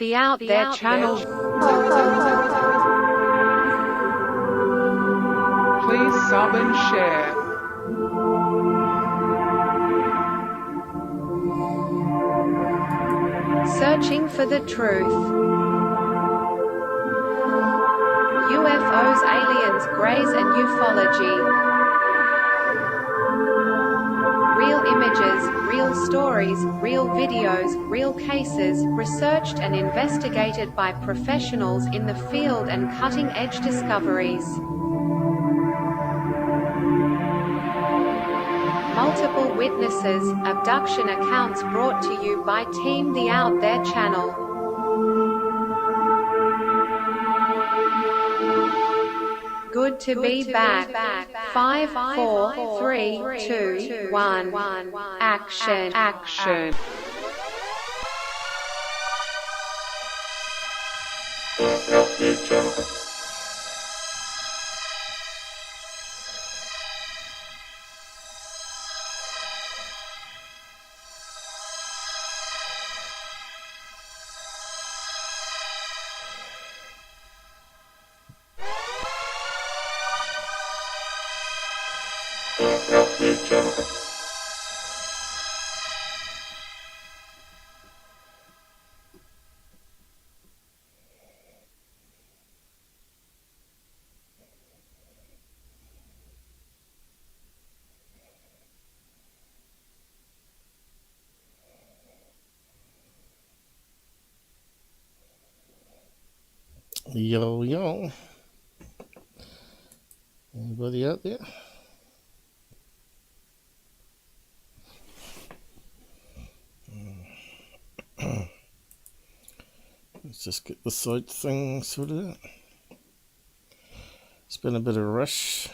The Out There channel. Please sub and share. Searching for the truth. UFOs, aliens, greys and ufology. Real images, real stories, real videos, real cases, researched and investigated by professionals in the field and cutting-edge discoveries. Multiple witnesses, abduction accounts brought to you by Team The Out There channel. Good to be back. 5, 4, 3, 2, 1. Action. Yo. Anybody out there? Let's just get the side thing sorted out. It's been a bit of a rush.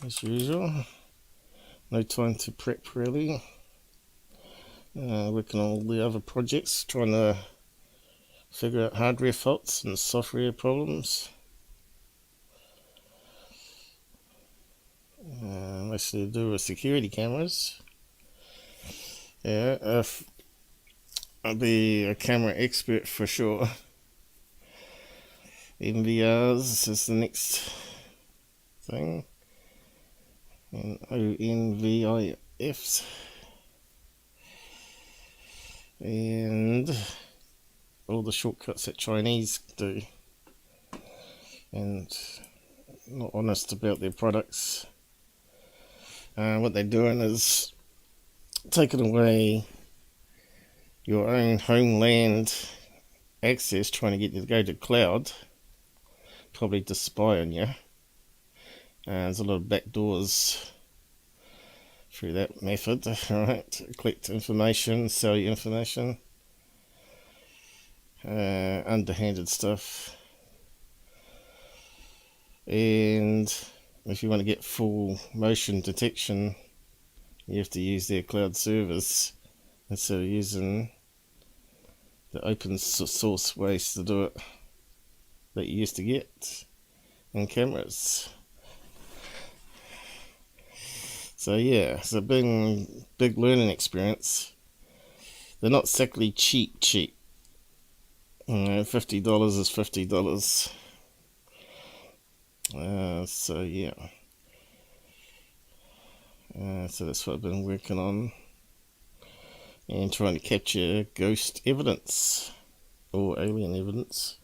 As usual. No time to prep really. Working on all the other projects, trying to figure out hardware faults and software problems. Mostly to do with security cameras. Yeah, I'll be a camera expert for sure. NVRs is the next thing. And onvifs. And all the shortcuts that Chinese do, and not honest about their products. What they're doing is taking away your own homeland access, trying to get you to go to cloud, probably to spy on you. There's a lot of back doors through that method, right? Collect information, sell you information, underhanded stuff. And if you want to get full motion detection, you have to use their cloud servers instead of using the open source ways to do it that you used to get in cameras. So yeah, it's a big learning experience. They're not exactly cheap. $50 is $50. So yeah. So that's what I've been working on. And trying to capture ghost evidence. Or alien evidence.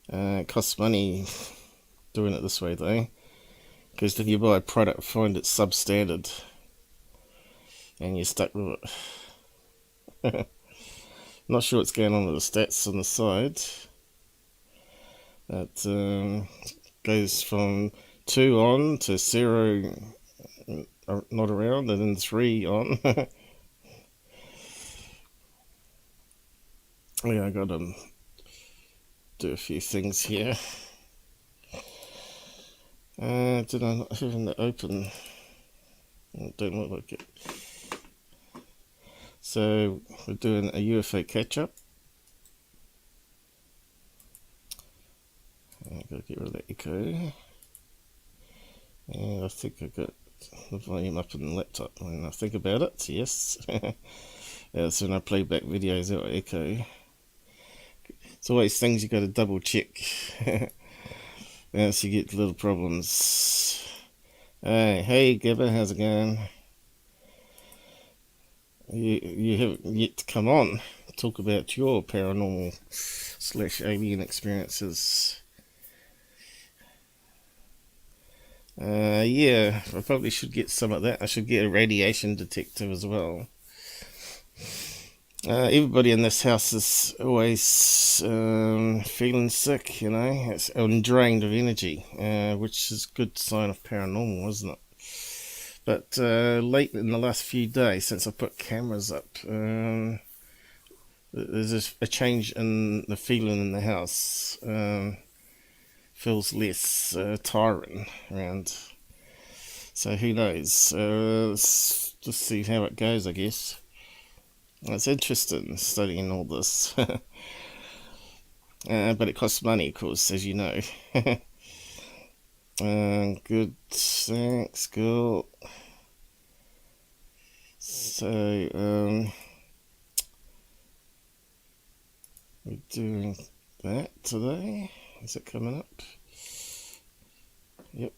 It costs money doing it this way though, because if you buy a product, find it substandard and you're stuck with it. Not sure what's going on with the stats on the side. It goes from 2 on to 0 not around, and then 3 on. Yeah, I gotta do a few things here. Did I not have it open? It don't look like it. So we're doing a UFO catch-up. I've got to get rid of the echo. And I think I got the volume up in the laptop when I think about it, yes. So when I play back videos it'll echo. It's always things you got to double check. Else you get little problems. Hey Gibber, how's it going? You haven't yet to come on, talk about your paranormal / alien experiences. Yeah, I probably should get some of that. I should get a radiation detector as well. Everybody in this house is always feeling sick, you know. It's drained of energy, which is a good sign of paranormal, isn't it? But late in the last few days, since I put cameras up, there's a change in the feeling in the house. Feels less tiring around. So who knows? Let's just see how it goes, I guess. It's interesting studying all this. But it costs money, of course, as you know. Good, thanks, cool. So, we're doing that today. Is it coming up? Yep.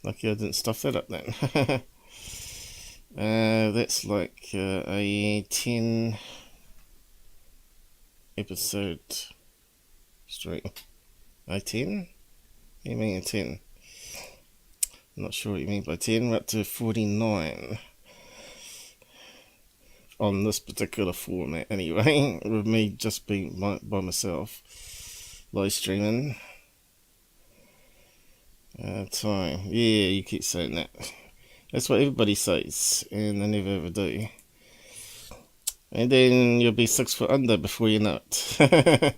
Lucky I didn't stuff that up then. That's like a 10 episode stream. A 10? What do you mean a 10? I'm not sure what you mean by 10. We're up to 49 on this particular format anyway, with me just being by myself, live streaming. Time, yeah, you keep saying that. That's what everybody says, and they never ever do. And then you'll be 6 foot under before you know it.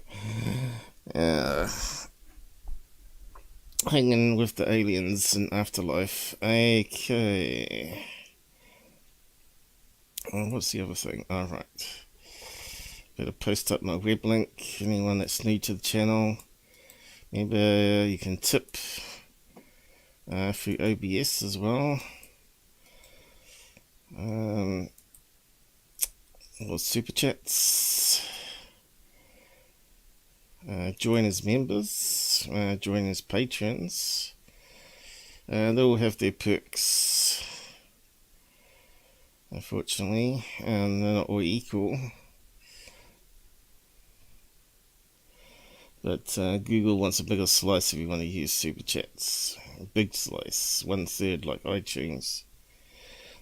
Hanging with the aliens in afterlife. Okay. What's the other thing? Alright. Better post up my web link. Anyone that's new to the channel, remember you can tip through OBS as well. Or super chats. Join as members. Join as patrons. They all have their perks, unfortunately, and they're not all equal. But Google wants a bigger slice if you want to use super chats. A big slice, 1/3 like iTunes.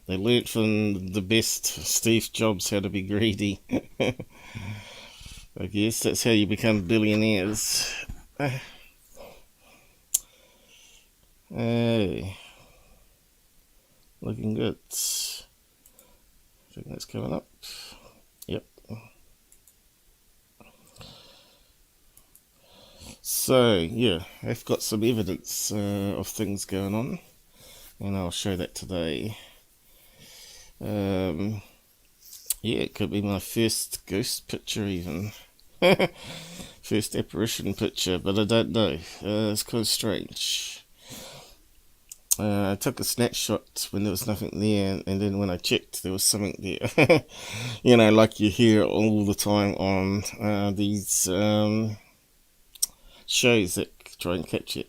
They learnt from the best Steve Jobs how to be greedy. I guess that's how you become billionaires. Hey, looking good. I think that's coming up. Yep. So yeah, I've got some evidence of things going on, and I'll show that today. Yeah, it could be my first ghost picture even. First apparition picture, but I don't know. It's kind of strange. I took a snapshot when there was nothing there, and then when I checked, there was something there. You know, like you hear all the time on these shows that try and capture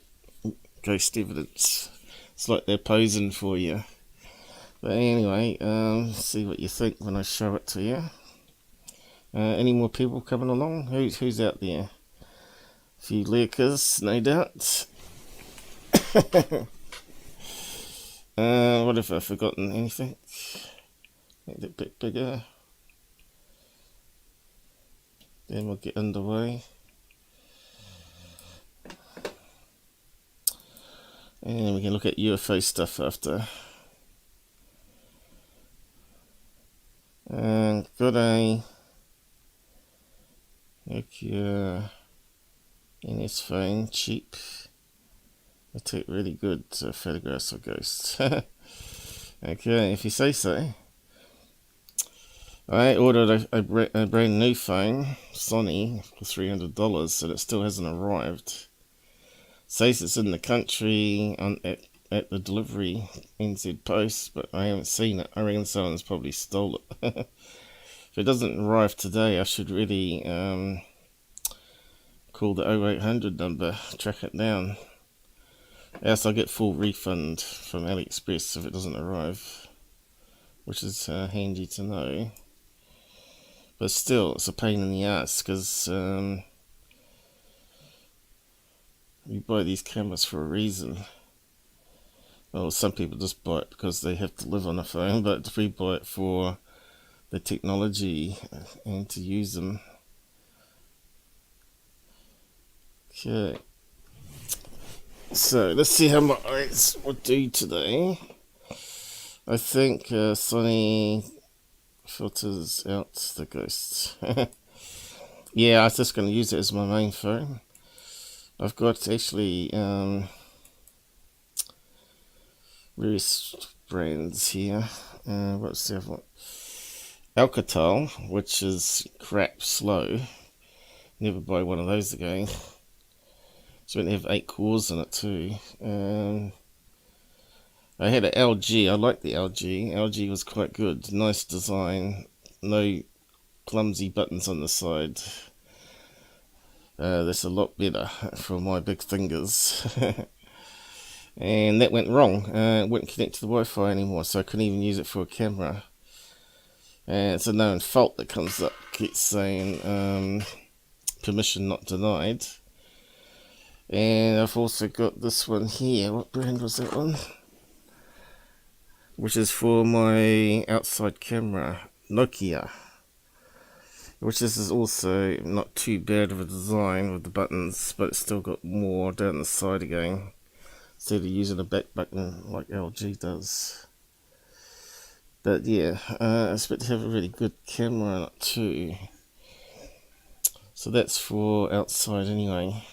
ghost evidence. It's like they're posing for you. But anyway, see what you think when I show it to you. Any more people coming along? Who's out there? A few lurkers, no doubt. What have I forgotten? Anything? Make it a bit bigger. Then we'll get underway. And we can look at UFO stuff after. And got a Nokia NS phone, cheap. I take really good photographs of ghosts. Okay, if you say so. I ordered a brand new phone, Sony, for $300, and it still hasn't arrived. Says it's in the country at the delivery NZ Post, but I haven't seen it. I reckon someone's probably stole it. If it doesn't arrive today, I should really call the 0800 number, track it down. Else I'll get full refund from AliExpress if it doesn't arrive, which is handy to know. But still, it's a pain in the ass, because you buy these cameras for a reason. Well, some people just buy it because they have to live on a phone, but we buy it for the technology and to use them. Okay. So, let's see how my eyes will do today. I think Sonny filters out the ghosts. Yeah, I was just going to use it as my main phone. I've got actually various brands here. What's the other one? Alcatel, which is crap slow. Never buy one of those again. It's going to have 8 cores in it too. I had an LG. I like the LG. LG was quite good. Nice design. No clumsy buttons on the side. That's a lot better for my big fingers. And that went wrong. It wouldn't connect to the Wi-Fi anymore, so I couldn't even use it for a camera. And it's a known fault that comes up. Keeps saying permission not denied. And I've also got this one here. What brand was that one? Which is for my outside camera. Nokia. Which is also not too bad of a design with the buttons, but it's still got more down the side again, instead of using a back button like LG does. But yeah, I expect to have a really good camera on it too. So that's for outside anyway.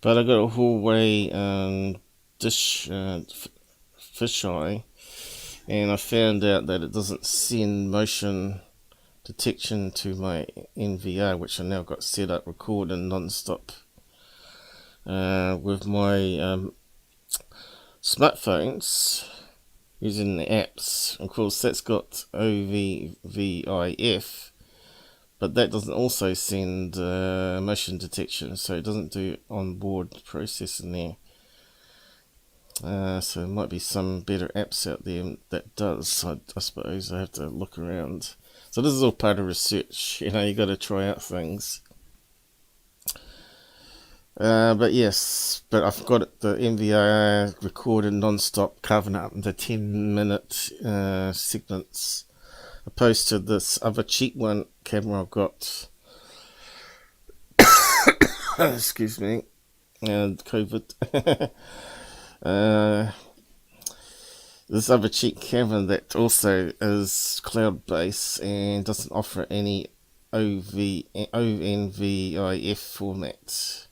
But I got a Huawei dish fisheye, and I found out that it doesn't send motion detection to my NVR, which I now got set up recording non-stop with my smartphones using the apps. Of course, that's got onvif, but that doesn't also send motion detection, so it doesn't do onboard processing there. So there might be some better apps out there that does. I suppose I have to look around. So this is all part of research. You know, you got to try out things. But yes, but I've got the NVR recorded non-stop, carving up into 10-minute segments, opposed to this other cheap one camera I've got. Excuse me, and COVID. This other cheap camera that also is cloud-based and doesn't offer any onvif format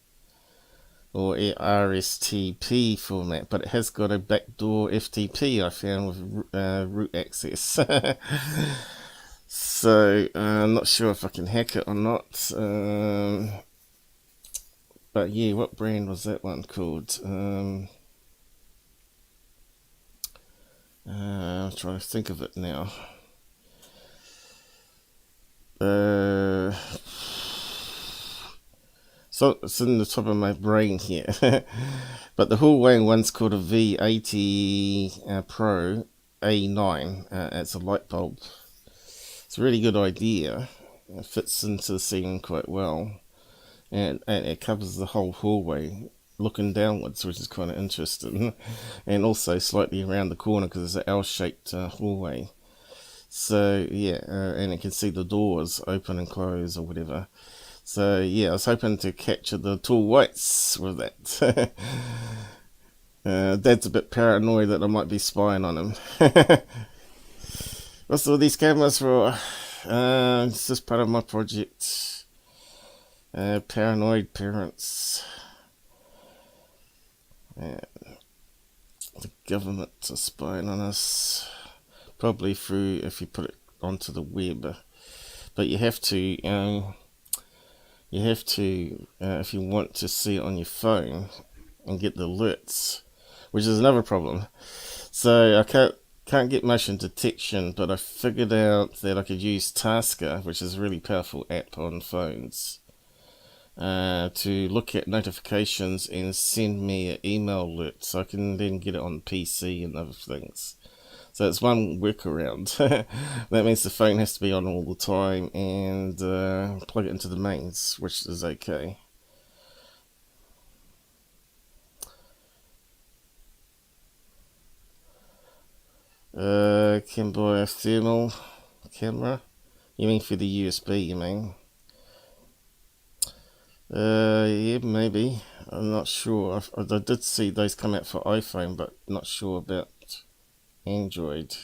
or RSTP format, but it has got a backdoor FTP I found with root access. So I'm not sure if I can hack it or not. But yeah, what brand was that one called? I'm trying to think of it now. So it's in the top of my brain here. But the Huawei one's called a V80 Pro A9. It's a light bulb. It's a really good idea. It fits into the scene quite well. And it covers the whole hallway, looking downwards, which is kind of interesting. And also slightly around the corner, because it's an L-shaped hallway. So yeah, and you can see the doors open and close or whatever. So yeah, I was hoping to capture the tall whites with that. Dad's a bit paranoid that I might be spying on him. What's all these cameras for? It's just part of my project. Paranoid parents. The government are spying on us. Probably through, if you put it onto the web. But you have to you have to, if you want to see it on your phone and get the alerts, which is another problem. So I can't get motion detection, but I figured out that I could use Tasker, which is a really powerful app on phones, to look at notifications and send me an email alert, so I can then get it on PC and other things. So it's one workaround. That means the phone has to be on all the time, and plug it into the mains, which is okay. Can buy a thermal camera. You mean for the USB, you mean? Yeah, maybe. I'm not sure. I did see those come out for iPhone, but not sure about Android.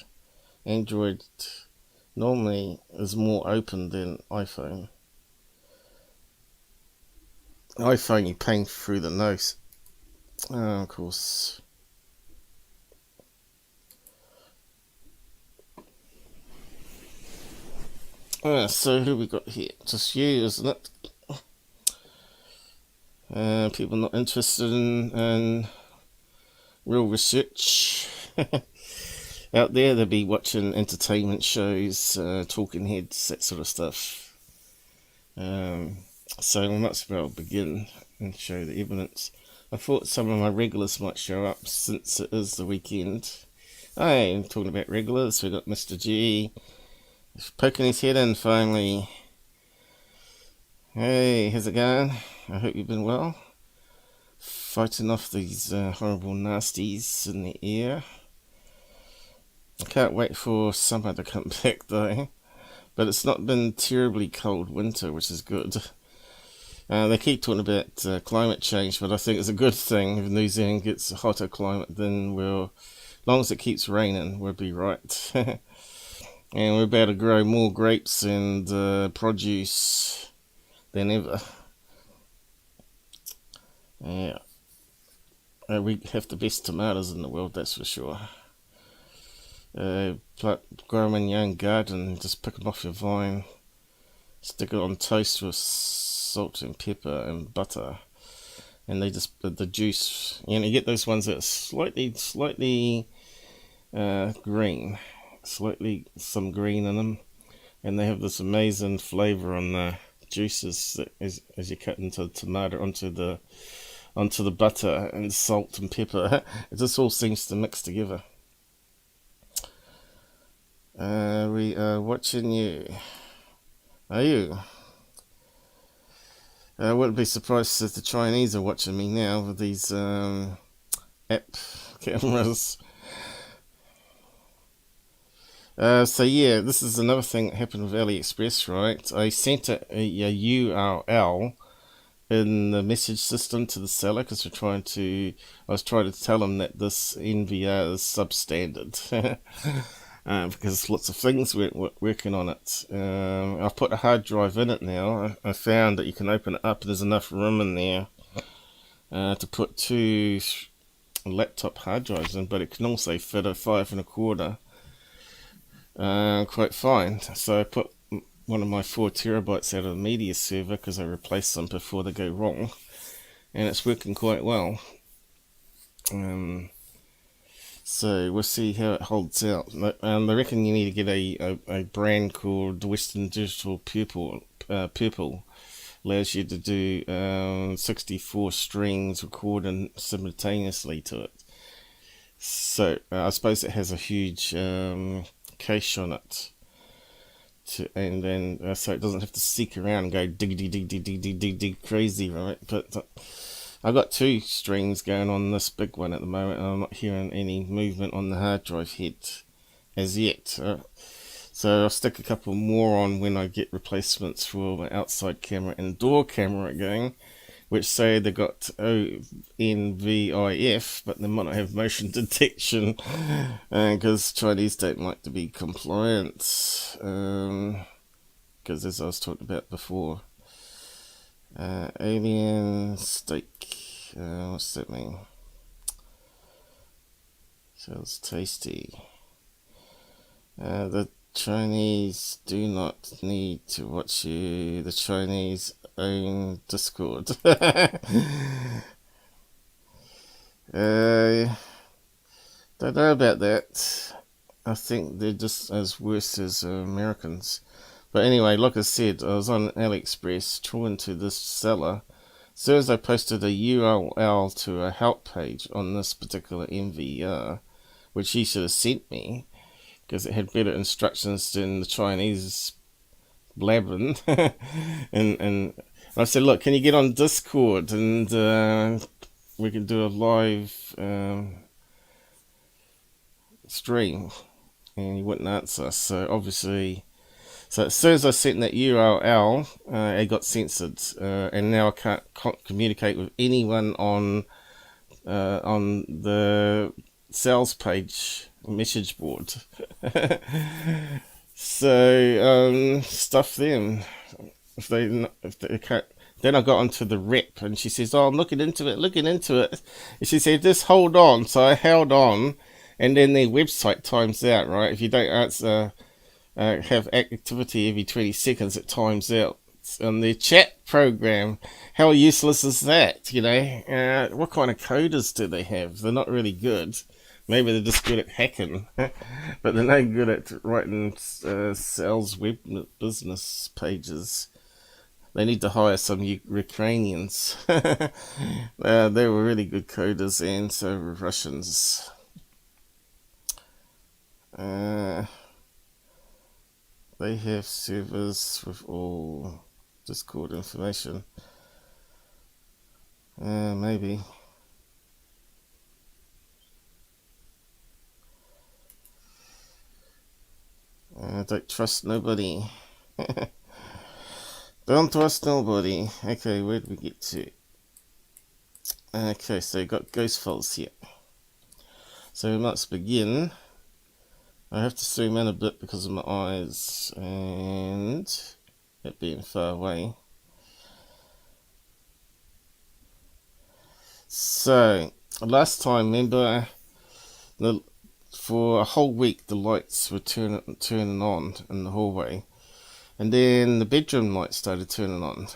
Android normally is more open than iPhone. iPhone, you paying through the nose. Of course. So who we got here? Just you, isn't it? People not interested in real research. Out there, they'll be watching entertainment shows, talking heads, that sort of stuff. So I might as well begin and show the evidence. I thought some of my regulars might show up since it is the weekend. Hey, I'm talking about regulars. We've got Mr. G poking his head in finally. Hey, how's it going? I hope you've been well. Fighting off these horrible nasties in the air. I can't wait for summer to come back though. But it's not been terribly cold winter, which is good. They keep talking about climate change, but I think it's a good thing. If New Zealand gets a hotter climate, then as long as it keeps raining, we'll be right. And we're about to grow more grapes and produce than ever. Yeah. We have the best tomatoes in the world, that's for sure. Grow them in your own garden, just pick them off your vine, stick it on toast with salt and pepper and butter, and they just, the juice, you get those ones that are slightly green, some green in them, and they have this amazing flavour on the juices that as you cut into the tomato onto the butter and salt and pepper. It just all seems to mix together. We are watching you. Are you? I wouldn't be surprised if the Chinese are watching me now with these app cameras. So yeah, this is another thing that happened with AliExpress, right? I sent a URL in the message system to the seller because I was trying to tell them that this NVR is substandard. Because lots of things we're working on it. I've put a hard drive in it now. I found that you can open it up. There's enough room in there to put 2 laptop hard drives in, but it can also fit a 5 1/4 quite fine. So I put one of my 4 terabytes out of the media server because I replaced them before they go wrong, and it's working quite well. So we'll see how it holds out. I reckon you need to get a brand called Western Digital Purple. Allows you to do 64 strings recording simultaneously to it. So I suppose it has a huge cache on it, and then so it doesn't have to seek around and go dig crazy, right? But I've got 2 strings going on this big one at the moment, and I'm not hearing any movement on the hard drive head as yet. So I'll stick a couple more on when I get replacements for my outside camera and door camera again, which say they got onvif, but they might not have motion detection because Chinese don't like to be compliant. Because as I was talking about before, alien steak. What's that mean? Sounds tasty. The Chinese do not need to watch you. The Chinese own Discord. Don't know about that. I think they're just as worse as Americans. But anyway, like I said, I was on AliExpress trying to this seller. As soon as I posted a URL to a help page on this particular MVR, which he should have sent me, because it had better instructions than the Chinese blabbering. and I said, look, can you get on Discord and we can do a live stream? And he wouldn't answer. So obviously, so as soon as I sent that URL, it got censored, and now I can't communicate with anyone on the sales page message board. So stuff them if they can't. Then I got onto the rep, and she says, "Oh, I'm looking into it." And she said, "Just hold on." So I held on, and then their website times out. Right, if you don't answer, have activity every 20 seconds, it times out. On their chat program, how useless is that? You know, what kind of coders do they have? They're not really good. Maybe they're just good at hacking, but they're no good at writing sales web business pages. They need to hire some Ukrainians. They were really good coders, and so were Russians. They have servers with all Discord information. Maybe. Don't trust nobody. Don't trust nobody. Okay, where did we get to? Okay, so we got ghost files here. So we must begin. I have to zoom in a bit because of my eyes and it being far away. So, last time, remember, for a whole week the lights were turning on in the hallway, and then the bedroom lights started turning on.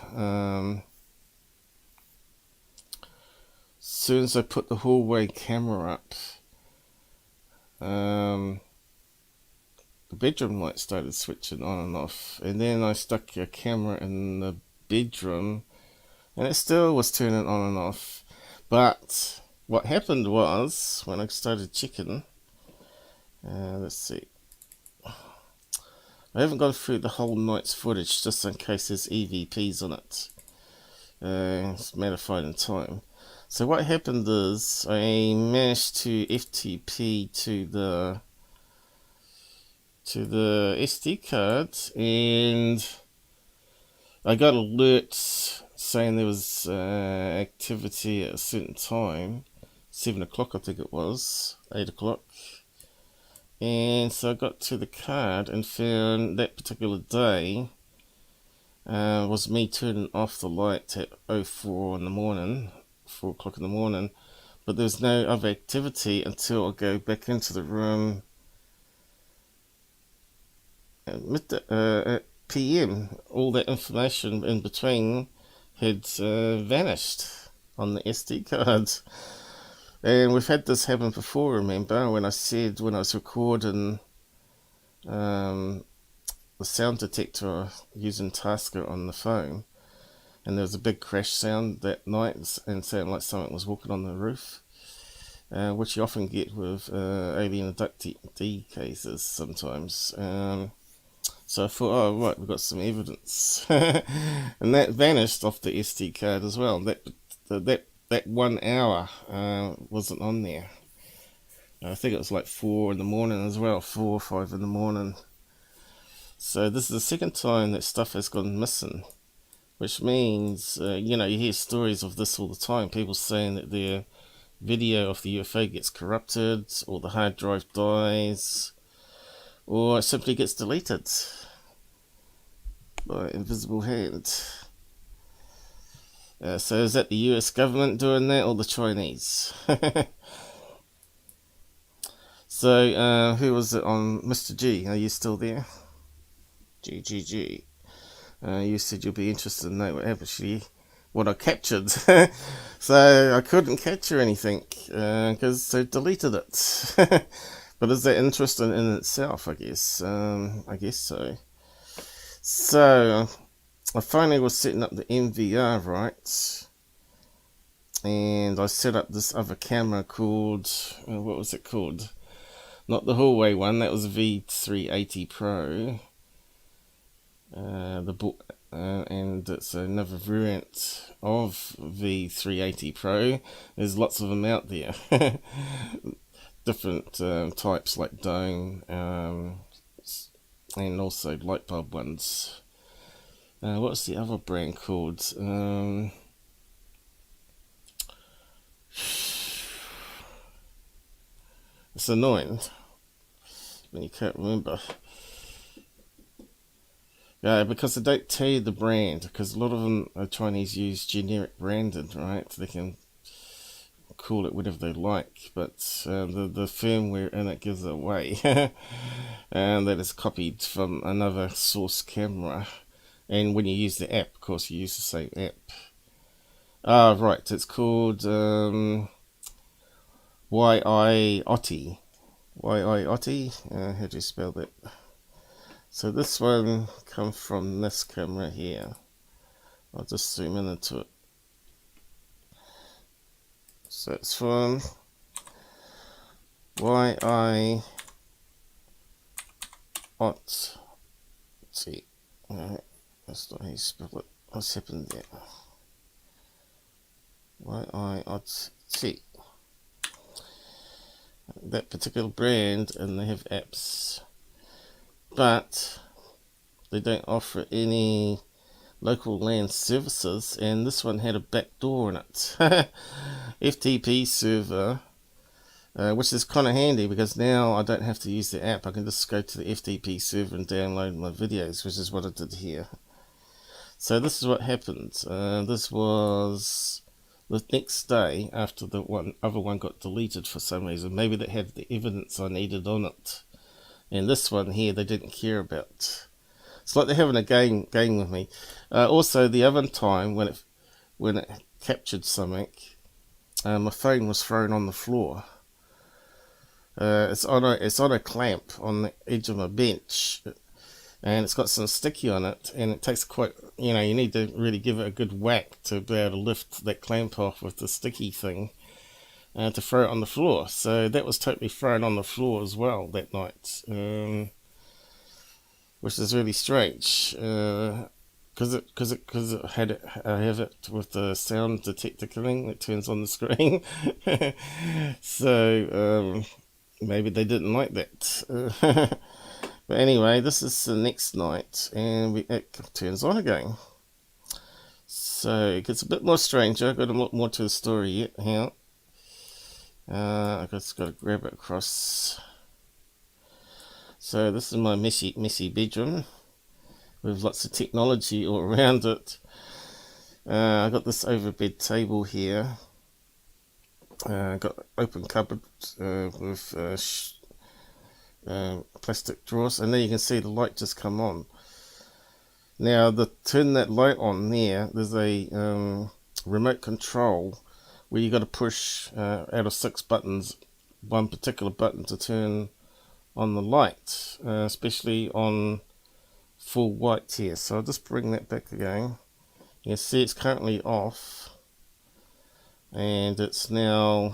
As soon as I put the hallway camera up, the bedroom light started switching on and off, and then I stuck a camera in the bedroom and it still was turning on and off. But what happened was, when I started checking, let's see, I haven't gone through the whole night's footage just in case there's EVPs on it. It's magnified in time. So what happened is I managed to FTP to the SD card, and I got alerts saying there was activity at a certain time, 7 o'clock I think it was, 8 o'clock. And so I got to the card and found that particular day was me turning off the light at 4 o'clock in the morning, but there was no other activity until I go back into the room at PM. All that information in between had vanished on the SD card. And we've had this happen before, remember, when I said when I was recording the sound detector using Tasker on the phone, and there was a big crash sound that night and sounded like someone was walking on the roof, which you often get with alien abductee cases sometimes. So I thought, oh right, we've got some evidence. And that vanished off the SD card as well. That 1 hour wasn't on there. I think it was like 4 in the morning as well, 4 or 5 in the morning. So this is the second time that stuff has gone missing, which means, you hear stories of this all the time. People saying that their video of the UFO gets corrupted, or the hard drive dies, or it simply gets deleted by invisible hand. So is that the US government doing that, or the Chinese? So, who was it on? Mr. G, are you still there? G. You said you'll be interested in know what I captured. So I couldn't capture anything because they deleted it. But is that interesting in itself? I guess. I guess so. So I finally was setting up the MVR, right? And I set up this other camera called, what was it called? Not the hallway one, that was a V380 Pro. And it's another variant of V380 Pro. There's lots of them out there. Different types like dome and also light bulb ones. What's the other brand called? It's annoying when you can't remember. Yeah, because they don't tell you the brand, because a lot of them are Chinese use generic branded, right? They can call it whatever they like, but the firmware in it gives it away. And that is copied from another source camera. And when you use the app, of course, you use the same app. Ah, right, it's called YI-OTI. YI-OTI? How do you spell that? So this one comes from this camera here. I'll just zoom in into it. So it's from YI-OTI. Alright, that's not how you spell it. What's happened there? YI-OTI. That particular brand, and they have apps. But they don't offer any local LAN services, and this one had a backdoor in it. FTP server, which is kind of handy because now I don't have to use the app. I can just go to the FTP server and download my videos, which is what I did here. So this is what happened. This was the next day after the other one got deleted for some reason. Maybe they had the evidence I needed on it. And this one here, they didn't care about. It's like they're having a game with me. Also, the other time when it captured something, my phone was thrown on the floor. It's on a clamp on the edge of my bench, and it's got some sticky on it. And it takes you need to really give it a good whack to be able to lift that clamp off with the sticky thing. To throw it on the floor. So that was totally thrown on the floor as well that night, which is really strange, because I have it with the sound detector thing that turns on the screen. So maybe they didn't like that. But anyway, this is the next night, and it turns on again. So it gets a bit more stranger. I've got a lot more to the story yet. Here. I just got to grab it across. So this is my messy bedroom with lots of technology all around it. I got this overbed table here. Got open cupboard with plastic drawers, and there you can see the light just come on. Now, to turn that light on there's a remote control where you got to push out of 6 buttons, one particular button to turn on the light, especially on full white here. So I'll just bring that back again. You can see it's currently off, and it's now,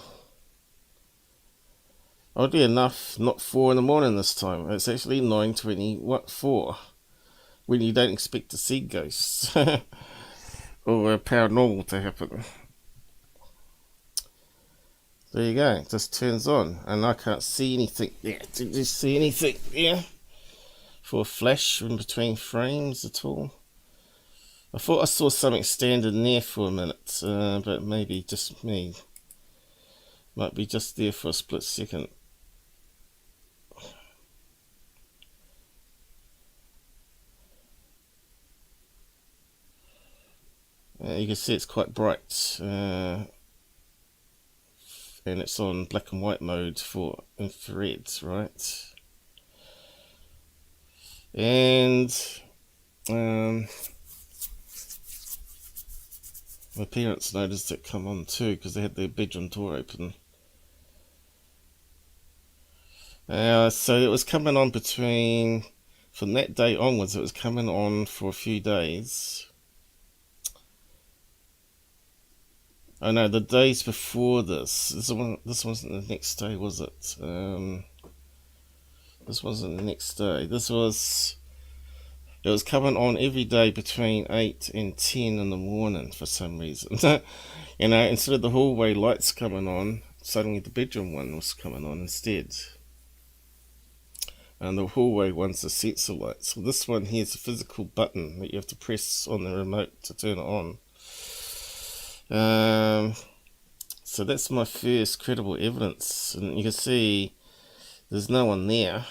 oddly enough, not 4 in the morning this time. It's actually 9:20, when you don't expect to see ghosts or paranormal to happen. There you go, it just turns on, and I can't see anything there. Did you see anything there for a flash in between frames at all? I thought I saw something standing there for a minute, but maybe just me. Might be just there for a split second. You can see it's quite bright. and it's on black and white mode for infrared, right? And my parents noticed it come on too because they had their bedroom door open. So it was coming on from that day onwards, it was coming on for a few days. Oh no, the days before this wasn't the next day, was it? This wasn't the next day. It was coming on every day between 8 and 10 in the morning for some reason. You know, instead of the hallway lights coming on, suddenly the bedroom one was coming on instead. And the hallway one's the sensor light. So this one here is a physical button that you have to press on the remote to turn it on. So that's my first credible evidence, and you can see there's no one there.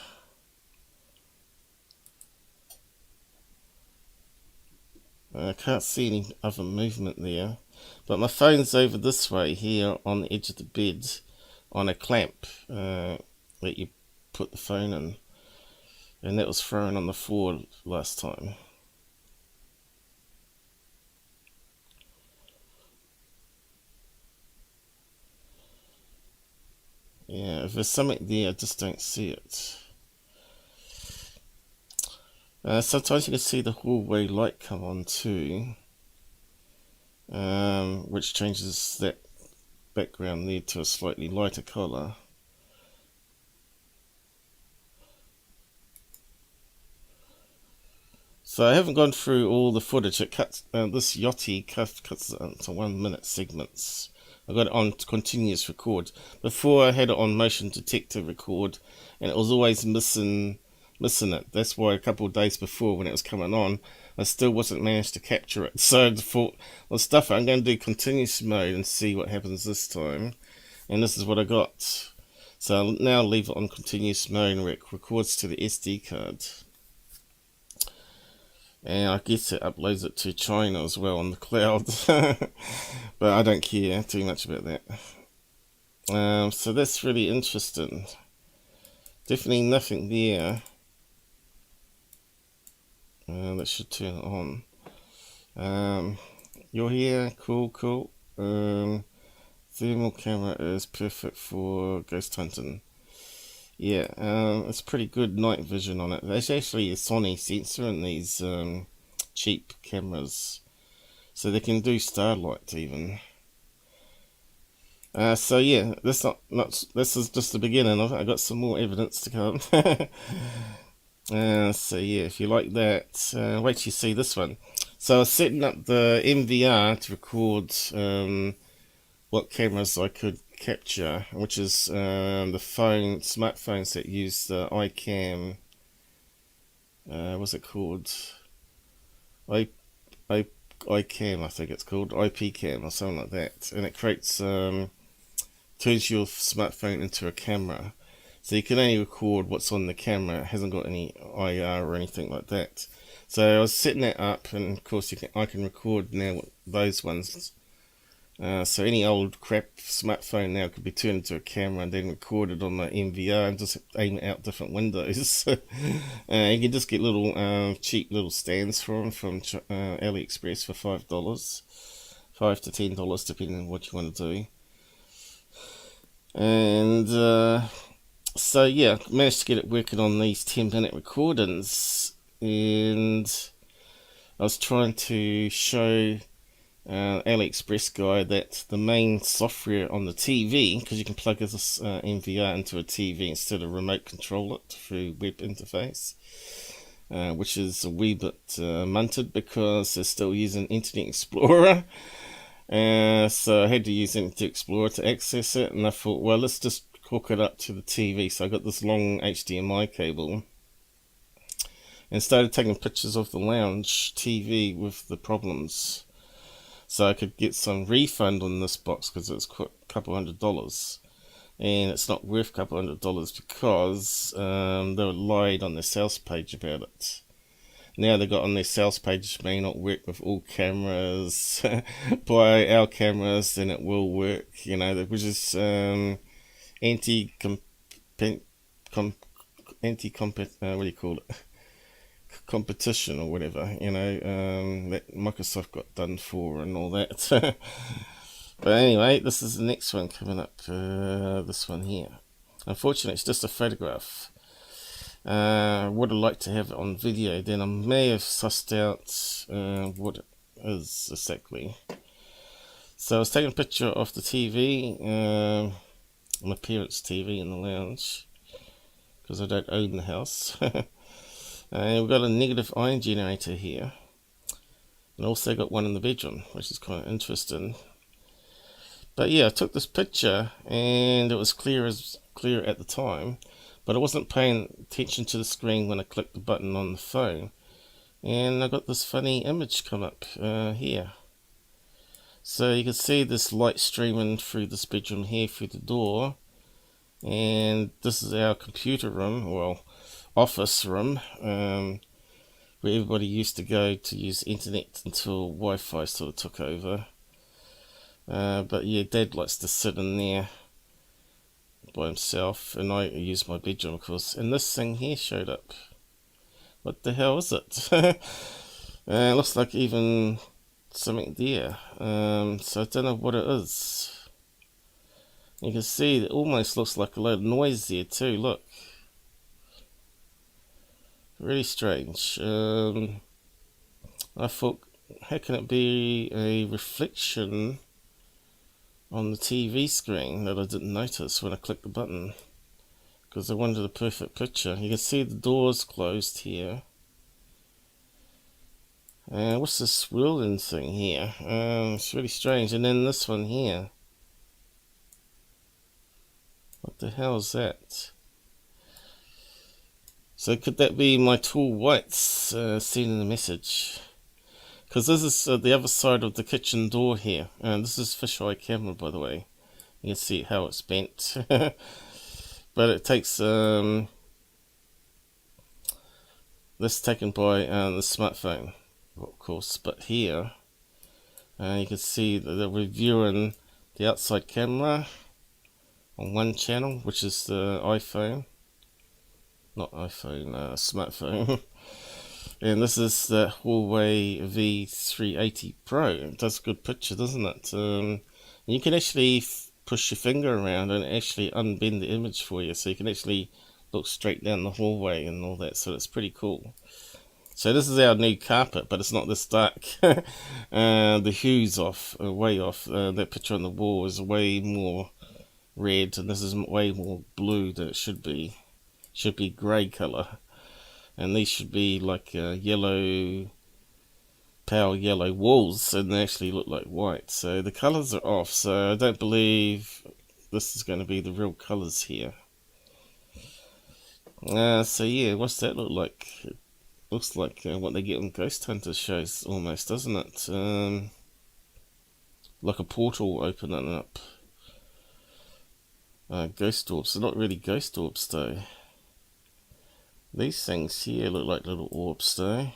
I can't see any other movement there, but my phone's over this way here on the edge of the bed on a clamp that you put the phone in, and that was thrown on the floor last time. Yeah, if there's something there, I just don't see it. Sometimes you can see the hallway light come on too, which changes that background there to a slightly lighter colour. So I haven't gone through all the footage. It cuts this Yachty cuts it into 1 minute segments. I got it on continuous record. Before I had it on motion detector record, and it was always missing it. That's why a couple of days before when it was coming on, I still wasn't managed to capture it. So I thought, well, stuff it. I'm going to do continuous mode and see what happens this time. And this is what I got. So I'll now leave it on continuous mode and it records to the SD card. And I guess it uploads it to China as well on the cloud. But I don't care too much about that. So that's really interesting. Definitely nothing there. That should turn it on. You're here, cool. Thermal camera is perfect for ghost hunting. Yeah, it's pretty good night vision on it. There's actually a Sony sensor in these cheap cameras, so they can do starlight even. So yeah, this is just the beginning of it. I got some more evidence to come. So yeah, if you like that, wait till you see this one. So I was setting up the MVR to record what cameras I could capture, which is the smartphones that use the ipcam. What's it called? ipcam, I think it's called ipcam or something like that, and it creates turns your smartphone into a camera, so you can only record what's on the camera. It hasn't got any IR or anything like that. So I was setting that up, and of course I can record now those ones. So any old crap smartphone now could be turned into a camera and then recorded on the MVR and just aim out different windows. You can just get little cheap little stands for them from AliExpress for $5, $5 to $10 depending on what you want to do. And so yeah, managed to get it working on these 10-minute recordings, and I was trying to show AliExpress guy that the main software on the TV, because you can plug this MVR into a TV instead of remote control it through web interface, which is a wee bit munted because they're still using Internet Explorer. So I had to use Internet Explorer to access it, and I thought, well, let's just hook it up to the TV. So I got this long HDMI cable and started taking pictures of the lounge TV with the problems, so I could get some refund on this box because it's a couple $100, and it's not worth a couple $100 because they lied on their sales page about it. Now they got on their sales page, may not work with all cameras. Buy our cameras and it will work, you know, which is what do you call it? Competition or whatever, you know, that Microsoft got done for and all that. But anyway, this is the next one coming up. This one here. Unfortunately, it's just a photograph. Would have liked to have it on video, then I may have sussed out what it is exactly. So I was taking a picture of the TV, my parents' TV in the lounge, because I don't own the house. And we've got a negative ion generator here, and also got one in the bedroom, which is kind of interesting. But yeah, I took this picture and it was clear at the time, but I wasn't paying attention to the screen when I clicked the button on the phone, and I got this funny image come up here. So you can see this light streaming through this bedroom here, through the door, and this is our computer room, well, office room, where everybody used to go to use internet until Wi-Fi sort of took over. But yeah, Dad likes to sit in there by himself, and I use my bedroom, of course. And this thing here showed up. What the hell is it? It looks like even something there. So I don't know what it is. You can see it almost looks like a load of noise there too. Look. Really strange. I thought, how can it be a reflection on the TV screen that I didn't notice when I clicked the button? Because I wanted a perfect picture. You can see the doors closed here. What's this swirling thing here? It's really strange. And then this one here. What the hell is that? So could that be my tall whites sending a message? Because this is the other side of the kitchen door here. This is fisheye camera, by the way. You can see how it's bent. But it takes this taken by the smartphone, of course. But here you can see that we're viewing the outside camera on one channel, which is the iPhone. Not iPhone, smartphone. And this is the Huawei V380 Pro. It does a good picture, doesn't it? You can actually push your finger around and actually unbend the image for you, so you can actually look straight down the hallway and all that. So it's pretty cool. So this is our new carpet, but it's not this dark. The hue's off, way off. That picture on the wall is way more red, and this is way more blue than it should be. Should be grey colour, and these should be like yellow, pale yellow walls, and they actually look like white. So the colours are off, so I don't believe this is going to be the real colours here. So yeah, what's that look like? It looks like what they get on Ghost Hunter shows almost, doesn't it? Like a portal opening up. Ghost orbs. They're not really ghost orbs though. These things here look like little orbs though.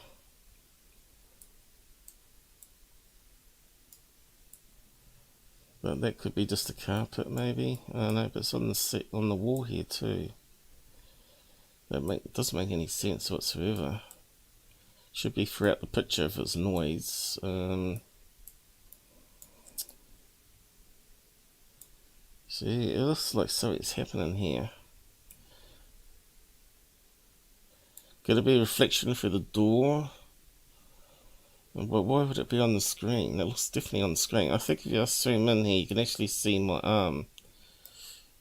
But that could be just a carpet maybe. I don't know, but it's on the wall here too. That doesn't make any sense whatsoever. Should be throughout the picture if it's noise. See, it looks like something's happening here. Could it be a reflection through the door? But why would it be on the screen? It looks definitely on the screen. I think if you zoom in here, you can actually see my arm.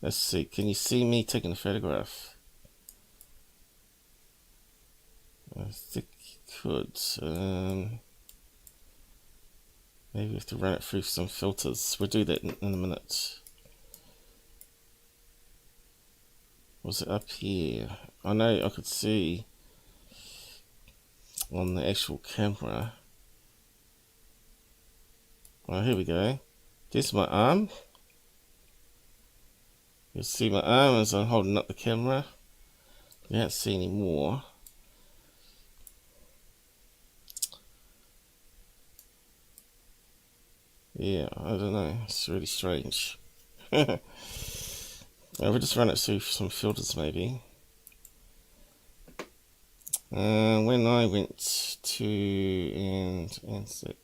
Let's see, can you see me taking a photograph? I think you could. Maybe we have to run it through some filters. We'll do that in a minute. Was it up here? I know I could see on the actual camera. Oh, here we go. There's my arm. You see my arm as I'm holding up the camera. You can't see any more. Yeah, I don't know. It's really strange. We'll just run it through some filters maybe. When I went to Anzac,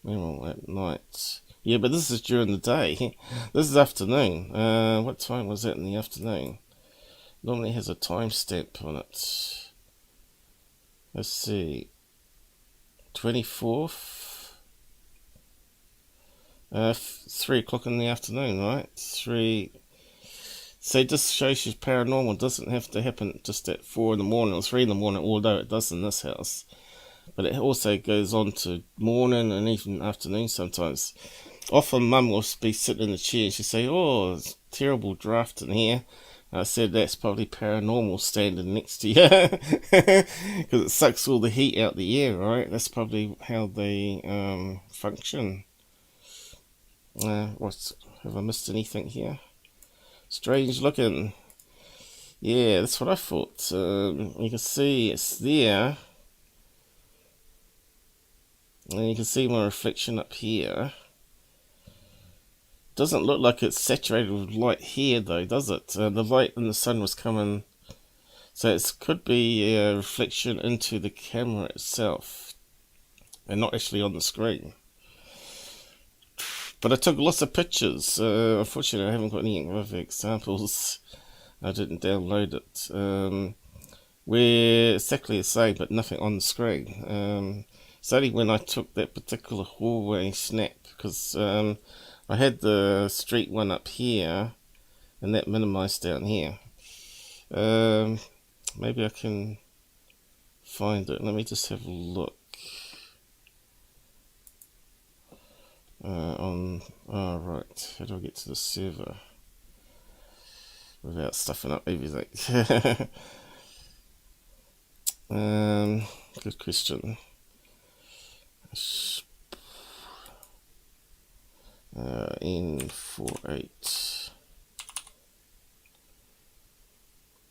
when at night. Yeah, but this is during the day. This is afternoon. What time was it in the afternoon? Normally has a timestamp on it. Let's see. 24th. 3 o'clock in the afternoon, right? 3. So this shows you paranormal doesn't have to happen just at 4 in the morning or 3 in the morning, although it does in this house. But it also goes on to morning and even afternoon sometimes. Often Mum will be sitting in the chair and she'll say, "Oh, it's terrible draft in here." I said, "That's probably paranormal standing next to you." Because it sucks all the heat out the air, right? That's probably how they function. Have I missed anything here? Strange looking. Yeah, that's what I thought. You can see it's there. And you can see my reflection up here. Doesn't look like it's saturated with light here though, does it? The light in the sun was coming, so it could be a reflection into the camera itself and not actually on the screen. But I took lots of pictures. Unfortunately I haven't got any other examples. I didn't download it. We're exactly the same but nothing on the screen. It's only when I took that particular hallway snap, because I had the street one up here and that minimized down here. Maybe I can find it. Let me just have a look. Right, how do I get to the server without stuffing up everything? Good question. N48.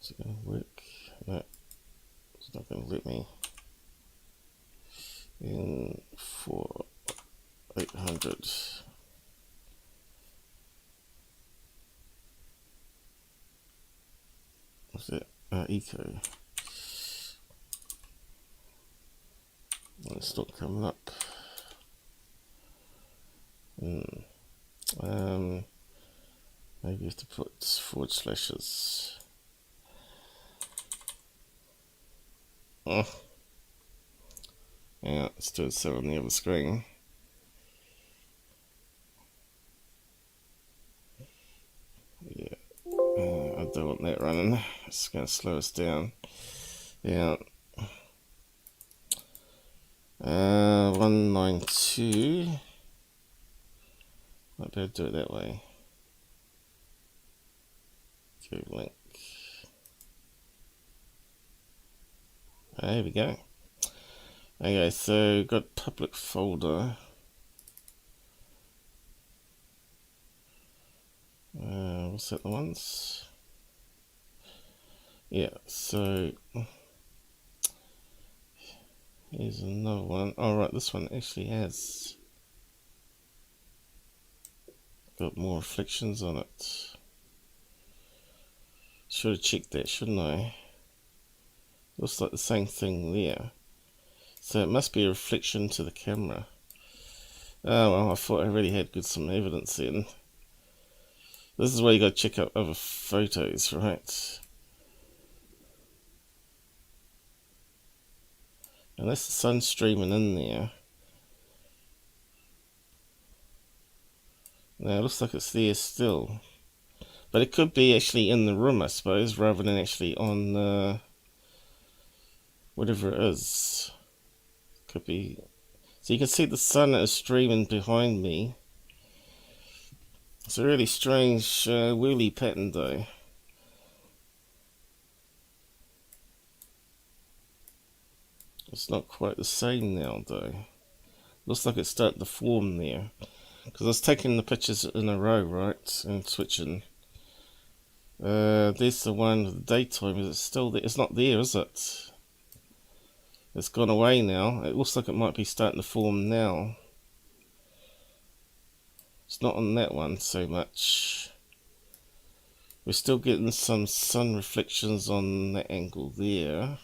Is it going to work? No, it's not going to let me. N4800. What's that? Eco. It's not coming up. Maybe you have to put forward slashes. Oh. Yeah, let's do it so on the other screen. Yeah, I don't want that running. It's going to slow us down. Yeah. 192. Might be able to do it that way. Go link. There we go. Okay, so got public folder. What's that, the ones? Yeah, so here's another one. Alright, this one actually has got more reflections on it. Should have checked that, shouldn't I? Looks like the same thing there. So it must be a reflection to the camera. Oh well, I thought I already had some evidence then. This is where you got to check out other photos, right? Unless the sun's streaming in there. No, it looks like it's there still. But it could be actually in the room, I suppose, rather than actually on whatever it is. Could be. So you can see the sun is streaming behind me. It's a really strange wheelie pattern though. It's not quite the same now though. Looks like it's starting to form there. Because I was taking the pictures in a row, right? And switching. There's the one with the daytime. Is it still there? It's not there, is it? It's gone away now. It looks like it might be starting to form now. It's not on that one so much. We're still getting some sun reflections on that angle there.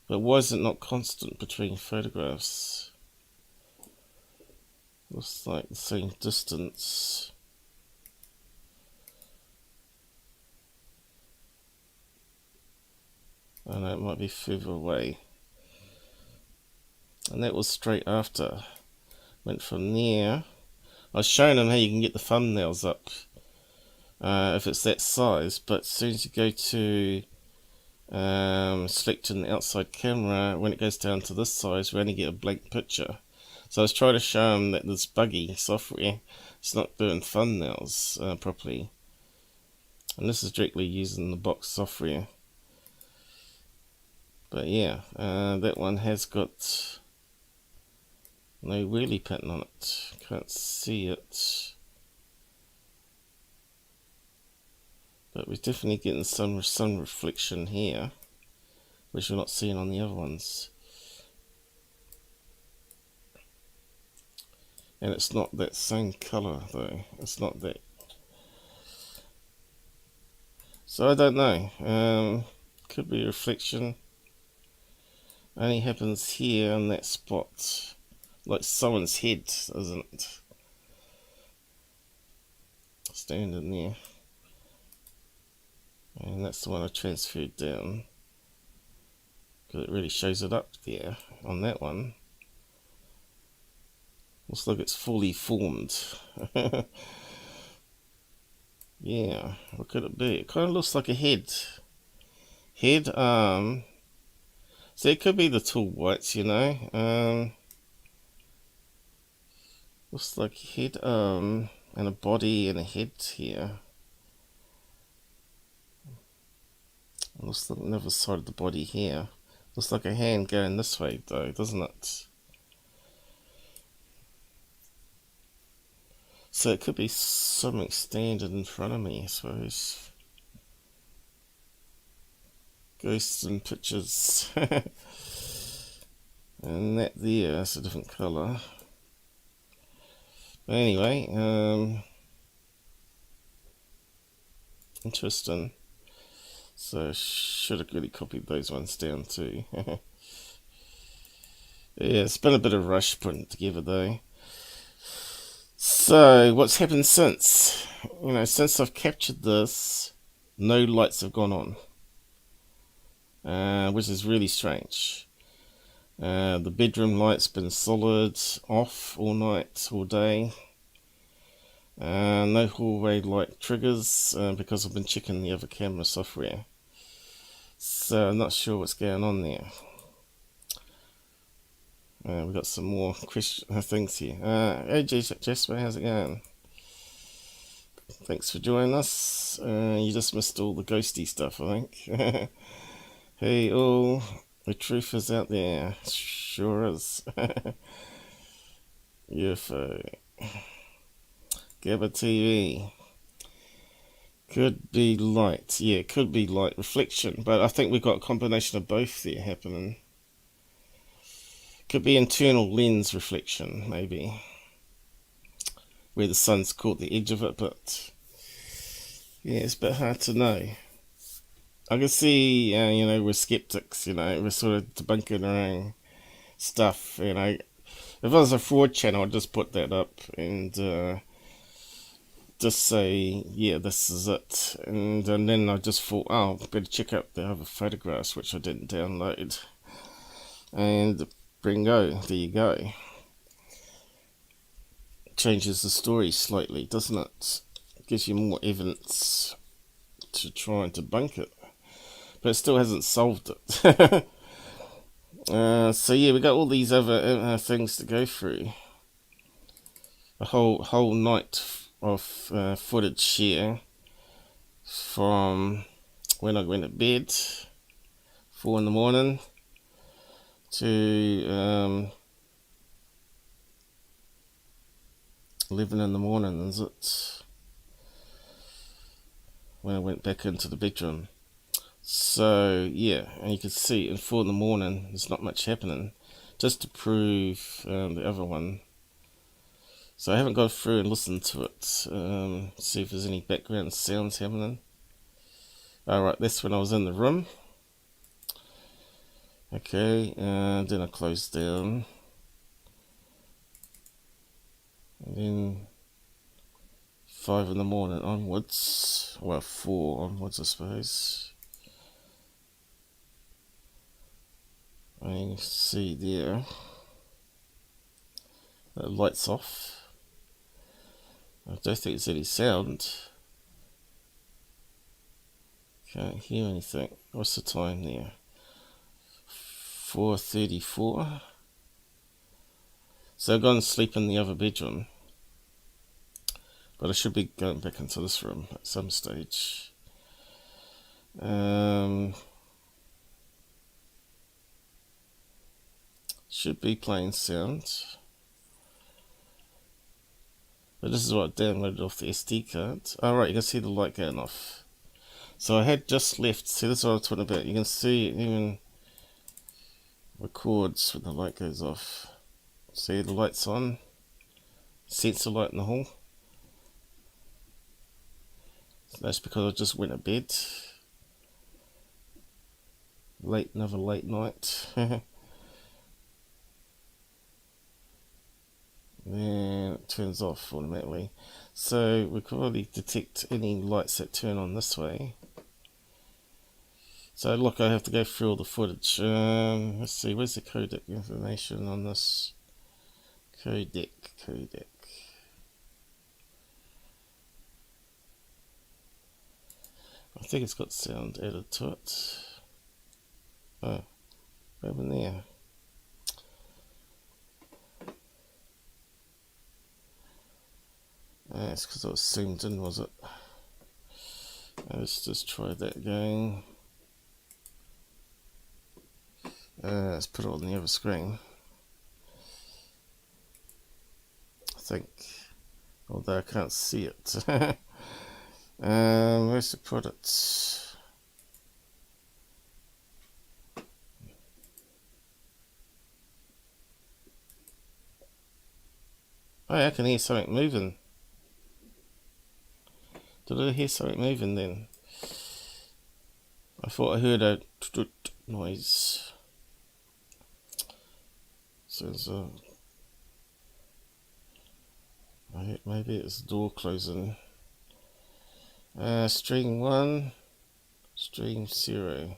But why is it not constant between photographs? Looks like the same distance. I know it might be further away. And that was straight after. Went from there. I was showing them how you can get the thumbnails up if it's that size, but as soon as you go to selecting the outside camera, when it goes down to this size, we only get a blank picture. So I was trying to show them that this buggy software, it's not doing thumbnails properly. And this is directly using the box software. But yeah, that one has got no wheelie pattern on it. Can't see it. But we're definitely getting some sun reflection here, which we're not seeing on the other ones. And it's not that same colour though. It's not that. So I don't know. Could be a reflection. Only happens here on that spot. Like someone's head, isn't it? Standing there. And that's the one I transferred down. Because it really shows it up there on that one. Looks like it's fully formed. Yeah, what could it be? It kind of looks like a head. Head, arm. So it could be the tall whites, you know. Looks like head, arm, and a body and a head here. Looks like another side of the body here. Looks like a hand going this way though, doesn't it? So it could be something standing in front of me, I suppose. Ghosts and pictures. And that there is a different colour. But anyway, interesting. So should have really copied those ones down too. Yeah, it's been a bit of a rush putting it together though. So what's happened since? You know, since I've captured this, no lights have gone on, which is really strange. The bedroom light's been solid, off all night, all day. No hallway light triggers because I've been checking the other camera software. So I'm not sure what's going on there. We've got some more things here. Hey Jasper, how's it going? Thanks for joining us. You just missed all the ghosty stuff, I think. Hey all, the truth is out there. Sure is. UFO. Gabba TV. Could be light. Yeah, could be light reflection. But I think we've got a combination of both there happening. Could be internal lens reflection, maybe. Where the sun's caught the edge of it, but yeah, it's a bit hard to know. I can see, you know, we're skeptics, you know, we're sort of debunking our own stuff, you know. If it was a fraud channel, I'd just put that up and just say, yeah, this is it. And then I just thought, oh, I better check out the other photographs, which I didn't download. And bingo, there you go. Changes the story slightly, doesn't it? Gives you more evidence to try and debunk it. But it still hasn't solved it. So yeah, we got all these other things to go through. A whole night of footage here from when I went to bed, 4 in the morning, to 11 in the morning, is it? When I went back into the bedroom. So yeah, and you can see in 4 in the morning there's not much happening, just to prove the other one. So I haven't gone through and listened to it. See if there's any background sounds happening. Alright, that's when I was in the room. Okay, and then I closed down. And then 5 in the morning onwards. Well, 4 onwards, I suppose. I can see there. The light's off. I don't think there's any sound. Can't hear anything. What's the time there? 4:34. So I've gone to sleep in the other bedroom. But I should be going back into this room at some stage. Should be playing sound. But this is what I downloaded off the SD card. Alright, you can see the light going off. So I had just left. See, this is what I was talking about. You can see it even records when the light goes off. See, the light's on. Sensor light in the hall. So that's because I just went to bed. Another late night. Then it turns off automatically. So we can probably detect any lights that turn on this way. So look, I have to go through all the footage. Let's see, where's the codec information on this? Codec. I think it's got sound added to it. Oh, over there. It's because I was zoomed in, was it? Let's just try that again. Let's put it on the other screen. I think, although I can't see it. Where's the products? Oh, I can hear something moving. Did I hear something moving then? I thought I heard a noise. So maybe it's the door closing. Stream 1, stream 0.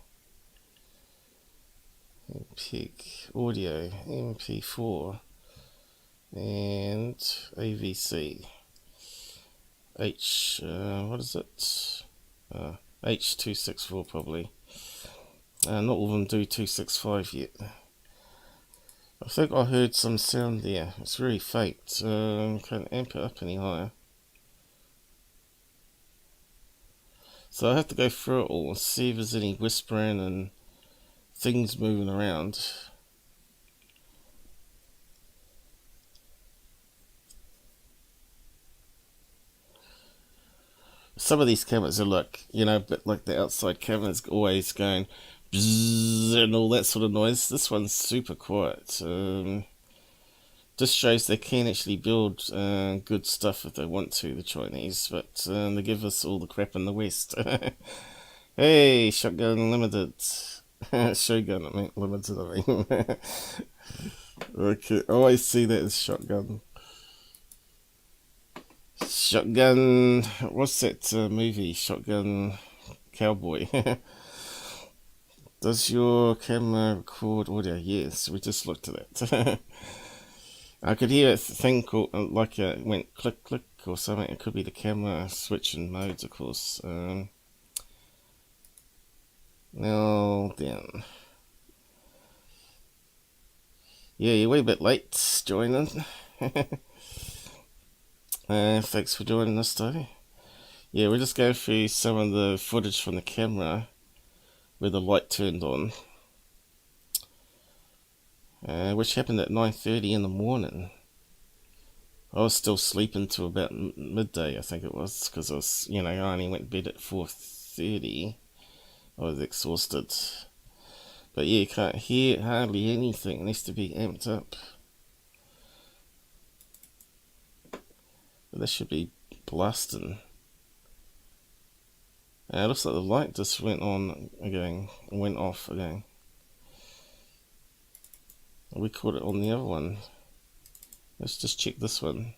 MPEG, audio, MP4, and AVC. What is it? H264 probably. Not all of them do 265 yet. I think I heard some sound there. It's really faint. Can't amp it up any higher. So I have to go through it all and see if there's any whispering and things moving around. Some of these cameras are like, a bit like the outside cameras always going bzzz and all that sort of noise. This one's super quiet. Just shows they can actually build good stuff if they want to, the Chinese, but they give us all the crap in the West. Hey, Shotgun Limited. Shogun, I mean, Limited, I mean. Okay, I always see that as Shotgun. Shotgun, what's that movie? Shotgun Cowboy. Does your camera record audio? Yes, we just looked at that. I could hear a thing called, like it went click click or something. It could be the camera switching modes, of course. Now then. Yeah, you're way a bit late joining. Thanks for joining us today. Yeah, we're just going through some of the footage from the camera where the light turned on, which happened at 9:30 in the morning. I was still sleeping till about midday, I think it was, because I was, I only went to bed at 4:30. I was exhausted. But yeah, you can't hear hardly anything. It needs to be amped up. But this should be blasting. And it looks like the light just went on again, went off again. We caught it on the other one. Let's just check this one.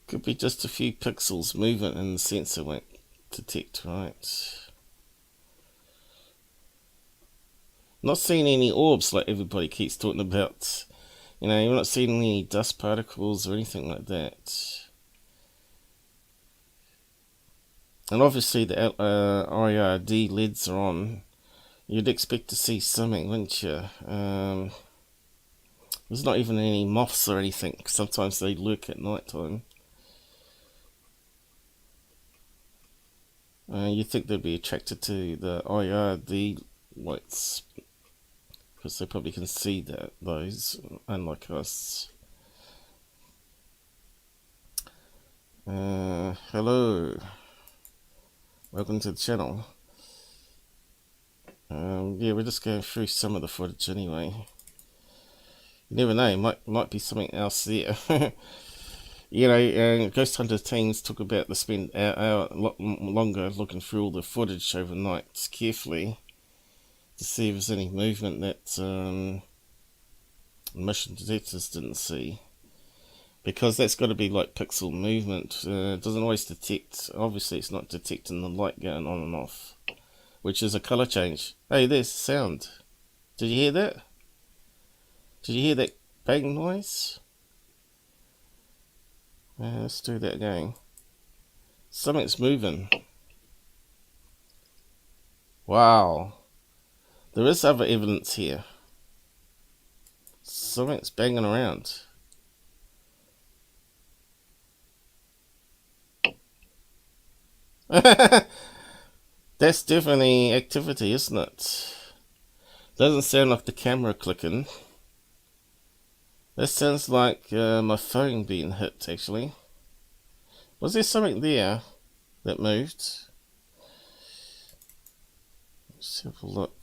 Could be just a few pixels movement and the sensor won't detect, right? Not seeing any orbs like everybody keeps talking about. You know, you're not seeing any dust particles or anything like that. And obviously the IRD LEDs are on. You'd expect to see something, wouldn't you? There's not even any moths or anything. Sometimes they lurk at night time. You'd think they'd be attracted to the IRD lights, because they probably can see those, unlike us. Hello, welcome to the channel. Yeah, we're just going through some of the footage anyway. You never know, might be something else there. You know, ghost hunter teams talk about they spend a lot longer looking through all the footage overnight carefully to see if there's any movement that mission detectors didn't see, because that's got to be like pixel movement. It doesn't always detect. Obviously it's not detecting the light going on and off, which is a color change. Hey, there's sound. Did you hear that? Did you hear that bang noise? Let's do that again. Something's moving. Wow. There is other evidence here. Something's banging around. That's definitely activity, isn't it? Doesn't sound like the camera clicking. That sounds like my phone being hit, actually. Was there something there that moved? Let's have a look.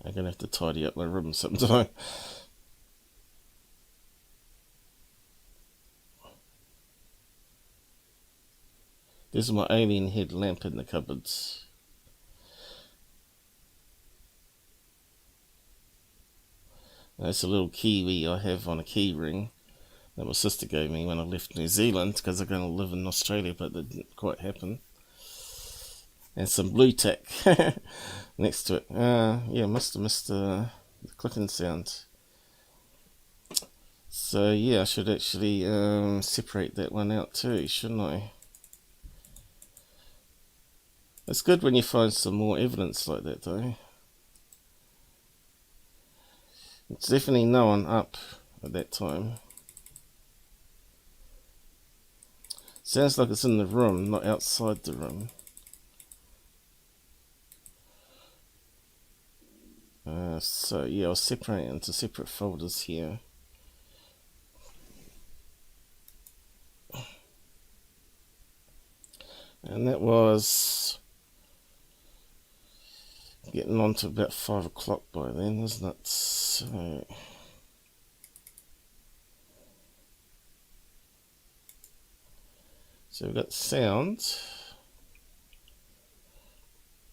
I'm going to have to tidy up my room sometime. This is my alien head lamp in the cupboards. That's a little kiwi I have on a key ring that my sister gave me when I left New Zealand, because I'm going to live in Australia, but that didn't quite happen. And some blue tack next to it. Yeah, must have missed the clicking sound. So yeah, I should actually separate that one out too, shouldn't I? It's good when you find some more evidence like that, though. It's definitely no one up at that time. Sounds like it's in the room, not outside the room. So yeah, I'll separate it into separate folders here. And that was getting on to about 5 o'clock by then, isn't it? So we've got sound,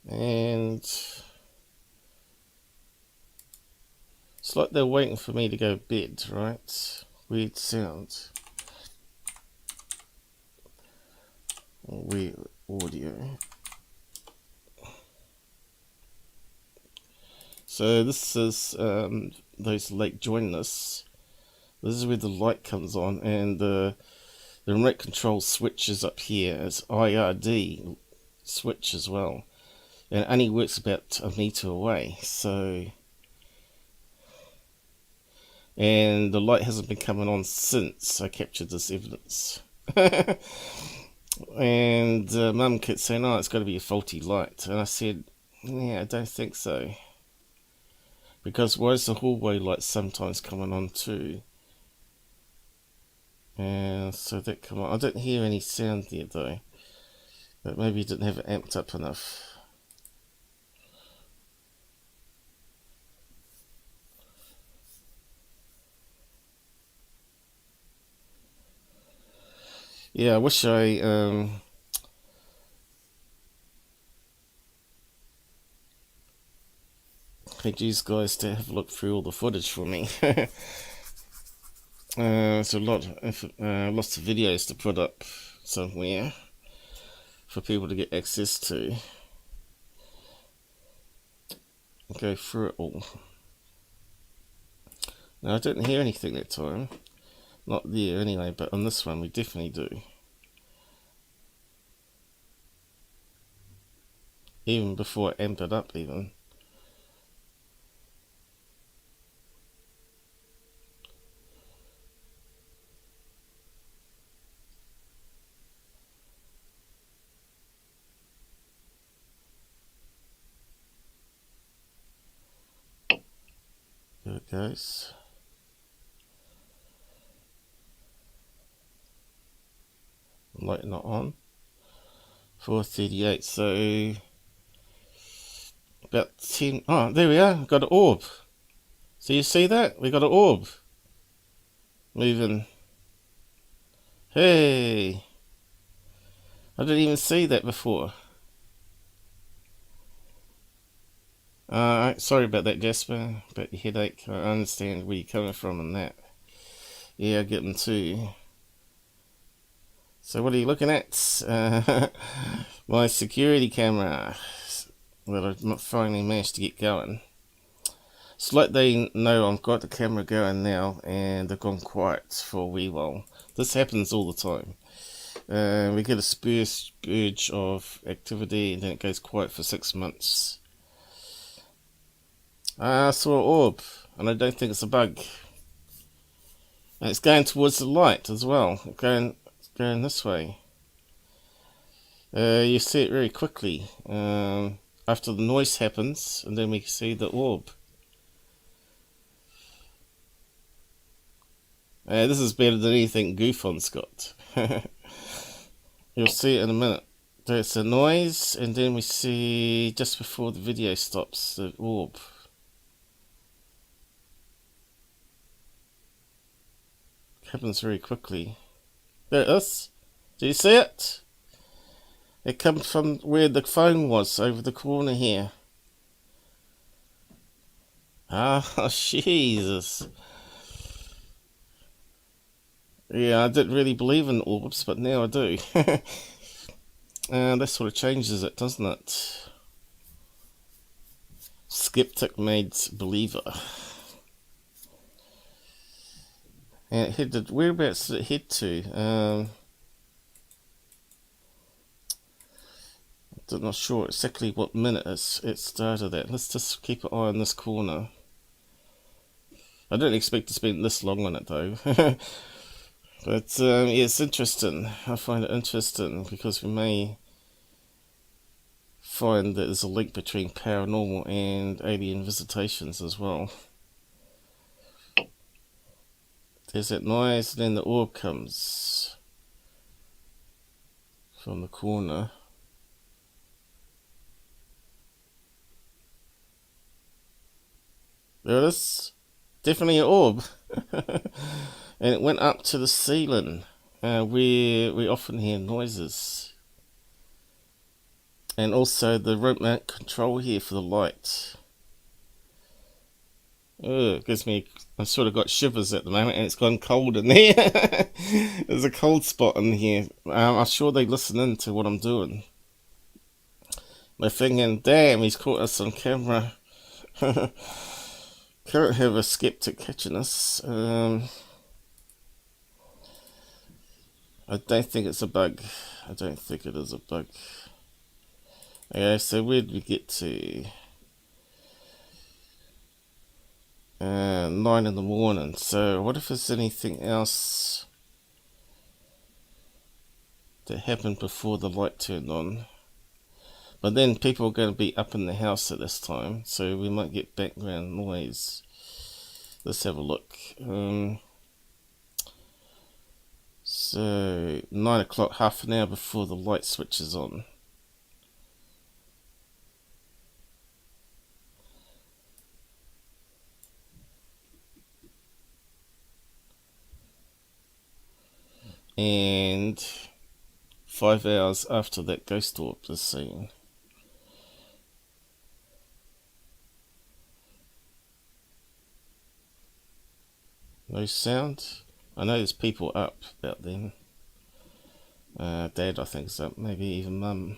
and it's like they're waiting for me to go to bed, right? Weird sound. Weird audio. So this is those late join us. This is where the light comes on, and the remote control switch is up here as IRD switch as well, and it only works about a meter away. So, and the light hasn't been coming on since I captured this evidence. And Mum kept saying, "Oh, it's got to be a faulty light," and I said, "Yeah, I don't think so." Because why is the hallway light sometimes coming on too? And so that come on. I didn't hear any sound there though, but maybe you didn't have it amped up enough. Yeah, I wish I had you guys to have a look through all the footage for me. It's a lot, lots of videos to put up somewhere for people to get access to. Go through it all. Now, I didn't hear anything that time. Not there anyway, but on this one we definitely do. Even before I amped it up even. There it goes. Light not on. 4:38, so about 10. Oh, there we are. Got an orb. So you see that? We got an orb moving. Hey, I didn't even see that before. Sorry about that, Jasper. About your headache. I understand where you're coming from on that. Yeah, I get them too. So what are you looking at? My security camera that I've finally managed to get going. It's like they know I've got the camera going now and they've gone quiet for a wee while. This happens all the time. We get a spurge of activity and then it goes quiet for 6 months. I saw an orb and I don't think it's a bug. And it's going towards the light as well. Going this way. You see it very quickly after the noise happens, and then we see the orb. This is better than anything Goofon's got. You'll see it in a minute. There's a noise, and then we see just before the video stops the orb. It happens very quickly. There it is. Do you see it? It comes from where the phone was, over the corner here. Ah, Jesus. Yeah, I didn't really believe in orbs, but now I do. That sort of changes it, doesn't it? Skeptic made believer. And it headed, whereabouts did it head to? I'm not sure exactly what minute it started at. Let's just keep an eye on this corner. I didn't expect to spend this long on it though. But yeah, it's interesting. I find it interesting because we may find that there's a link between paranormal and alien visitations as well. There's that noise, and then the orb comes from the corner. There it is. Definitely an orb. And it went up to the ceiling where we often hear noises. And also the remote control here for the light. Oh, it gives me, I've sort of got shivers at the moment and it's gone cold in there. There's a cold spot in here. I'm sure they listen in to what I'm doing. They're thinking, damn, he's caught us on camera. Can't have a skeptic catching us. I don't think it's a bug. I don't think it is a bug. Okay, so where did we get to? 9 in the morning. So what if there's anything else that happened before the light turned on? But then people are going to be up in the house at this time, so we might get background noise. Let's have a look. So 9 o'clock, half an hour before the light switches on. And 5 hours after that ghost orb is seen. No sound. I know there's people up about then. Dad, I think, is up. Maybe even Mum.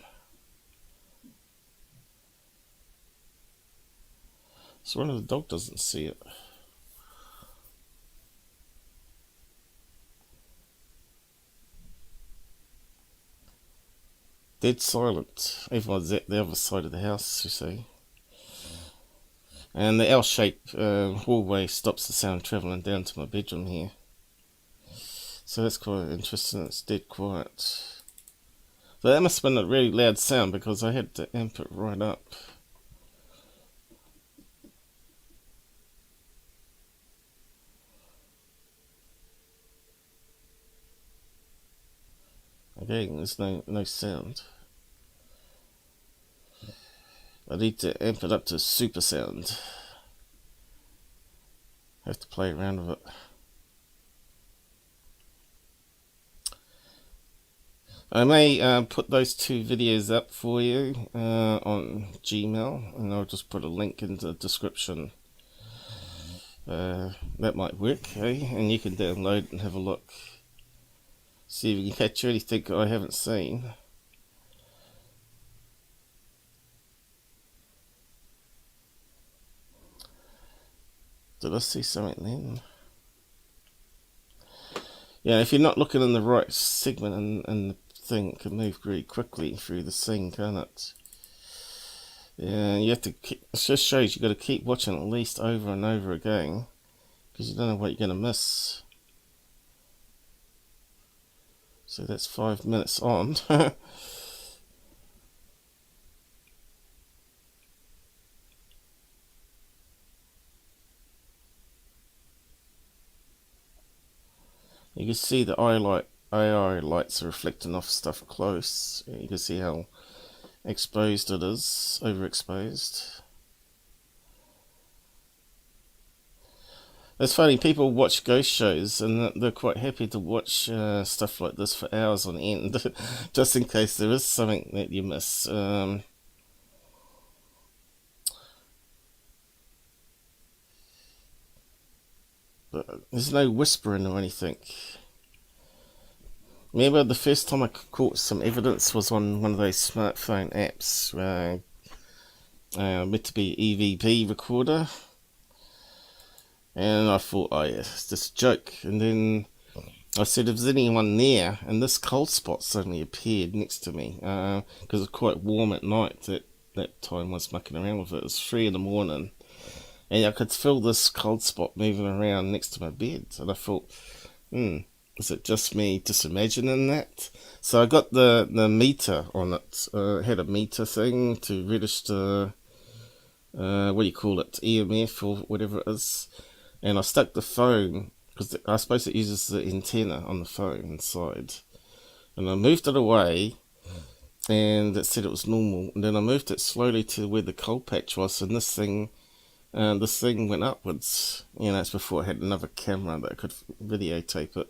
So one of the dog doesn't see it. Dead silent. Everyone's at the other side of the house, you see. And the L-shaped hallway stops the sound travelling down to my bedroom here. So that's quite interesting. It's dead quiet. So that must have been a really loud sound because I had to amp it right up. Again, there's no sound. I need to amp it up to super sound. Have to play around with it. I may put those 2 videos up for you on Gmail, and I'll just put a link in the description. That might work, eh? And you can download and have a look. See if you can catch anything I haven't seen. Did I see something then? Yeah, if you're not looking in the right segment and the thing it can move very quickly through the scene, can't it? Yeah, you have to keep, it just shows you got to keep watching at least over and over again, because you don't know what you're going to miss. So that's 5 minutes on. You can see the AI lights are reflecting off stuff close. You can see how exposed it is, overexposed. It's funny, people watch ghost shows and they're quite happy to watch stuff like this for hours on end, just in case there is something that you miss. But there's no whispering or anything. Remember the first time I caught some evidence was on one of those smartphone apps, meant to be EVP recorder. And I thought, oh yeah, it's just a joke. And then I said, if there's anyone there, and this cold spot suddenly appeared next to me, because it was quite warm at night that time I was mucking around with it. It was 3 in the morning, and I could feel this cold spot moving around next to my bed. And I thought, is it just me just imagining that? So I got the meter on it. It had a meter thing to register, what do you call it, EMF or whatever it is. And I stuck the phone, because I suppose it uses the antenna on the phone inside. And I moved it away, and it said it was normal. And then I moved it slowly to where the cold patch was, and this thing went upwards. You know, it's before I had another camera that I could videotape it.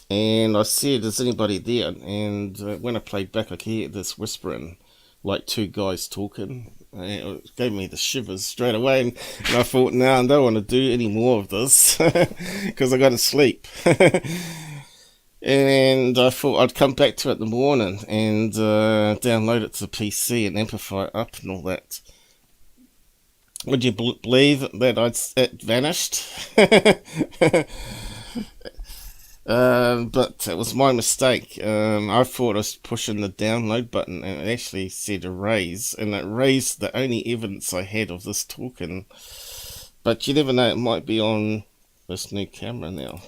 And I said, is anybody there? And when I played back, I could hear this whispering, like 2 guys talking. And it gave me the shivers straight away, and I thought, no, I don't want to do any more of this, because I got to sleep. And I thought I'd come back to it in the morning and download it to the PC and amplify it up and all that. Would you believe that it vanished? But it was my mistake. I thought I was pushing the download button, and it actually said erase, and it erased the only evidence I had of this talking. But you never know, it might be on this new camera now.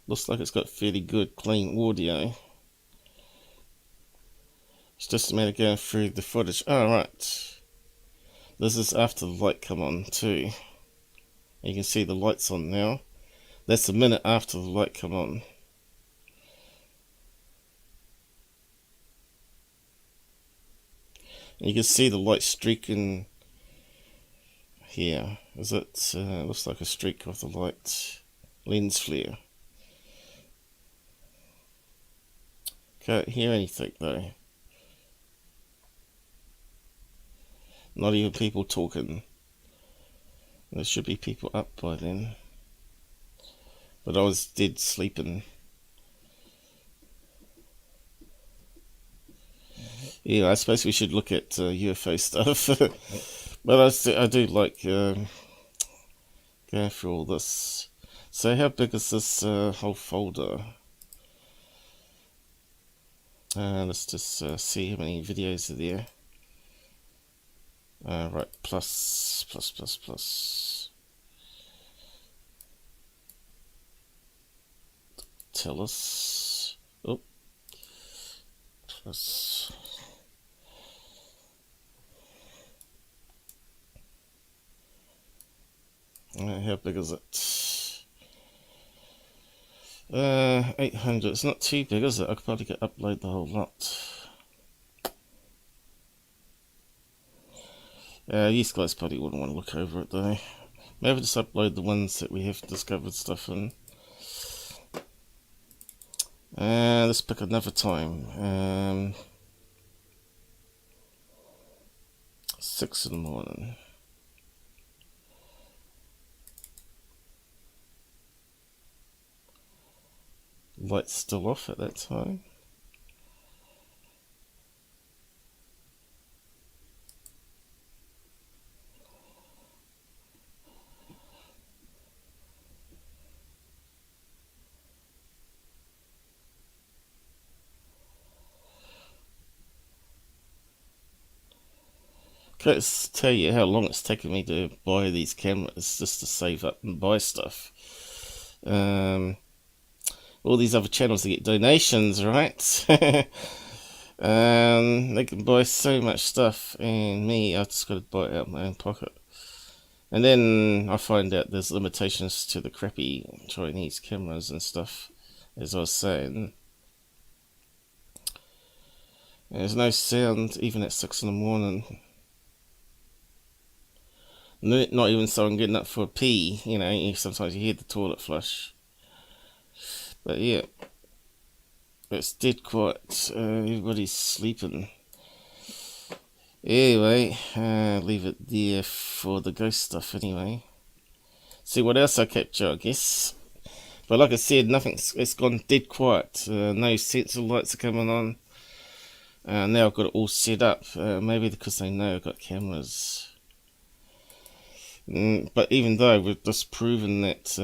Looks like it's got fairly good, clean audio. It's just a matter of going through the footage. Oh, right. This is after the light come on too. You can see the lights on now. That's a minute after the light come on. You can see the light streaking here. Is it? Looks like a streak of the light lens flare. Can't hear anything though. Not even people talking. There should be people up by then. But I was dead sleeping. Yeah, I suppose we should look at UFO stuff. But I do like going through all this. So how big is this whole folder? Let's just see how many videos are there. Right, plus. Tell us. Oh, plus. How big is it? 800. It's not too big, is it? I could probably upload the whole lot. These guys probably wouldn't want to look over it though. Maybe just upload the ones that we have discovered stuff in. Let's pick another time. 6 in the morning. Light's still off at that time. Okay, let's tell you how long it's taken me to buy these cameras just to save up and buy stuff. All these other channels, they get donations, right? They can buy so much stuff, and me, I just got to buy it out of my own pocket. And then I find out there's limitations to the crappy Chinese cameras and stuff, as I was saying. There's no sound even at 6 in the morning. Not even someone getting up for a pee, you know, sometimes you hear the toilet flush. But yeah, it's dead quiet. Everybody's sleeping. Anyway, leave it there for the ghost stuff anyway. See what else I capture, I guess. But like I said, it's gone dead quiet. No sensor lights are coming on. Now I've got it all set up. Maybe because they know I've got cameras. But even though we've just proven that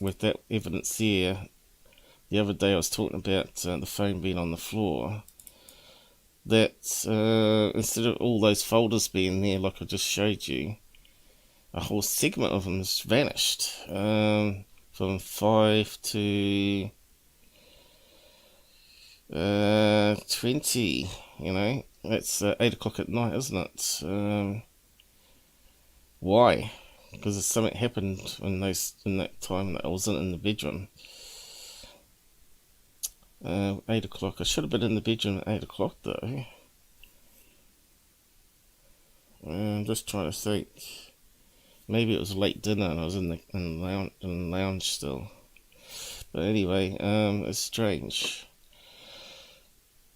with that evidence there, the other day I was talking about the phone being on the floor, that instead of all those folders being there like I just showed you, a whole segment of them has vanished, from 5 to 20, you know. That's 8 o'clock at night, isn't it? Why? Because something happened in that time that I wasn't in the bedroom. 8 o'clock. I should have been in the bedroom at 8 o'clock though. I'm just trying to think. Maybe it was late dinner and I was in the lounge still. But anyway, it's strange.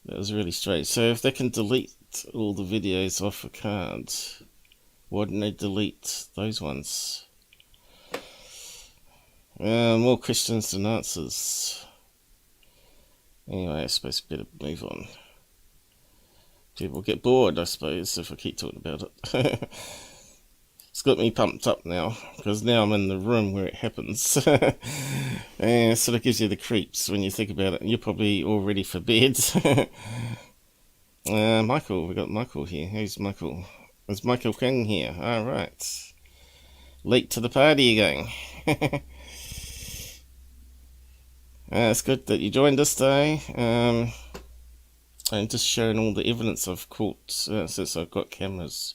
That was really strange. So if they can delete all the videos off a card, why didn't they delete those ones? More questions than answers. Anyway, I suppose better move on. People get bored, I suppose, if I keep talking about it. It's got me pumped up now, because now I'm in the room where it happens. And it sort of gives you the creeps when you think about it. You're probably all ready for bed. Michael, we got Michael here. Who's Michael? Is Michael King here? Alright. Late to the party again. It's good that you joined us today. And just showing all the evidence I've caught since I've got cameras.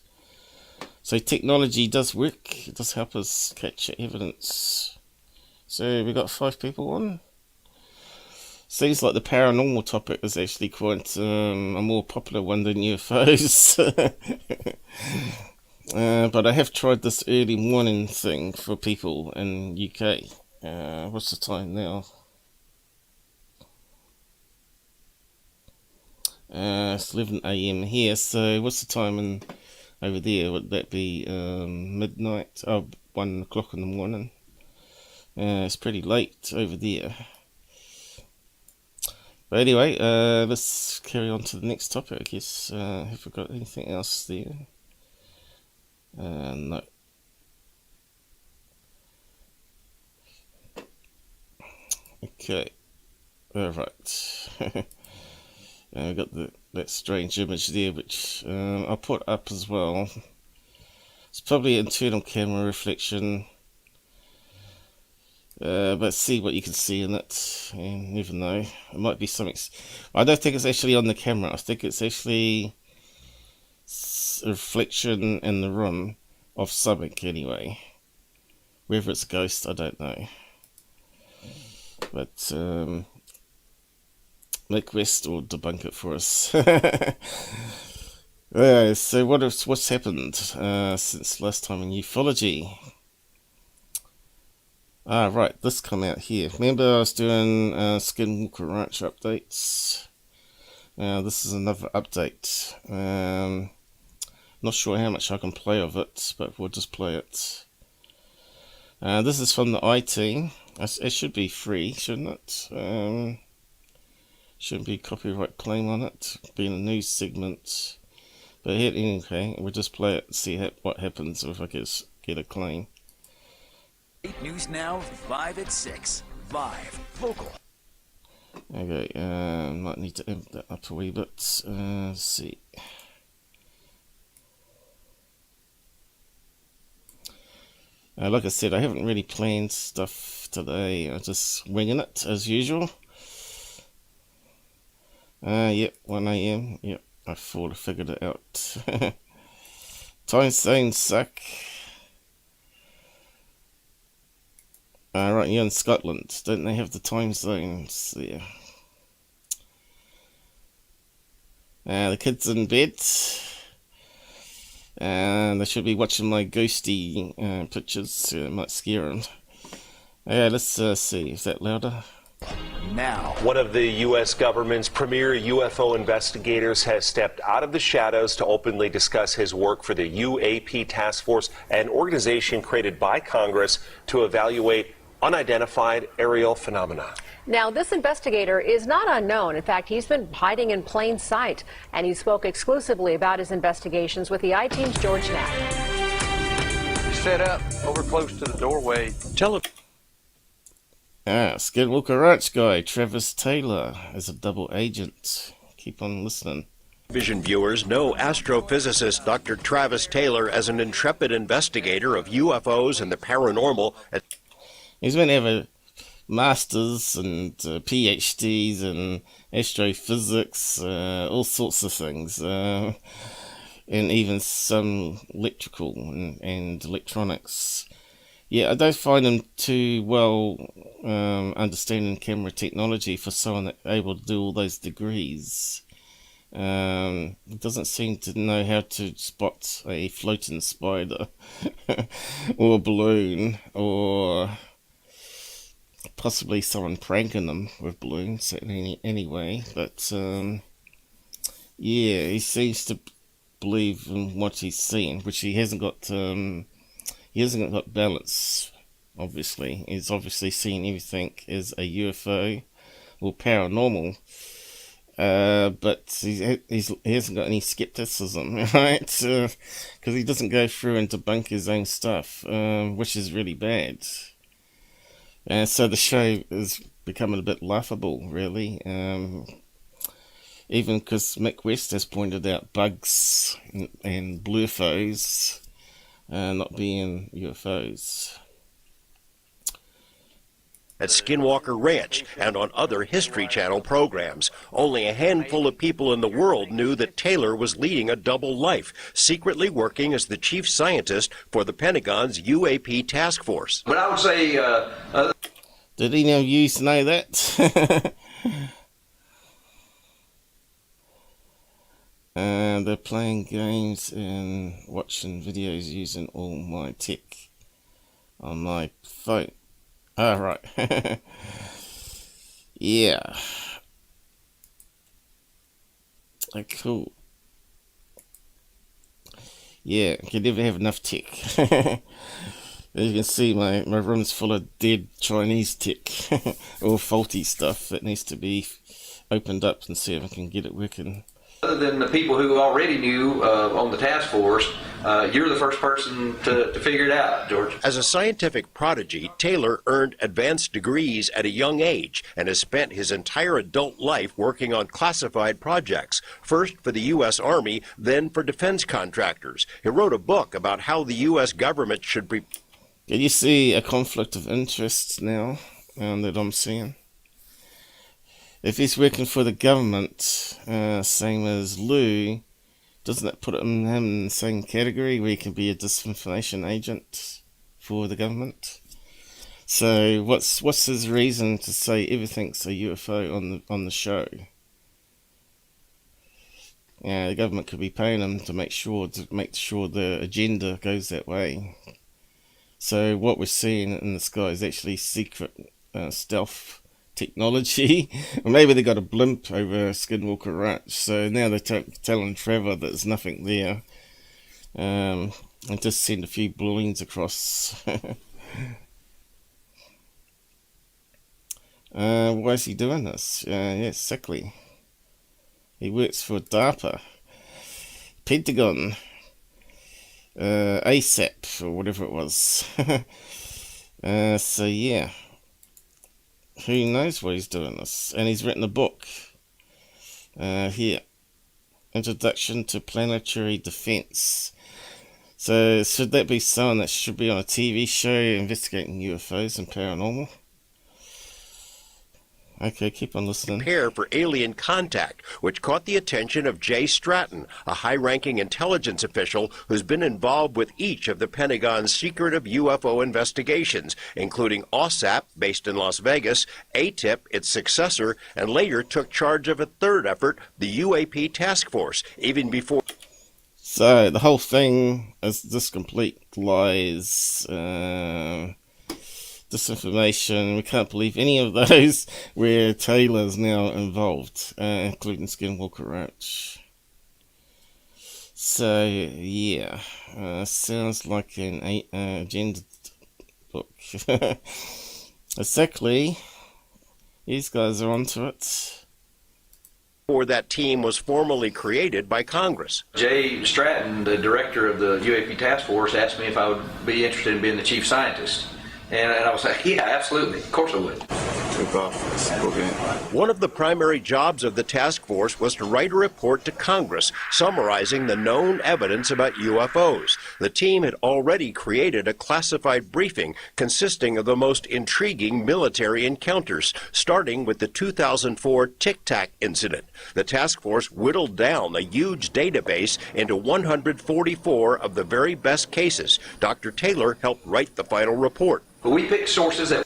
So technology does work. It does help us capture evidence. So we got 5 people on. seems like the paranormal topic is actually quite a more popular one than UFOs. But I have tried this early morning thing for people in UK. What's the time now? It's 11 AM here, so what's the time over there? Would that be midnight? Oh, 1 o'clock in the morning. It's pretty late over there. But anyway, let's carry on to the next topic, I guess. Have we got anything else there? No. Okay. Alright. I got that strange image there, which I'll put up as well. It's probably internal camera reflection. But see what you can see in it. You never know. It might be something. I don't think it's actually on the camera. I think it's actually a reflection in the room of something anyway. Whether it's a ghost, I don't know. But Nick West will debunk it for us. So what's happened since last time in ufology? Right, this come out here. Remember I was doing Skinwalker Ranch updates? This is another update. Not sure how much I can play of it, but we'll just play it. This is from the I-Team. It should be free, shouldn't it? Shouldn't be copyright claim on it, being a news segment. But here, okay, we'll just play it and see what happens if I get a claim. News now, 5 at 6. Live, local. Okay, might need to amp that up a wee bit. Let's see. Like I said, I haven't really planned stuff today. I'm just winging it as usual. Yep, 1 AM. Yep, I thought I figured it out. Time zones suck. Right, you're in Scotland. Don't they have the time zones there? The kids in bed. And they should be watching my ghosty pictures. It might scare them. Let's see. Is that louder? Now, one of the U.S. government's premier UFO investigators has stepped out of the shadows to openly discuss his work for the UAP task force, an organization created by Congress to evaluate unidentified aerial phenomena. Now, this investigator is not unknown. In fact, he's been hiding in plain sight, and he spoke exclusively about his investigations with the I-Team's George Knapp. Set up over close to the doorway. Skinwalker Ranch guy, Travis Taylor, as a double agent. Keep on listening. Vision viewers know astrophysicist Dr. Travis Taylor as an intrepid investigator of UFOs and the paranormal. He's been to have a masters and PhDs in astrophysics, all sorts of things, and even some electrical and electronics. Yeah, I don't find him too well understanding camera technology for someone able to do all those degrees. He doesn't seem to know how to spot a floating spider or a balloon, or possibly someone pranking them with balloons anyway. But yeah, he seems to believe in what he's seen, which he hasn't got. He hasn't got balance. Obviously, he's obviously seen everything as a UFO or paranormal. But he hasn't got any skepticism, right? Because he doesn't go through and debunk his own stuff, which is really bad. And so the show is becoming a bit laughable, really. Even because Mick West has pointed out bugs and blurfos not being UFOs. At Skinwalker Ranch and on other History Channel programs, only a handful of people in the world knew that Taylor was leading a double life, secretly working as the chief scientist for the Pentagon's UAP task force. But I would say... Did any of you know that? And they're playing games and watching videos using all my tech on my phone. Ah, right. Yeah. Cool. Yeah, you can never have enough tech. As you can see, my room's full of dead Chinese tech. All faulty stuff that needs to be opened up and see if I can get it working. Other than the people who already knew on the task force, you're the first person to figure it out, George. As a scientific prodigy, Taylor earned advanced degrees at a young age and has spent his entire adult life working on classified projects, first for the U.S. Army, then for defense contractors. He wrote a book about how the U.S. government should be... Can you see a conflict of interest now that I'm seeing? If he's working for the government, same as Lou, doesn't that put him in the same category where he can be a disinformation agent for the government? So what's his reason to say everything's a UFO on the show? Yeah, the government could be paying him to make sure the agenda goes that way. So what we're seeing in the sky is actually secret stealth technology. Or maybe they got a blimp over Skinwalker Ranch, so now they're telling Trevor that there's nothing there, and just send a few balloons across. Why is he doing this? Yeah, sickly. He works for DARPA, Pentagon, ASAP, or whatever it was. So yeah, who knows why he's doing this? And he's written a book here, Introduction to Planetary Defense. So should that be someone that should be on a TV show investigating UFOs and paranormal? Okay, keep on listening. Prepare for alien contact, which caught the attention of Jay Stratton, a high-ranking intelligence official who's been involved with each of the Pentagon's secretive UFO investigations, including OSAP, based in Las Vegas, ATIP, its successor, and later took charge of a third effort, the UAP task force, even before... So, the whole thing is just complete lies, disinformation. We can't believe any of those where Taylor's now involved, including Skinwalker Ranch. So, yeah, sounds like an agenda book. Exactly. These guys are onto it. Before that team was formally created by Congress. Jay Stratton, the director of the UAP task force, asked me if I would be interested in being the chief scientist. And I was like, yeah, absolutely. Of course I would. One of the primary jobs of the task force was to write a report to Congress summarizing the known evidence about UFOs. The team had already created a classified briefing consisting of the most intriguing military encounters, starting with the 2004 Tic Tac incident. The task force whittled down a huge database into 144 of the very best cases. Dr. Taylor helped write the final report. But we picked sources that...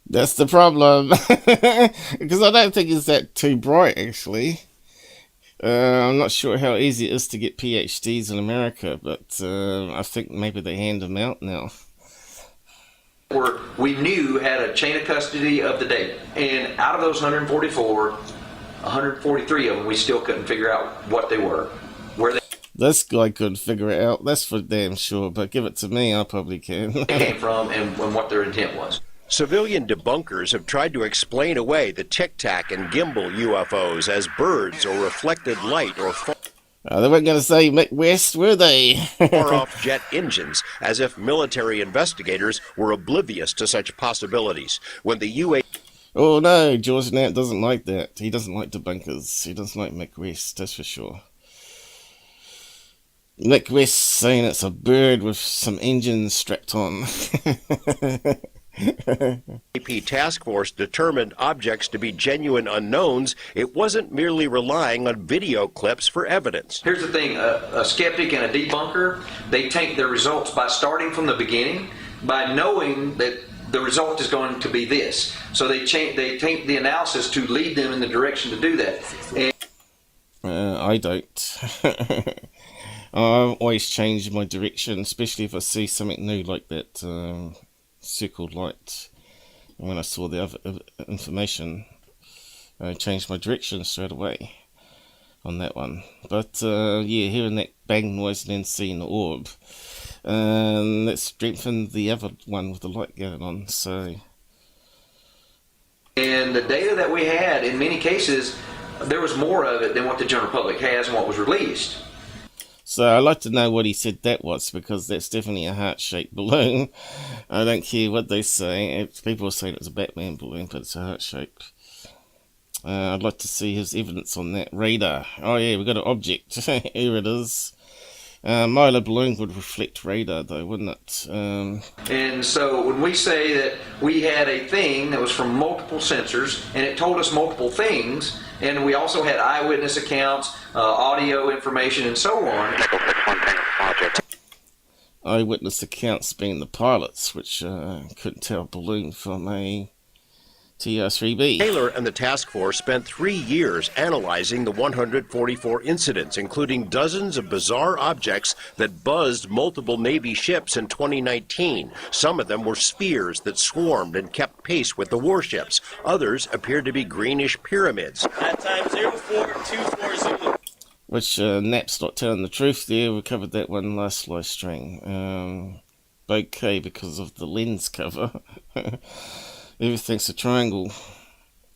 That's the problem. Because I don't think it's that too bright, actually. I'm not sure how easy it is to get PhDs in America, but I think maybe they hand them out now. Where we knew had a chain of custody of the data. And out of those 144, 143 of them, we still couldn't figure out what they were. Where they This guy couldn't figure it out, that's for damn sure, but give it to me, I probably can. came from and what their intent was. Civilian debunkers have tried to explain away the Tic Tac and gimbal UFOs as birds or reflected light or They weren't going to say Mick West, were they? far-off jet engines, as if military investigators were oblivious to such possibilities. When the UAP... Oh no, George Knapp doesn't like that. He doesn't like debunkers. He doesn't like Mick West, that's for sure. Mick West saying it's a bird with some engines strapped on. UAP task force determined objects to be genuine unknowns. It wasn't merely relying on video clips for evidence. Here's the thing, a skeptic and a debunker, they take their results by starting from the beginning, by knowing that the result is going to be this. So they taint the analysis to lead them in the direction to do that. And I don't. I always change my direction, especially if I see something new like that circled light. And when I saw the other information, I changed my direction straight away on that one. But yeah, hearing that bang noise and then seeing the orb, that strengthened the other one with the light going on. So, and the data that we had, in many cases, there was more of it than what the general public has and what was released. So I'd like to know what he said that was, because that's definitely a heart-shaped balloon. I don't care what they say. People are saying it's a Batman balloon, but it's a heart-shape. I'd like to see his evidence on that radar. Oh yeah, we've got an object. Here it is. Milo balloon would reflect radar though, wouldn't it? And so when we say that we had a thing that was from multiple sensors and it told us multiple things, and we also had eyewitness accounts, audio information, and so on. Eyewitness accounts being the pilots, which couldn't tell a balloon from a TR-3B. Taylor and the task force spent 3 years analyzing the 144 incidents, including dozens of bizarre objects that buzzed multiple Navy ships in 2019. Some of them were spheres that swarmed and kept pace with the warships. Others appeared to be greenish pyramids. At time 04240. Which Knapp's not telling the truth there. We covered that one last live stream. Okay, because of the lens cover. Everything's a triangle.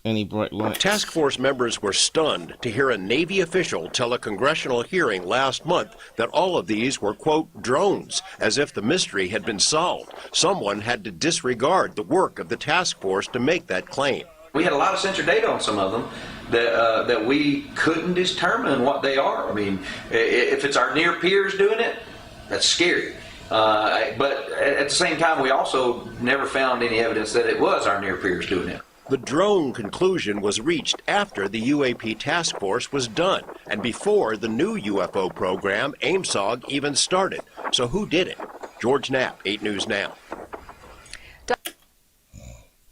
Any bright lights. Task force members were stunned to hear a Navy official tell a congressional hearing last month that all of these were, quote, drones, as if the mystery had been solved. Someone had to disregard the work of the task force to make that claim. We had a lot of sensor data on some of them that we couldn't determine what they are. I mean, if it's our near peers doing it, that's scary. But at the same time, we also never found any evidence that it was our near peers doing it. The drone conclusion was reached after the UAP task force was done and before the new UFO program, AIMSOG, even started. So who did it? George Knapp, 8 News Now.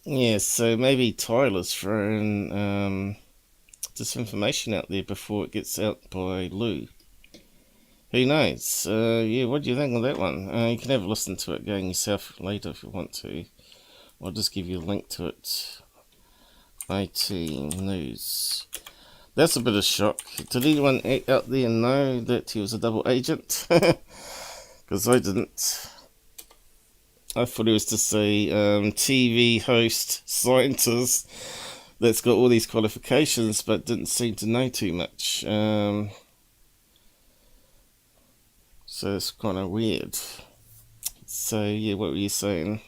Yeah, so maybe Tyler's throwing disinformation out there before it gets out by Lou. Who knows? Yeah, what do you think of that one? You can have a listen to it going yourself later if you want to. I'll just give you a link to it. IT News. That's a bit of shock. Did anyone out there know that he was a double agent? Because I didn't. I thought it was to say TV host, scientist that's got all these qualifications but didn't seem to know too much. So it's kind of weird. So yeah, what were you saying?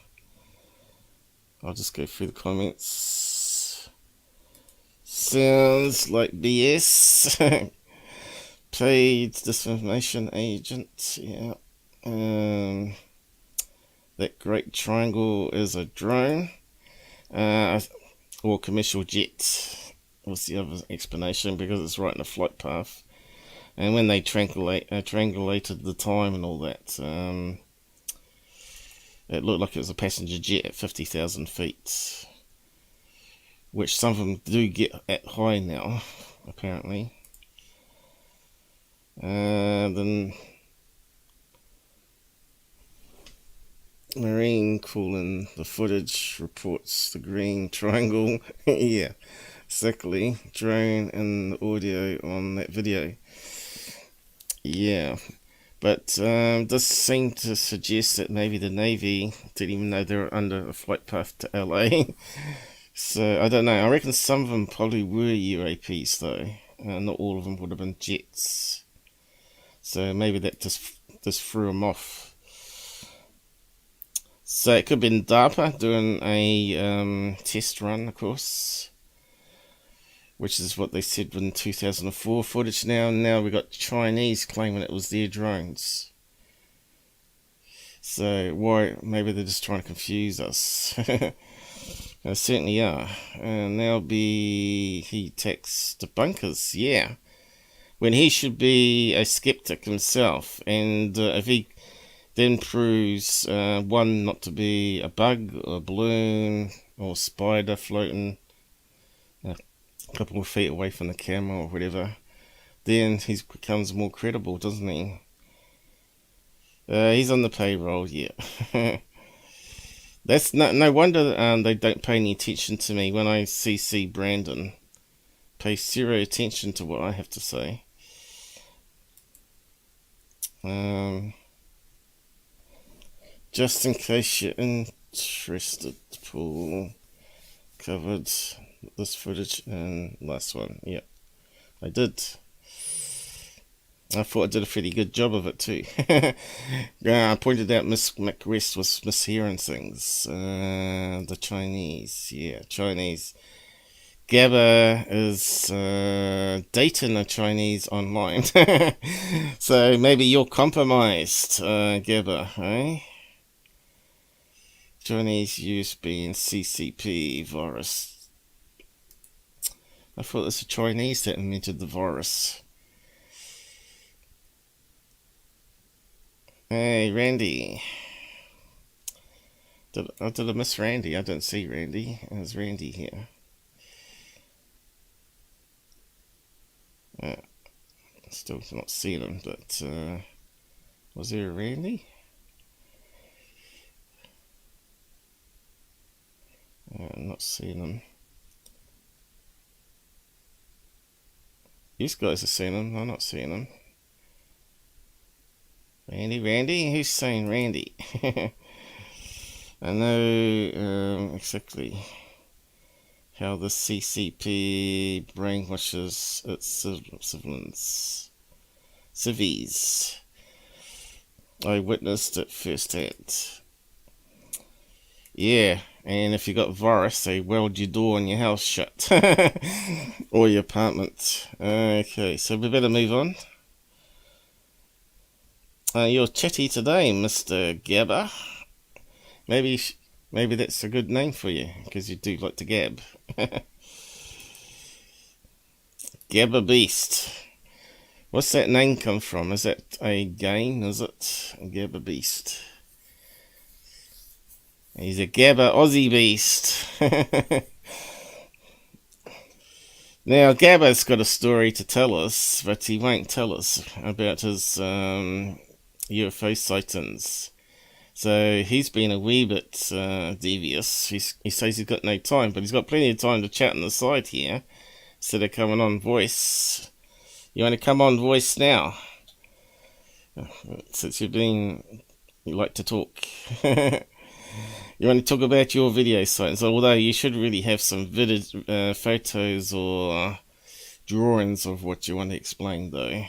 I'll just go through the comments. Sounds like BS. Paid disinformation agent. Yeah. That great triangle is a drone. Or commercial jet. Was the other explanation, because it's right in the flight path. And when they triangulated the time and all that, it looked like it was a passenger jet at 50,000 feet. Which some of them do get at high now, apparently. Then Marine calling the footage reports the green triangle. Yeah, exactly. Drone and the audio on that video. Yeah, but does seem to suggest that maybe the Navy didn't even know they were under a flight path to LA. So I don't know. I reckon some of them probably were UAPs though. Not all of them would have been jets. So maybe that just threw them off. So it could have been DARPA doing a test run, of course, which is what they said in 2004 footage now. And now we've got Chinese claiming it was their drones. So why? Maybe they're just trying to confuse us. They certainly are. And now he attacks debunkers, yeah. When he should be a skeptic himself. And if he then proves one not to be a bug or a balloon or spider floating a couple of feet away from the camera or whatever, then he becomes more credible, doesn't he? He's on the payroll, yeah. That's no wonder they don't pay any attention to me when I CC Brandon. Pay zero attention to what I have to say. Just in case you're interested, Paul covered this footage and last one. Yeah, I did. I thought I did a pretty good job of it too. I pointed out Miss McRest was mishearing things. The Chinese, yeah, Chinese. Gabba is dating a Chinese online. So maybe you're compromised, Gabba, eh? Chinese USB and CCP virus. I thought it was the Chinese that invented the virus. Hey, Randy. Did I miss Randy? I don't see Randy. There's Randy here. Still not seeing him, but was there a Randy? I'm not seeing him. These guys are seeing him. I'm not seeing him. Randy? Who's saying Randy? I know exactly how the CCP brainwashes its civvies. I witnessed it firsthand. Yeah, and if you got virus, they weld your door and your house shut. Or your apartment. Okay, so we better move on. You're chatty today, Mr. Gabba. Maybe that's a good name for you, because you do like to gab. Gabba Beast. What's that name come from? Is that a game, is it? Gabba Beast. He's a Gabba Aussie Beast. Now, Gabba's got a story to tell us, but he won't tell us about his UFO sightings. So he's been a wee bit devious. He says he's got no time, but he's got plenty of time to chat on the side here, instead of coming on voice. You want to come on voice now? Since you like to talk. You want to talk about your video sightings, although you should really have some photos or drawings of what you want to explain, though.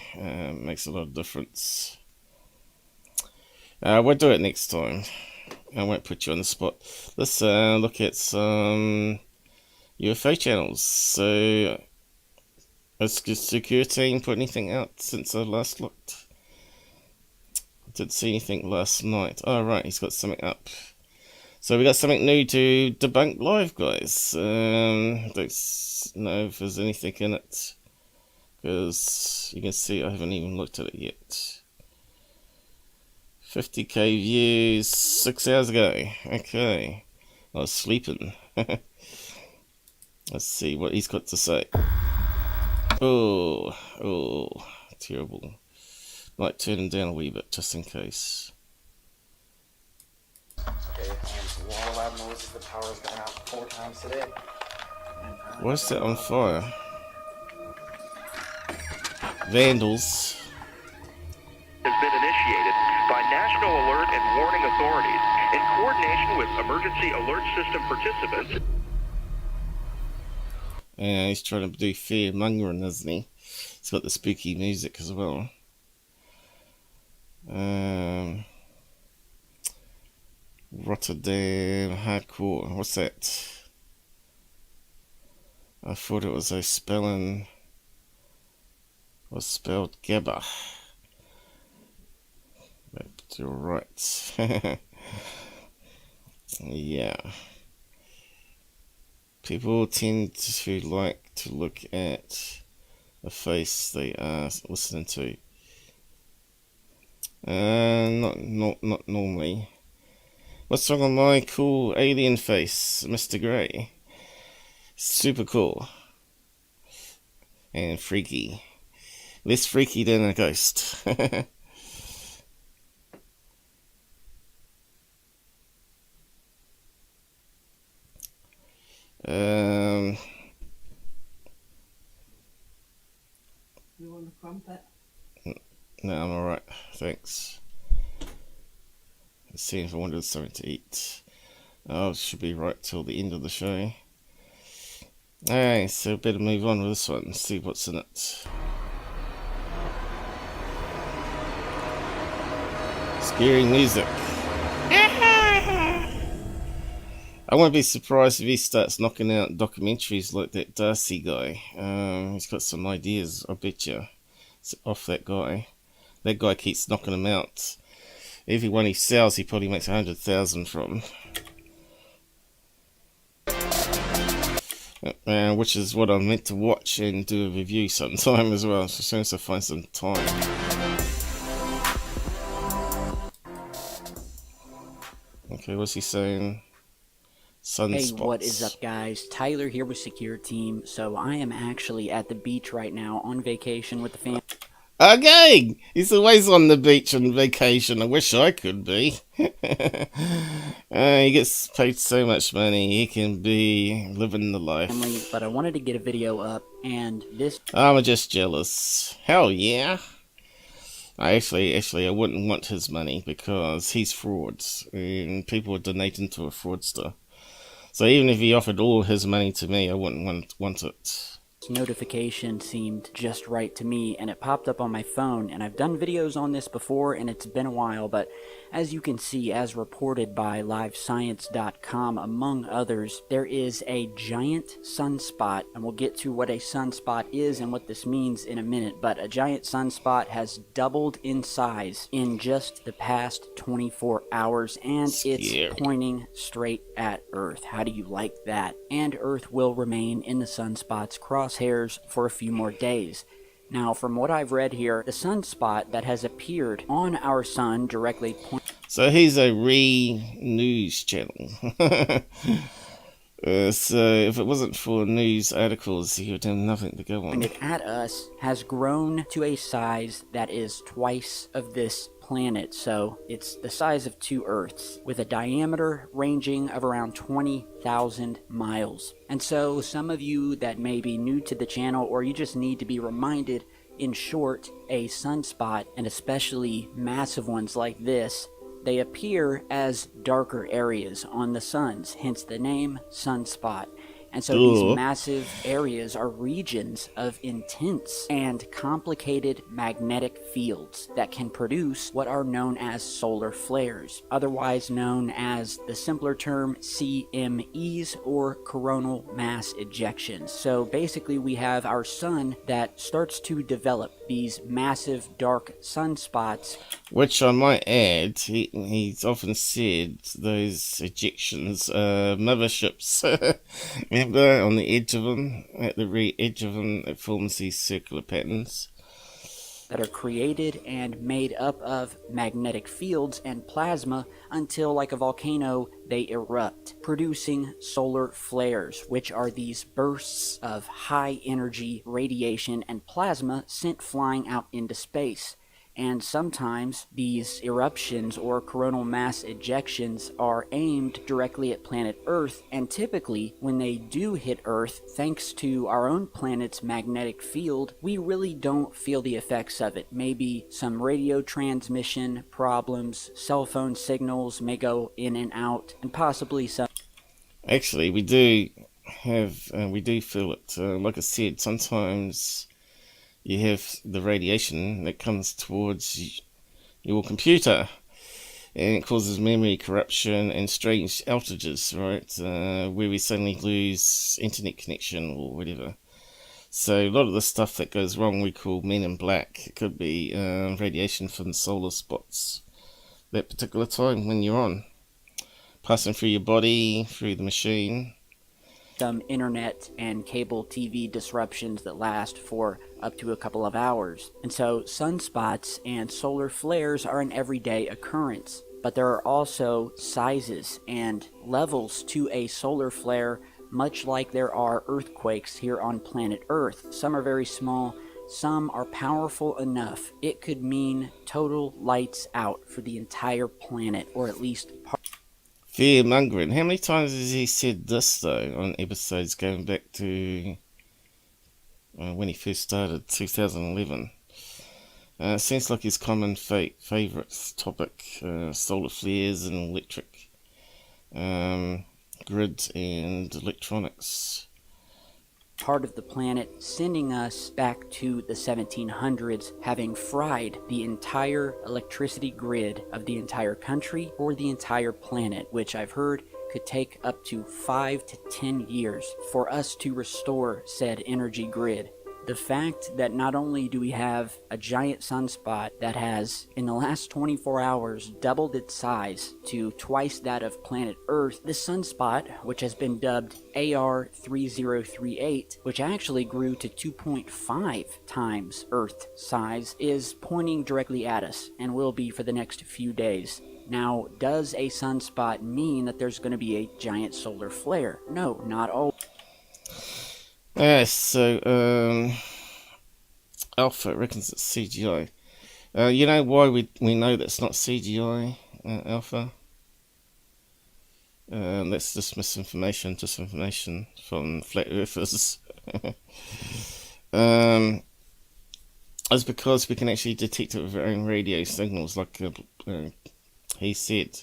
Makes a lot of difference. We'll do it next time. I won't put you on the spot. Let's look at some UFO channels. So, has the security team put anything out since I last looked? I didn't see anything last night. Oh, right, he's got something up. So we got something new to debunk live, guys. Don't know if there's anything in it, because you can see I haven't even looked at it yet. 50k views 6 hours ago. Okay, I was sleeping. Let's see what he's got to say. Oh, terrible. Might turn him down a wee bit just in case. Okay, and a lot of loud noises. The power's gone out 4 times today. Why is that on fire? Vandals. Has been initiated by National Alert and Warning Authorities in coordination with Emergency Alert System participants. Yeah, he's trying to do fear mongering, isn't he? He's got the spooky music as well. Rotterdam hardcore. What's that? I thought it was a spelling. Was spelled Gabba. But you're right. Yeah. People tend to like to look at the face they are listening to. Not normally. What's wrong with my cool alien face, Mr. Grey? Super cool. And freaky. Less freaky than a ghost. You want a crumpet? No, I'm alright. Thanks. Let's see if I wanted something to eat. Oh, it should be right till the end of the show. Alright, so better move on with this one and see what's in it. Scary music. I won't be surprised if he starts knocking out documentaries like that Darcy guy. He's got some ideas, I bet you, off that guy. That guy keeps knocking them out. Every one he sells, he probably makes 100,000 from. Which is what I'm meant to watch and do a review sometime as well. So as soon as I find some time. Okay, what's he saying? Sunspots. Hey, what is up, guys? Tyler here with Secure Team. So I am actually at the beach right now on vacation with the family. Okay, he's always on the beach on vacation. I wish I could be. He gets paid so much money, he can be living the life. But I wanted to get a video up, and this... I'm just jealous. Hell yeah. Actually, I wouldn't want his money because he's frauds, and people are donating to a fraudster. So even if he offered all his money to me, I wouldn't want it. Notification seemed just right to me, and it popped up on my phone, and I've done videos on this before, and it's been a while, but as you can see, as reported by livescience.com, among others, there is a giant sunspot, and we'll get to what a sunspot is and what this means in a minute, but a giant sunspot has doubled in size in just the past 24 hours, and it's pointing straight at Earth. How do you like that? And Earth will remain in the sunspot's crosshairs for a few more days. Now, from what I've read here, the sunspot that has appeared on our sun directly So he's a news channel. So if it wasn't for news articles, he would have nothing to go on. Pointed at us has grown to a size that is twice of this planet, so it's the size of 2 Earths, with a diameter ranging of around 20,000 miles. And so some of you that may be new to the channel, or you just need to be reminded, in short, a sunspot, and especially massive ones like this, they appear as darker areas on the suns, hence the name sunspot. And so these massive areas are regions of intense and complicated magnetic fields that can produce what are known as solar flares, otherwise known as the simpler term CMEs, or coronal mass ejections. So basically we have our sun that starts to develop these massive dark sunspots. Which I might add, he's often said those ejections are motherships. Remember, on the edge of them, at the very edge of them, it forms these circular patterns that are created and made up of magnetic fields and plasma until, like a volcano, they erupt, producing solar flares, which are these bursts of high energy radiation and plasma sent flying out into space. And sometimes these eruptions or coronal mass ejections are aimed directly at planet Earth, and typically when they do hit Earth, thanks to our own planet's magnetic field, we really don't feel the effects of it. Maybe some radio transmission problems, cell phone signals may go in and out, and possibly some... Actually, we do feel it. Like I said, sometimes you have the radiation that comes towards your computer, and it causes memory corruption and strange outages, right? Where we suddenly lose internet connection or whatever. So a lot of the stuff that goes wrong we call men in black. It could be radiation from solar spots that particular time when you're on, passing through your body, through the machine. some internet and cable TV disruptions that last for up to a couple of hours. And so sunspots and solar flares are an everyday occurrence. But there are also sizes and levels to a solar flare, much like there are earthquakes here on planet Earth. Some are very small, some are powerful enough. It could mean total lights out for the entire planet, or at least part. Fear mongering. How many times has he said this though on episodes going back to when he first started, 2011? Seems like his common favourite topic, solar flares and electric grid and electronics. Part of the planet, sending us back to the 1700s, having fried the entire electricity grid of the entire country or the entire planet, which I've heard could take up to 5 to 10 years for us to restore said energy grid. The fact that not only do we have a giant sunspot that has, in the last 24 hours, doubled its size to twice that of planet Earth, this sunspot, which has been dubbed AR3038, which actually grew to 2.5 times Earth size, is pointing directly at us and will be for the next few days. Now, does a sunspot mean that there's going to be a giant solar flare? No, not all. So, Alpha reckons it's CGI. You know why we know that's not CGI, Alpha? That's just disinformation from flat earthers. It's because we can actually detect it with our own radio signals, like he said.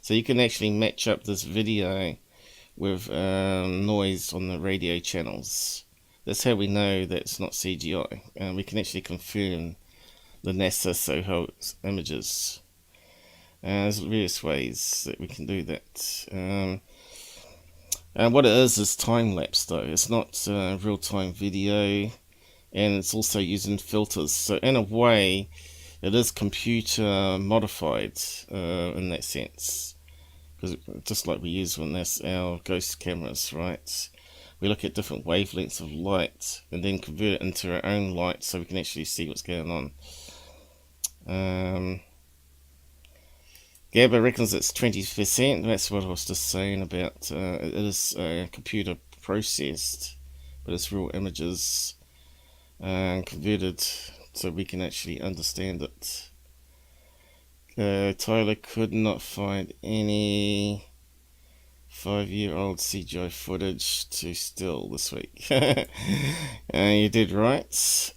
So you can actually match up this video with noise on the radio channels. That's how we know that it's not CGI. We can actually confirm the NASA SOHO images. There's various ways that we can do that. And what it is time-lapse though. It's not real-time video, and it's also using filters. So in a way, it is computer modified in that sense. Because just like we use when that's our ghost cameras, right? We look at different wavelengths of light and then convert it into our own light so we can actually see what's going on. Gabba reckons it's 20%. That's what I was just saying about it is computer processed, but it's real images converted so we can actually understand it. Tyler could not find any 5-year-old CGI footage to steal this week. You did right.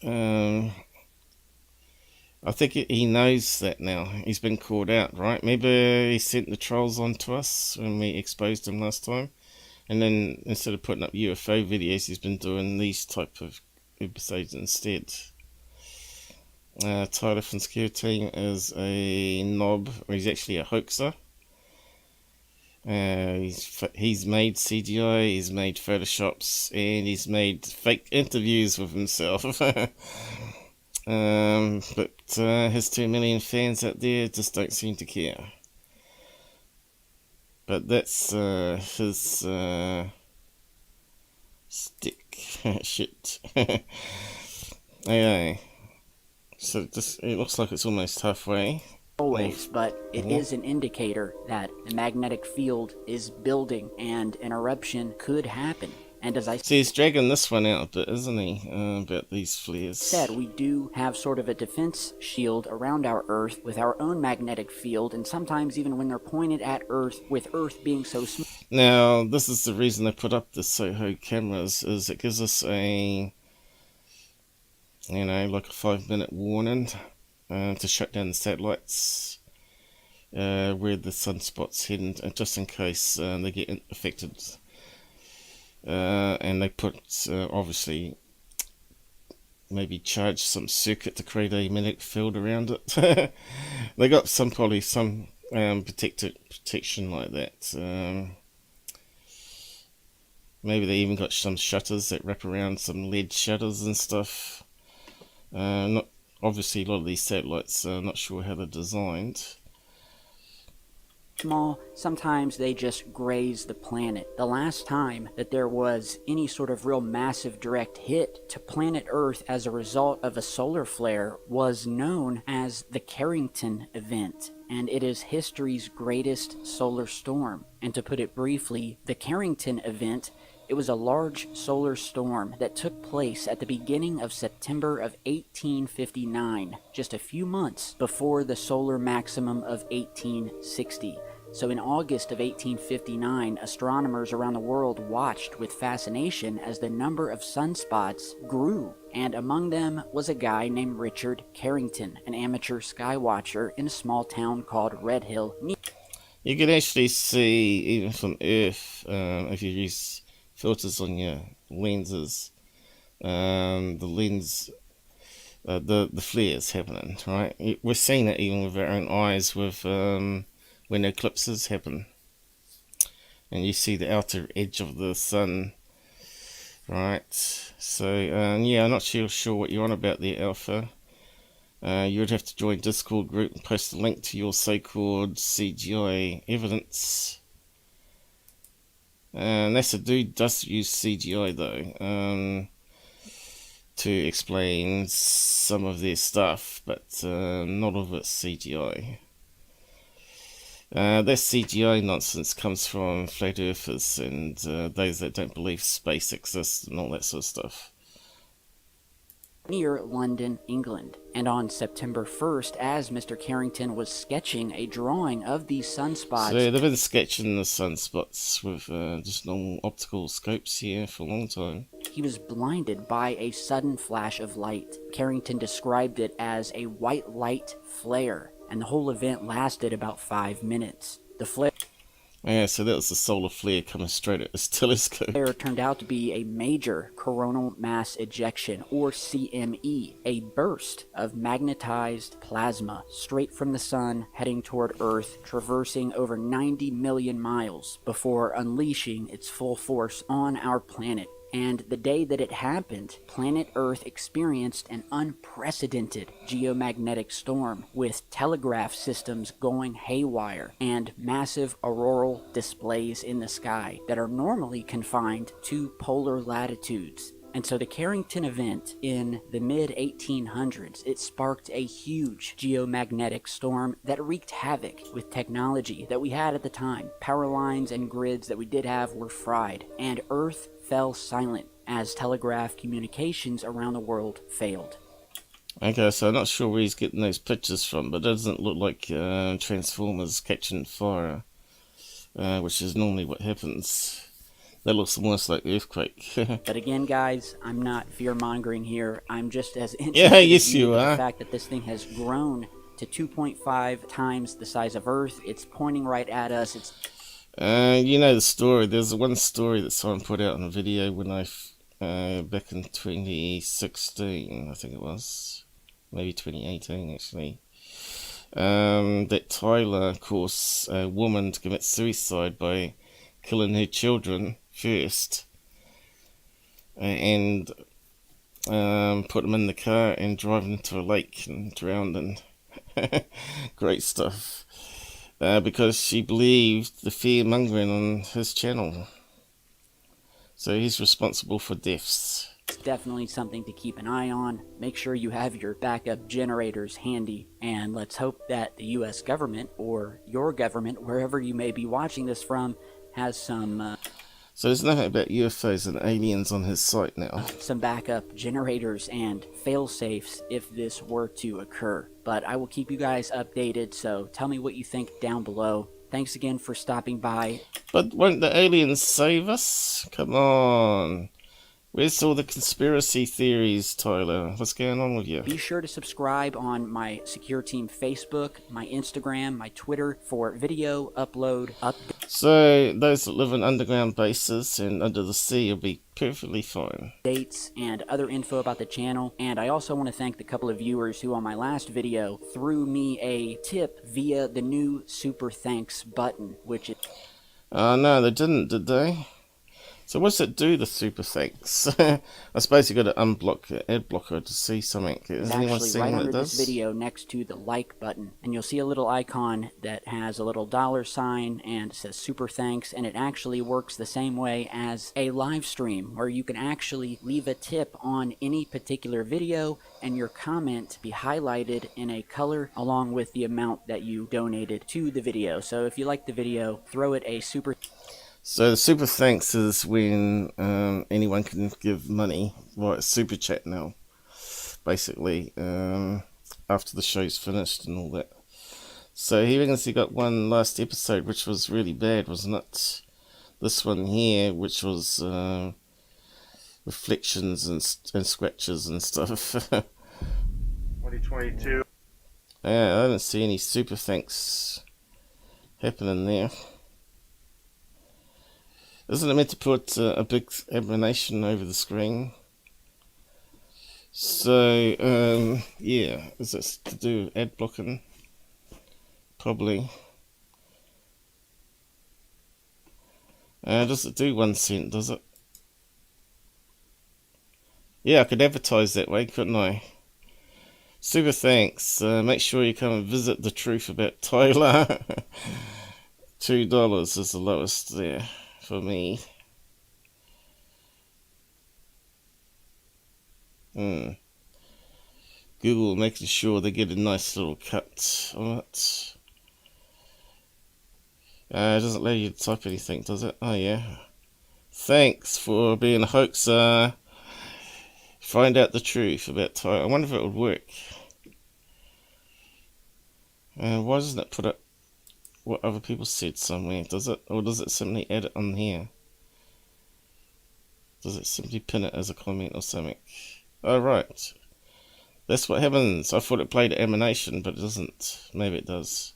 I think he knows that now. He's been called out, right? Maybe he sent the trolls on to us when we exposed him last time. And then instead of putting up UFO videos, he's been doing these type of episodes instead. Tyler from Secure Team is a knob, or he's actually a hoaxer. He's made CGI, he's made Photoshops, and he's made fake interviews with himself. But his 2 million fans out there just don't seem to care. But that's his stick. Shit. Okay. So it looks like it's almost halfway. Always, but it is an indicator that the magnetic field is building and an eruption could happen. And as I see, he's dragging this one out a bit, isn't he? About these flares. Said, we do have sort of a defense shield around our Earth with our own magnetic field, and sometimes even when they're pointed at Earth, with Earth being so small. Now, this is the reason they put up the SOHO cameras, is it gives us a, like a 5-minute warning to shut down the satellites where the sunspot's heading, just in case they get affected. And they put, obviously, maybe charge some circuit to create a magnetic field around it. They got probably some protection like that. Maybe they even got some shutters that wrap around, some lead shutters and stuff. Not obviously, a lot of these satellites, not sure how they're designed. small, sometimes they just graze the planet. The last time that there was any sort of real massive direct hit to planet Earth as a result of a solar flare was known as the Carrington event, and it is history's greatest solar storm. And to put it briefly, the Carrington event, it was a large solar storm that took place at the beginning of September of 1859, just a few months before the solar maximum of 1860. So in August of 1859, astronomers around the world watched with fascination as the number of sunspots grew, and among them was a guy named Richard Carrington, an amateur skywatcher in a small town called Red Hill. You can actually see, even from Earth, if you use filters on your lenses, the lens, the flares happening, right? We're seeing it even with our own eyes with when eclipses happen, and you see the outer edge of the sun, right? So yeah, I'm not sure what you're on about there, Alpha. You would have to join Discord group and post a link to your so-called CGI evidence. NASA dude does use CGI though, to explain some of their stuff, but not all of it's CGI. That CGI nonsense comes from flat earthers and those that don't believe space exists and all that sort of stuff. Near London, England. And on September 1st, as Mr. Carrington was sketching a drawing of these sunspots... So they've been sketching the sunspots with just normal optical scopes here for a long time. He was blinded by a sudden flash of light. Carrington described it as a white light flare, and the whole event lasted about 5 minutes. The flare... Yeah, so that was the solar flare coming straight at his telescope. Flare turned out to be a major coronal mass ejection, or CME, a burst of magnetized plasma straight from the sun heading toward Earth, traversing over 90 million miles before unleashing its full force on our planet. And the day that it happened, planet Earth experienced an unprecedented geomagnetic storm with telegraph systems going haywire and massive auroral displays in the sky that are normally confined to polar latitudes. And so the Carrington event in the mid-1800s, it sparked a huge geomagnetic storm that wreaked havoc with technology that we had at the time. Power lines and grids that we did have were fried, and Earth fell silent as telegraph communications around the world failed. Okay, so I'm not sure where he's getting those pictures from, but it doesn't look like Transformers catching fire, which is normally what happens. That looks almost like earthquake. But again, guys, I'm not fear-mongering here. I'm just as interested in the fact that this thing has grown to 2.5 times the size of Earth. It's pointing right at us. It's you know the story. There's one story that someone put out in a video when back in 2016, I think it was, maybe 2018 actually. That Tyler caused a woman to commit suicide by killing her children first, and put them in the car and drive them to a lake and drown them. Great stuff. Because she believed the fear-mongering on his channel. So he's responsible for deaths. It's definitely something to keep an eye on. Make sure you have your backup generators handy, and let's hope that the US government, or your government, wherever you may be watching this from, has some... So there's nothing about UFOs and aliens on his site now. Some backup generators and fail-safes if this were to occur. But I will keep you guys updated, so tell me what you think down below. Thanks again for stopping by. But won't the aliens save us? Come on. Where's all the conspiracy theories, Tyler? What's going on with you? Be sure to subscribe on my Secure Team Facebook, my Instagram, my Twitter for video upload So those that live in underground bases and under the sea will be perfectly fine. Dates and other info about the channel. And I also want to thank the couple of viewers who on my last video threw me a tip via the new super thanks button, which is... No, they didn't, did they? So what's it do, the super thanks? I suppose you got to unblock the ad blocker to see something. Is anyone Actually, seeing right what under it does? this video, next to the like button, and you'll see a little icon that has a little $sign and it says super thanks, and it actually works the same way as a live stream, where you can actually leave a tip on any particular video and your comment be highlighted in a color along with the amount that you donated to the video. So if you like the video, throw it a super. So the super thanks is when anyone can give money via super chat now, basically, after the show's finished and all that. So he reckons he got one last episode which was really bad, wasn't it? This one here, which was reflections and scratches and stuff. 2022. Yeah, I didn't see any super thanks happening there. Isn't it meant to put a big animation over the screen? So, yeah, is this to do with ad blocking? Probably. Does it do 1 cent, does it? Yeah, I could advertise that way, couldn't I? Super thanks. Make sure you come and visit the truth about Tyler. $2 is the lowest there for me. Google making sure they get a nice little cut on it. It doesn't let you type anything, does it? Oh yeah. Thanks for being a hoaxer. Find out the truth about Tyler. I wonder if it would work. Why doesn't it put up what other people said somewhere? Does it? Or does it simply add it on here? Does it simply pin it as a comment or something? Oh, right. That's what happens. I thought it played animation, but it doesn't. Maybe it does.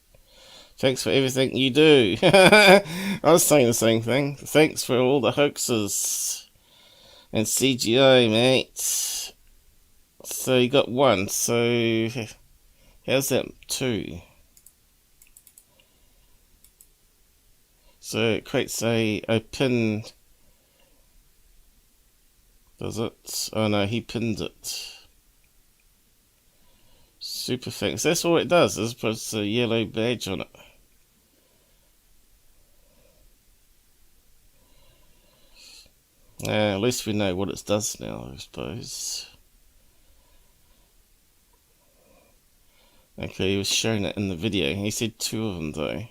Thanks for everything you do. I was saying the same thing. Thanks for all the hoaxes and CGI, mate. So you got 1. So how's that 2? So it creates a pin. Does it? Oh no, he pinned it. Super thanks. That's all it does, is puts a yellow badge on it. At least we know what it does now, I suppose. Okay, he was showing it in the video. He said 2 of them though.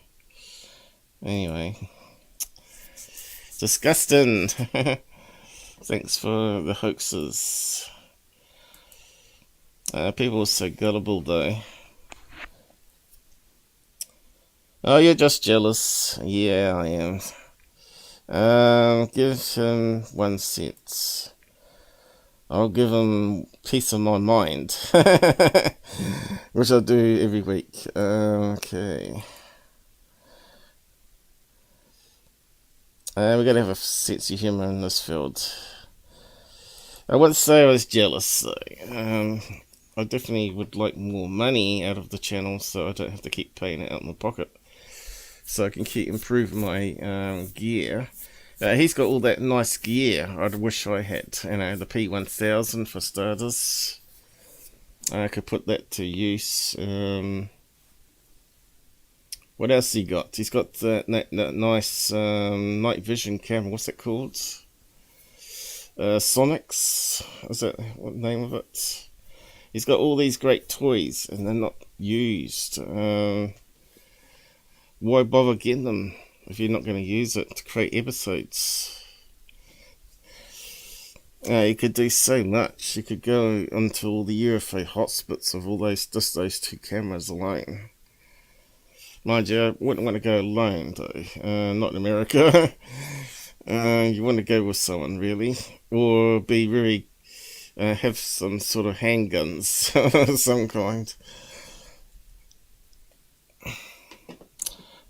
Anyway. Disgusting! Thanks for the hoaxes. People are so gullible though. Oh, you're just jealous. Yeah, I am. Give him 1 cent. I'll give him peace of my mind. Which I do every week. Okay. We're going to have a sense of humour in this field. I wouldn't say I was jealous though. I definitely would like more money out of the channel so I don't have to keep paying it out in my pocket. So I can keep improving my gear. He's got all that nice gear I wish I had. You know, the P1000 for starters. I could put that to use. What else he got? He's got that nice night vision camera. What's it called? Sonics. Is that what the name of it? He's got all these great toys and they're not used. Why bother getting them if you're not going to use it to create episodes? You could do so much. You could go onto all the UFO hotspots of all those 2 cameras alone. Mind you, I wouldn't want to go alone though. Not in America. You want to go with someone really, or be very have some sort of handguns of some kind.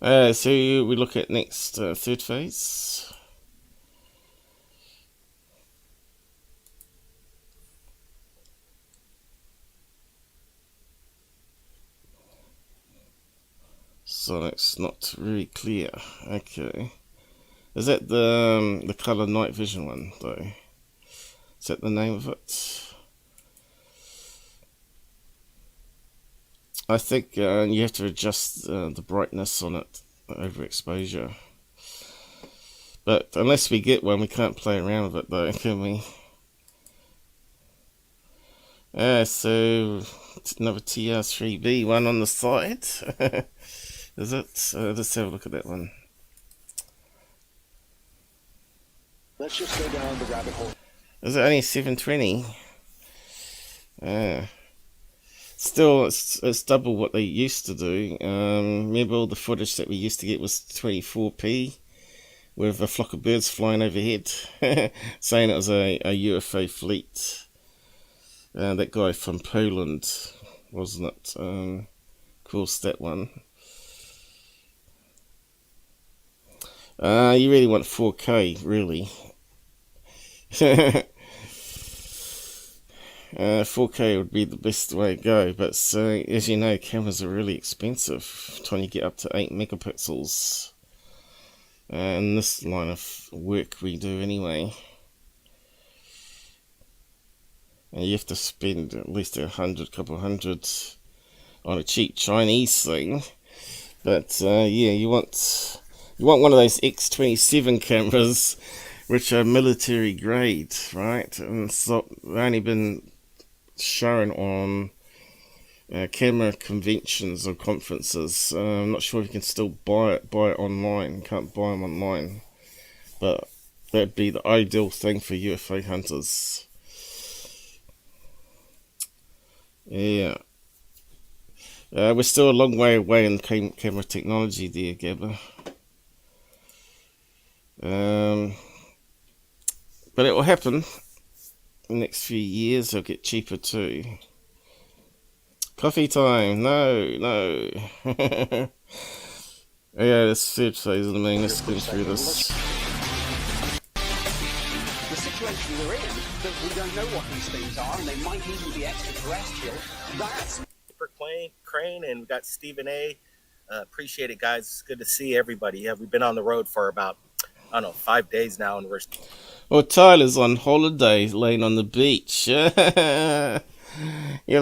So we look at next Thirdphase. So it's not very clear. Okay. Is that the color night vision one though? Is that the name of it? I think you have to adjust the brightness on it over exposure. But unless we get one, we can't play around with it though, can we? So another TR3B one on the side. Is it? Let's have a look at that one. Let's just go down the rabbit hole. Is it only 720? Still, it's double what they used to do. Remember all the footage that we used to get was 24p with a flock of birds flying overhead, saying it was a UFO fleet. That guy from Poland, wasn't it? Of course, that one. You really want 4K, really. 4K would be the best way to go, but as you know, cameras are really expensive, trying to get up to 8 megapixels. In this line of work we do anyway. And you have to spend at least couple hundred on a cheap Chinese thing. But yeah, you want one of those X27 cameras, which are military grade, right? And so they've only been shown on camera conventions or conferences. I'm not sure if you can still buy it online. You can't buy them online, but that'd be the ideal thing for UFO hunters. Yeah. We're still a long way away in camera technology there, Gabba. But it will happen. In the next few years, it'll get cheaper too. Coffee time. No. Yeah, this third phase of the main. Let's go through this. The situation we're in, that we don't know what these things are, and they might even be extraterrestrial. That's Crane, and we got Stephen A. Appreciate it, guys. It's good to see everybody. Yeah, we've been on the road for about, I don't know, 5 days now, and we're... Well, Tyler's on holiday, laying on the beach. You're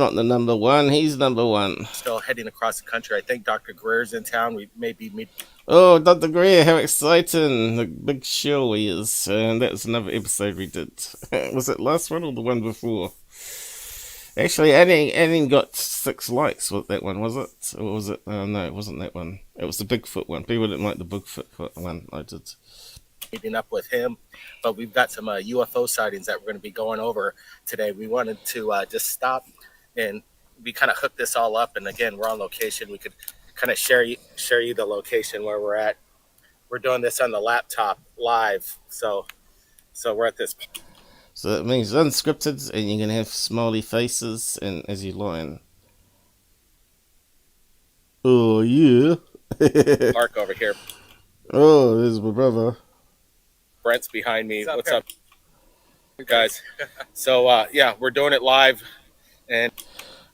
not the number one, he's number one. Still heading across the country. I think Dr. Greer's in town. We may be meeting. Oh, Dr. Greer, how exciting. The big show he is. And that was another episode we did. Was it last one or the one before? Actually, Annie got 6 likes with that one, was it? Or was it? No, it wasn't that one. It was the Bigfoot one. People didn't like the Bigfoot one I did. Meeting up with him, but we've got some UFO sightings that we're going to be going over today. We wanted to just stop and we kind of hook this all up, and again, we're on location. We could kind of share you the location where we're at. We're doing this on the laptop live, so we're at this. So that means unscripted, and you're gonna have smiley faces and as you line. Oh yeah. Mark over here. Oh, there's my brother. Brent's behind me. What's up, guys? So yeah, we're doing it live, and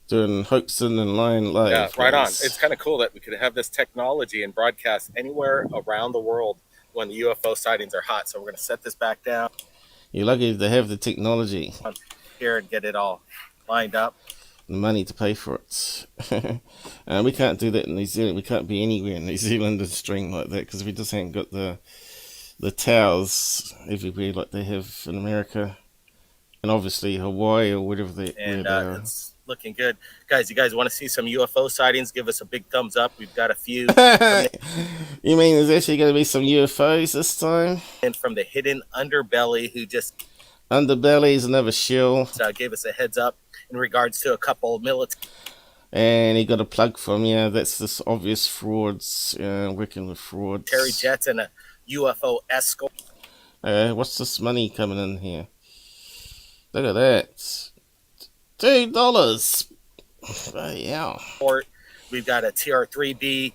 doing Hoaxin' and Lying live. Yeah, right on. It's kind of cool that we could have this technology and broadcast anywhere around the world when the UFO sightings are hot. So we're going to set this back down. You're lucky to have the technology here and get it all lined up. The money to pay for it. We can't do that in New Zealand. We can't be anywhere in New Zealand and stream like that because we just haven't got the towers everywhere like they have in America. And obviously Hawaii or whatever they are. It's looking good. Guys, you guys want to see some UFO sightings? Give us a big thumbs up. We've got a few. You mean there's actually going to be some UFOs this time? And from the hidden underbelly who just... Underbelly is another shill. Gave us a heads up in regards to a couple of military. And he got a plug from you. That's this obvious frauds, working with frauds. Terry jets and a UFO escort. What's this money coming in here? Look at that. $2. Yeah. We've got a TR3B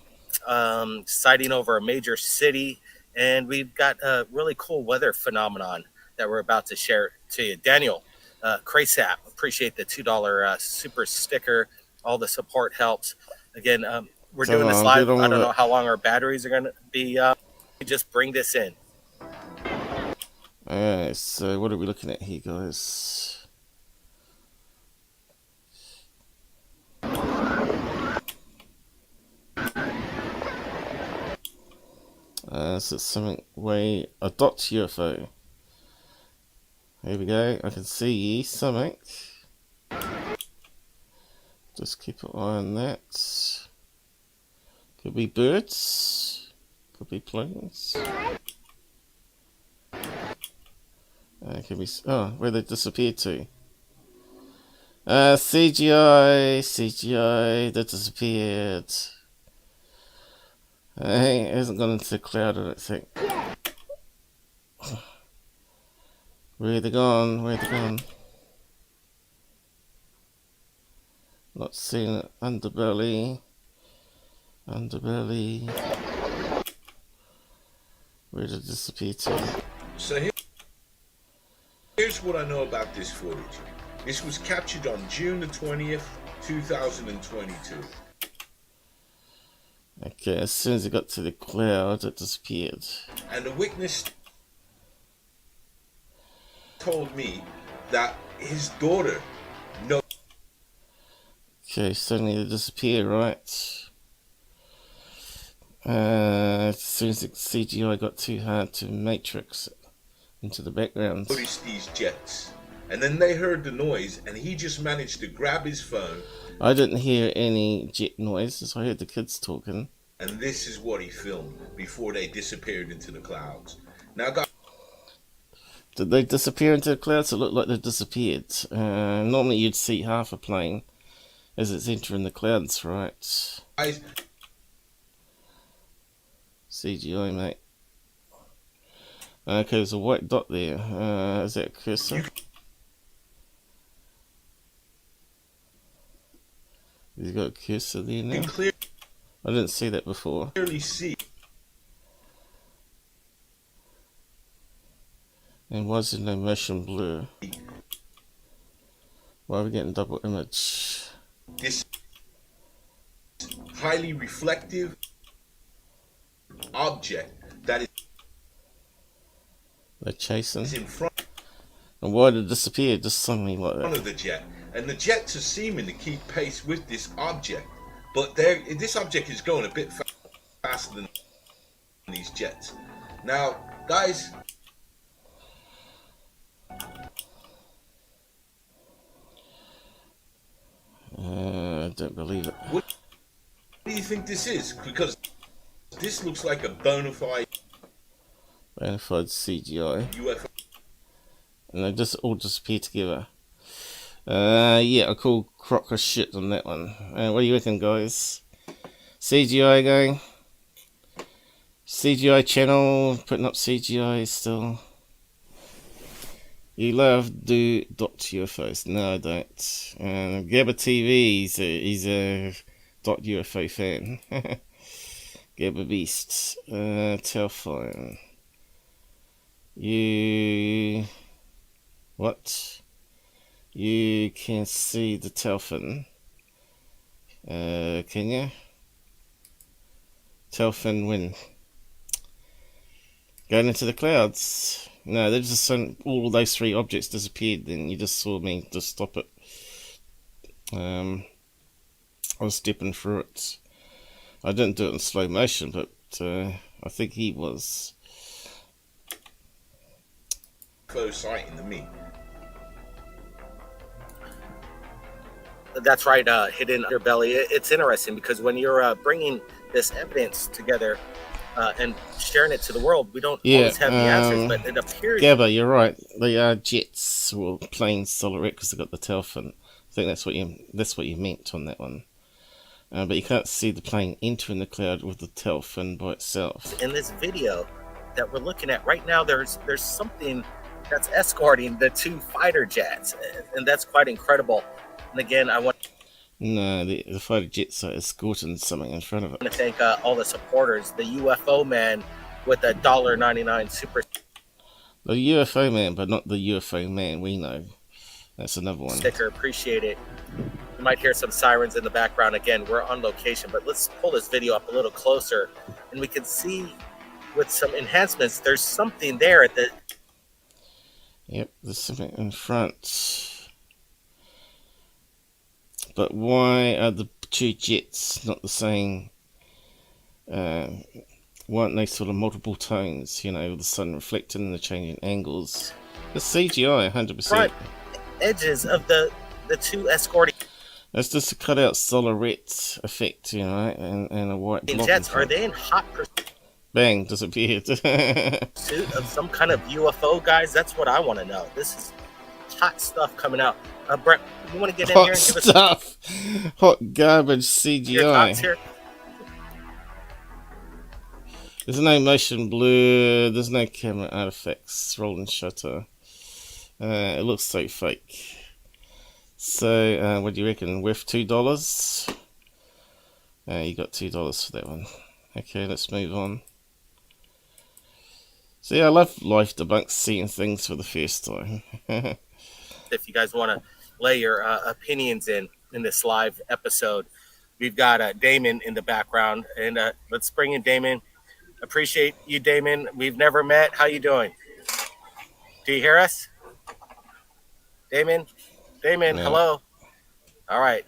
sighting over a major city, and we've got a really cool weather phenomenon that we're about to share to you. Daniel Crasap, appreciate the $2 super sticker. All the support helps. Again, we're doing this live. I don't know how long our batteries are going to be. Just bring this in. So what are we looking at here, guys? So it's something way a dot UFO. Here we go. I can see something. Just keep an eye on that. Could be birds. Could be planes. Could be. Oh, where they disappeared to. CGI. That disappeared. Hey, it hasn't gone into the cloud, I don't think. Where are they gone? Where are they gone? Not seeing it. Underbelly. Underbelly. Where did it disappear to? So here's what I know about this footage. This was captured on June the 20th, 2022. Okay, as soon as it got to the cloud, it disappeared. And the witness told me that his daughter knows. Okay, suddenly it disappeared, right? As soon as the CGI got too hard to matrix it into the background. Noticed these jets. And then they heard the noise, and he just managed to grab his phone. I didn't hear any jet noises. I heard the kids talking. And this is what he filmed before they disappeared into the clouds. Now, guys, did they disappear into the clouds? It looked like they disappeared. Normally you'd see half a plane as it's entering the clouds, right? CGI, mate. Okay, there's a white dot there. Is that a cursor? He's got a cursor there now. I didn't see that before. Clearly see. And why is there no motion blur? Why are we getting double image? This highly reflective object that is they're chasing. in front. And why did it disappear just suddenly like that? Front of the jet, and the jets are seeming to keep pace with this object, but this object is going a bit faster than these jets. Now, guys, I don't believe it. What do you think this is? Because this looks like a bona fide CGI. UFO. And they just all disappear together. Yeah, I call crock of shit on that one. What do you reckon, guys? CGI going? CGI channel putting up CGI still. You love do dot UFOs? No, I don't. Gabba TV, he's a dot UFO fan. Gabba Beast. Telephone. What? You can see the telephone. Can you? Telephone when? Going into the clouds. No, they just all those three objects disappeared. Then you just saw me just stop it. I was stepping through it. I didn't do it in slow motion, but I think he was. UFO sighting to me. That's right, hidden underbelly. It's interesting because when you're bringing this evidence together and sharing it to the world, we don't always have the answers, but it appears... Gabba, you're right. They are jets or planes silhouette because they've got the telephone. I think that's what you meant on that one. But you can't see the plane entering the cloud with the telephone by itself. In this video that we're looking at right now, there's something that's escorting the two fighter jets, and that's quite incredible. And again, I want... No, the fighter jets are escorting something in front of it. I want to thank all the supporters. The UFOman with a $1.99 super... The UFO man, but not the UFO man we know. That's another one. Sticker, appreciate it. You might hear some sirens in the background. Again, we're on location, but let's pull this video up a little closer, and we can see with some enhancements, there's something there at the... Yep, there's something in front. But why are the two jets not the same? Why aren't they sort of multiple tones, you know, with the sun reflecting and the changing angles? It's CGI, 100%. Front edges of the two escorting That's just a cutout solarette effect, you know, and a white block. jets. Are they in hot pursuit Bang, disappeared. of some kind of UFO, guys? That's what I want to know. This is hot stuff coming out. Brett, you want to get in here and give us hot garbage your thoughts CGI. here? There's no motion blur, there's no camera artifacts, rolling shutter. It looks so fake. So, what do you reckon? Worth $2? You got $2 for that one. Okay, let's move on. So yeah, I love life debunks, seeing things for the first time. If you guys want to lay your opinions in this live episode, we've got Damon in the background, and let's bring in Damon. Appreciate you, Damon. We've never met. How you doing? Do you hear us? Damon? Damon, Yeah. hello. All right.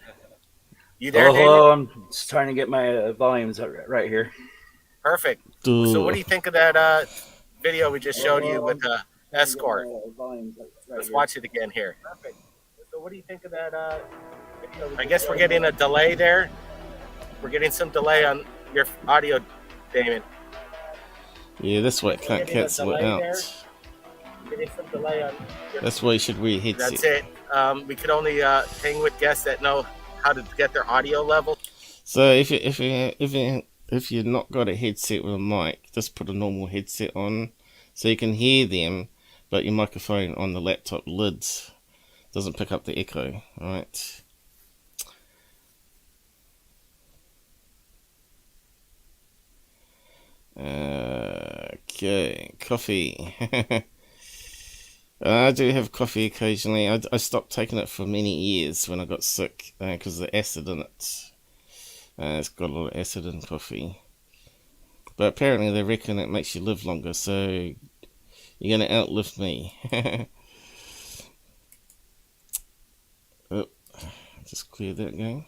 You there, hello. Damon? I'm just trying to get my volumes right here. Perfect. Duh. So what do you think of that video we just showed you with the escort? Let's watch it again here. Perfect. So what do you think of that video? I guess we're getting a delay there. We're getting some delay on your audio, Damon. Yeah, that's why it can't cancel it out. That's why you should wear a headset. That's it. We could only hang with guests that know how to get their audio level. So if you've not got a headset with a mic, just put a normal headset on, so you can hear them, but your microphone on the laptop lid doesn't pick up the echo. All right. Okay, coffee. I do have coffee occasionally. I stopped taking it for many years when I got sick because of the acid in it. It's got a lot of acid in coffee. But apparently they reckon it makes you live longer, so you're going to outlive me. Oh, just clear that again.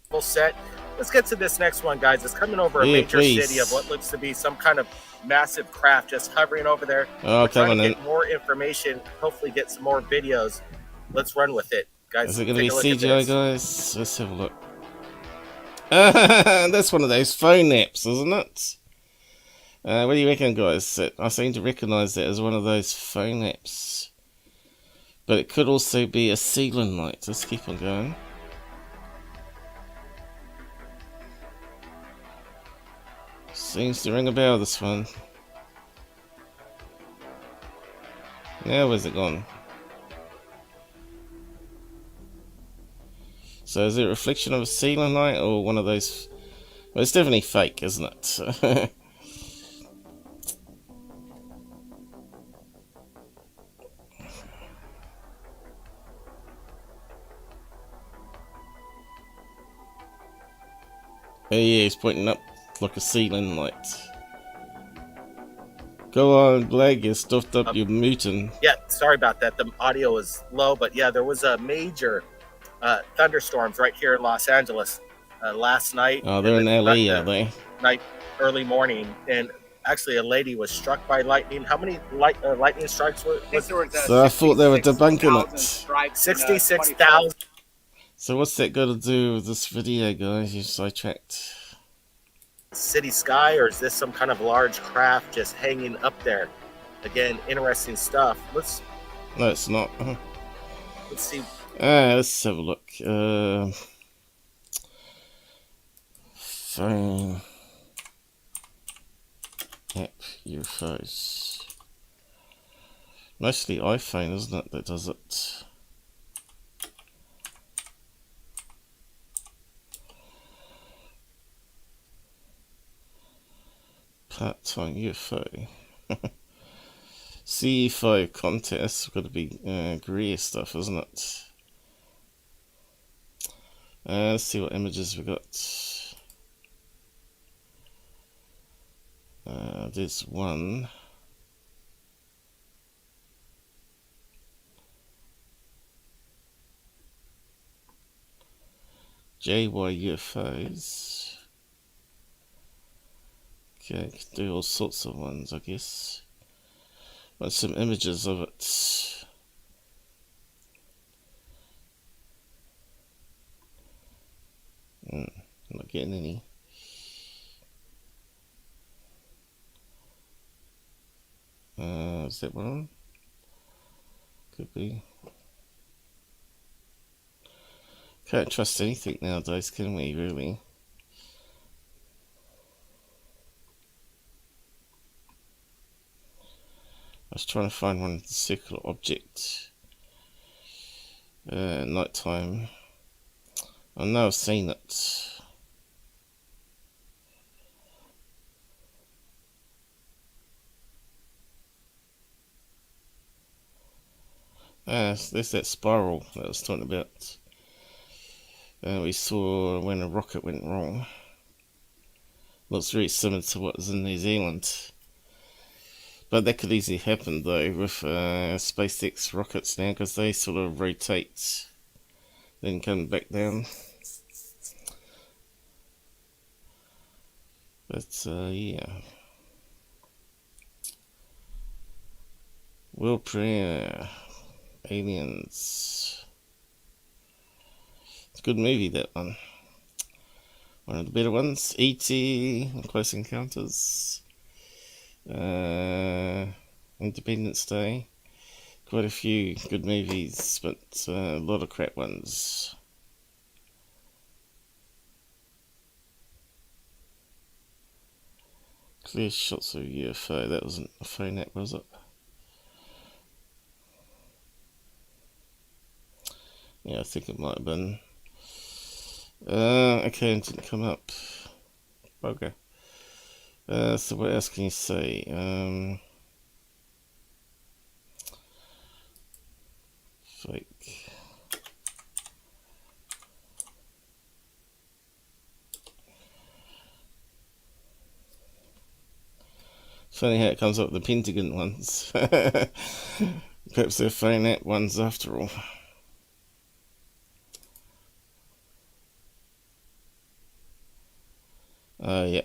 Full set. Let's get to this next one, guys. It's coming over a major city of what looks to be some kind of massive craft just hovering over there. Oh, We're trying to in. get more information, hopefully get some more videos. Let's run with it, guys. Is it going to be CGI, guys? Let's have a look. That's one of those phone apps, isn't it? What do you reckon, guys? I seem to recognise that as one of those phone apps. But it could also be a ceiling light. Let's keep on going. Seems to ring a bell, this one. Now, where's it gone? So is it a reflection of a ceiling light or one of those? Well, it's definitely fake, isn't it? Oh yeah, he's pointing up like a ceiling light. Go on, Blag, you stuffed up your mutant. Yeah, sorry about that. The audio is low, but yeah, there was a major thunderstorms right here in Los Angeles last night. Oh, they're in LA, are they? Night, early morning, and actually a lady was struck by lightning. How many lightning strikes was there? So I thought they were debunking it. 66,000. So what's that got to do with this video, guys? You sidetracked. City sky, or is this some kind of large craft just hanging up there? Again, interesting stuff. No, it's not. Let's see. Let's have a look. Phone app UFOs. Mostly iPhone, isn't it, that does it? Part-time UFO. CFO contest. Got to be greer stuff, isn't it? Let's see what images we got. There's one. JY UFOs. Okay, can do all sorts of ones, I guess. Want some images of it. Not getting any. Is that one? Could be. Can't trust anything nowadays, can we, really? I was trying to find one of the circular object. Night time. I know I've seen it. There's that spiral that I was talking about. We saw when a rocket went wrong. Looks very similar to what was in New Zealand. But that could easily happen though with SpaceX rockets now, because they sort of rotate, then come back down. But yeah. World premiere. Aliens. It's a good movie, that one. One of the better ones. E.T. Close Encounters. Independence Day. Quite a few good movies, but a lot of crap ones. Clear shots of UFO. That wasn't a phone app, was it? Yeah, I think it might have been. Okay, it didn't come up. Okay. So what else can you say? Fake. Funny how it comes up with the Pentagon ones. Perhaps they're phone app ones after all. Yeah,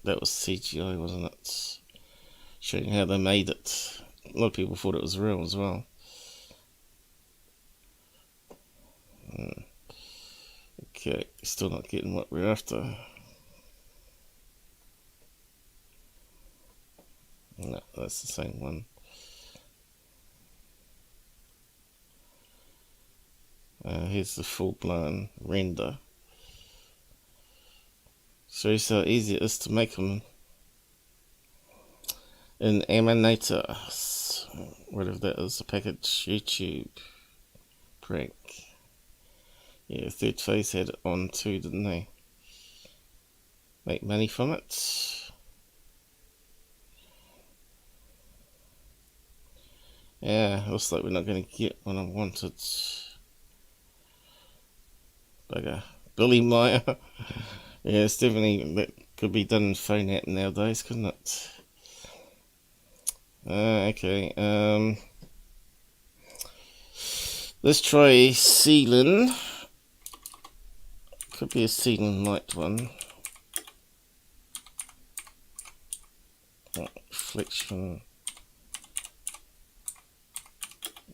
that was CGI, wasn't it? Showing how they made it. A lot of people thought it was real as well. Okay, still not getting what we're after. No, that's the same one. Here's the full-blown render. Shows how easy it is to make them in Emanator. Whatever that is, a package. YouTube prank. Yeah, Thirdphase had it on too, didn't they? Make money from it. Yeah, looks like we're not going to get what I wanted. Bugger. Billy Meyer. Yeah, it's definitely, that could be done in phone app nowadays, couldn't it? Okay, let's try ceiling. Could be a ceiling light one. Reflection.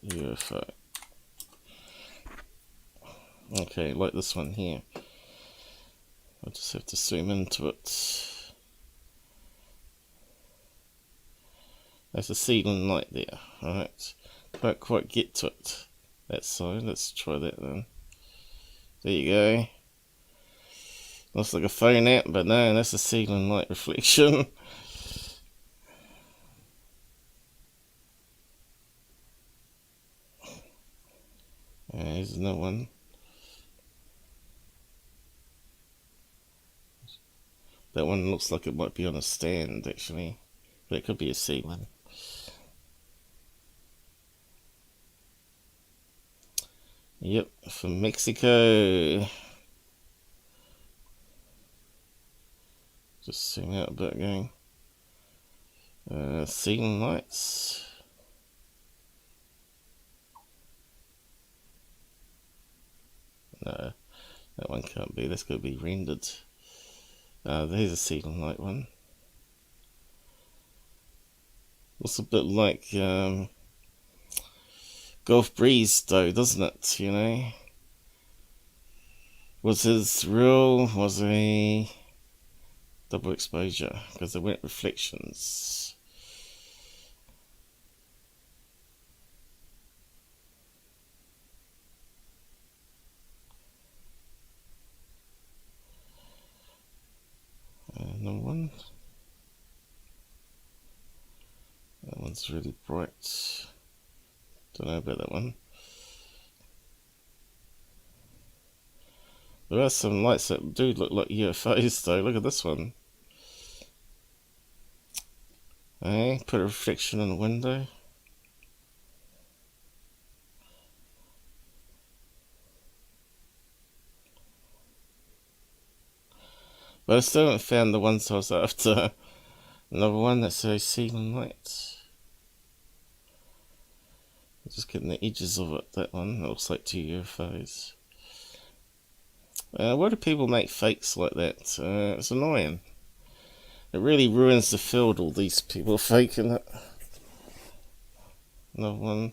UFO. Okay, like this one here. I just have to zoom into it. There's a ceiling light there. Alright. Can't quite get to it. That side. Let's try that then. There you go. Looks like a phone app, but no, that's a ceiling light reflection. Here's another one. That one looks like it might be on a stand, actually. But it could be a ceiling. Yep, from Mexico. Just zoom out a bit again. Ceiling lights. No, That one can't be. That's going to be rendered. There's a ceiling light one. Looks a bit like Gulf Breeze, though, doesn't it? You know. Was his real? Was a double exposure because there weren't reflections. Number one. That one's really bright. Don't know about that one. There are some lights that do look like UFOs though. Look at this one. Hey, put a reflection in the window. But I still haven't found the ones I was after. Another one that's a ceiling light. Just getting the edges of it, that one. It looks like two UFOs. Why do people make fakes like that? It's annoying. It really ruins the field, all these people faking it. Another one.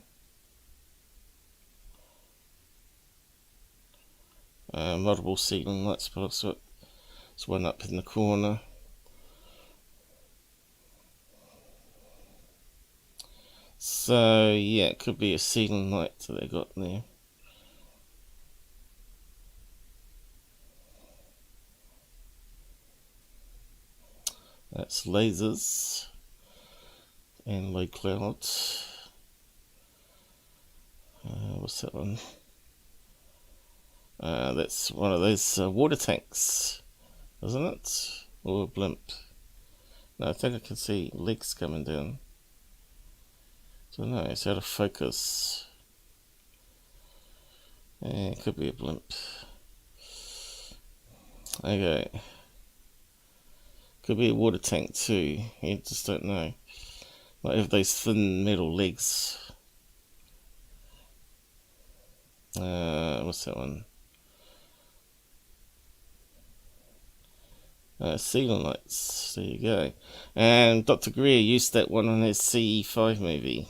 Multiple ceiling lights, but also there's one up in the corner. So yeah, it could be a ceiling light that they got there. That's lasers and low cloud. What's that one? That's one of those water tanks, isn't it? Or a blimp? No, I think I can see legs coming down. Don't know, it's out of focus. Yeah, it could be a blimp. Okay. Could be a water tank too, you just don't know. Might have those thin metal legs. What's that one? Ceiling lights, there you go. And Dr. Greer used that one on his CE5 movie.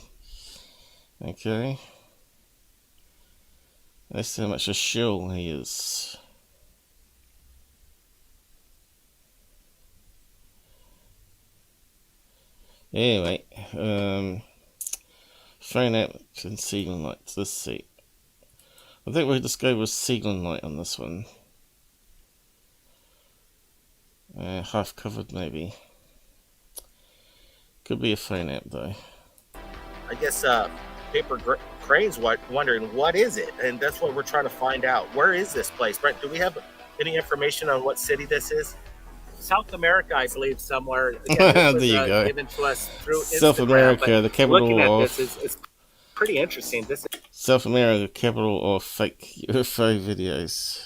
Okay. That's how much a shill he is. Anyway, phone app and ceiling lights. Let's see. I think we'll just go with ceiling light on this one. Half covered maybe. Could be a phone app though. I guess Paper Crane's wondering what is it, and that's what we're trying to find out. Where is this place, Brent? Do we have any information on what city this is? South America, I believe, somewhere. Again, this was, there you go. Given to us through South Instagram, America, the capital looking at of. this is pretty interesting. This is South America, capital of fake UFO videos,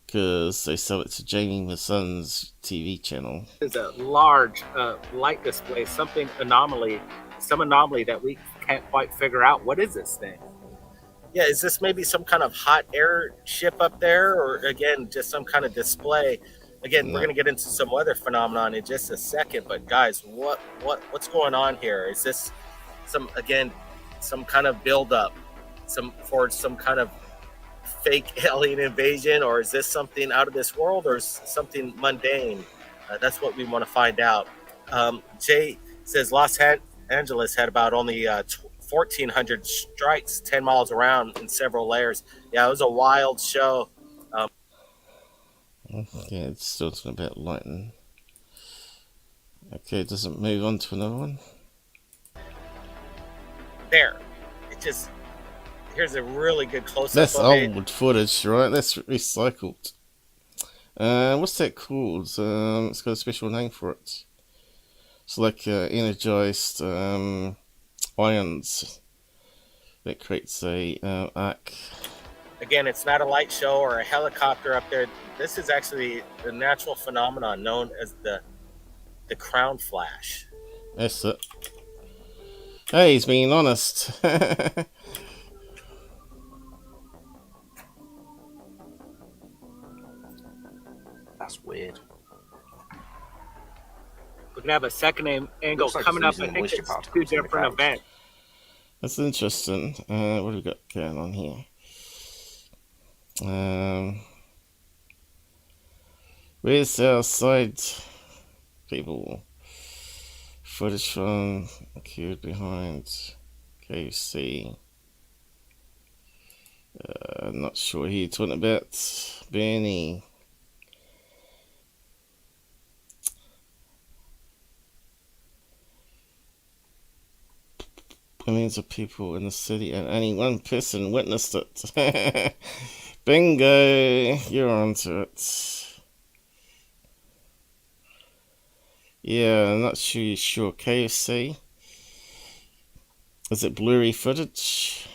because they sell it to Jamie the Sun's TV channel. It's a large light display, some anomaly that we can't quite figure out. What is this thing? Yeah, is this maybe some kind of hot air ship up there, or again just some kind of display? Again, we're going to get into some weather phenomenon in just a second, but guys, what's going on here? Is this some kind of buildup, for some kind of fake alien invasion, or is this something out of this world, or something mundane? That's what we want to find out. Jay says Los Angeles had about only 1,400 strikes 10 miles around in several layers. Yeah, it was a wild show. Yeah, it's still talking about lightning. Okay, does it move on to another one? There. Here's a really good close-up. That's old footage, right? That's recycled. What's that called? It's got a special name for it. It's like energized ions that creates a arc. Again, it's not a light show or a helicopter up there. This is actually a natural phenomenon known as the crown flash. That's it. Hey, he's being honest. That's weird. We're gonna have a second angle Looks like coming it's up. I losing think moisture it's two particles in the different clouds. events. That's interesting. What have we got going on here? Where's our side people? Footage from queued behind KFC. Not sure who you're talking about. Bernie. Millions of people in the city and only one person witnessed it. Bingo! You're onto it. Yeah, I'm not sure. KFC? Is it blurry footage?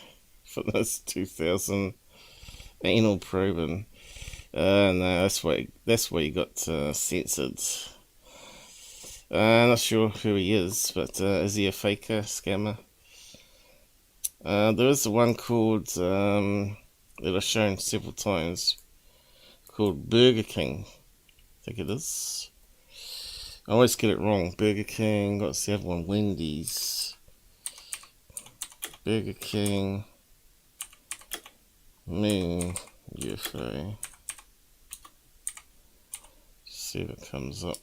For this 2000 anal probing. No, that's why you got censored. Not sure who he is, but is he a faker, scammer? There is one called, that I've shown several times, called Burger King. I think it is. I always get it wrong. Burger King, what's the other one? Wendy's. Burger King. Moon UFO. See if it comes up.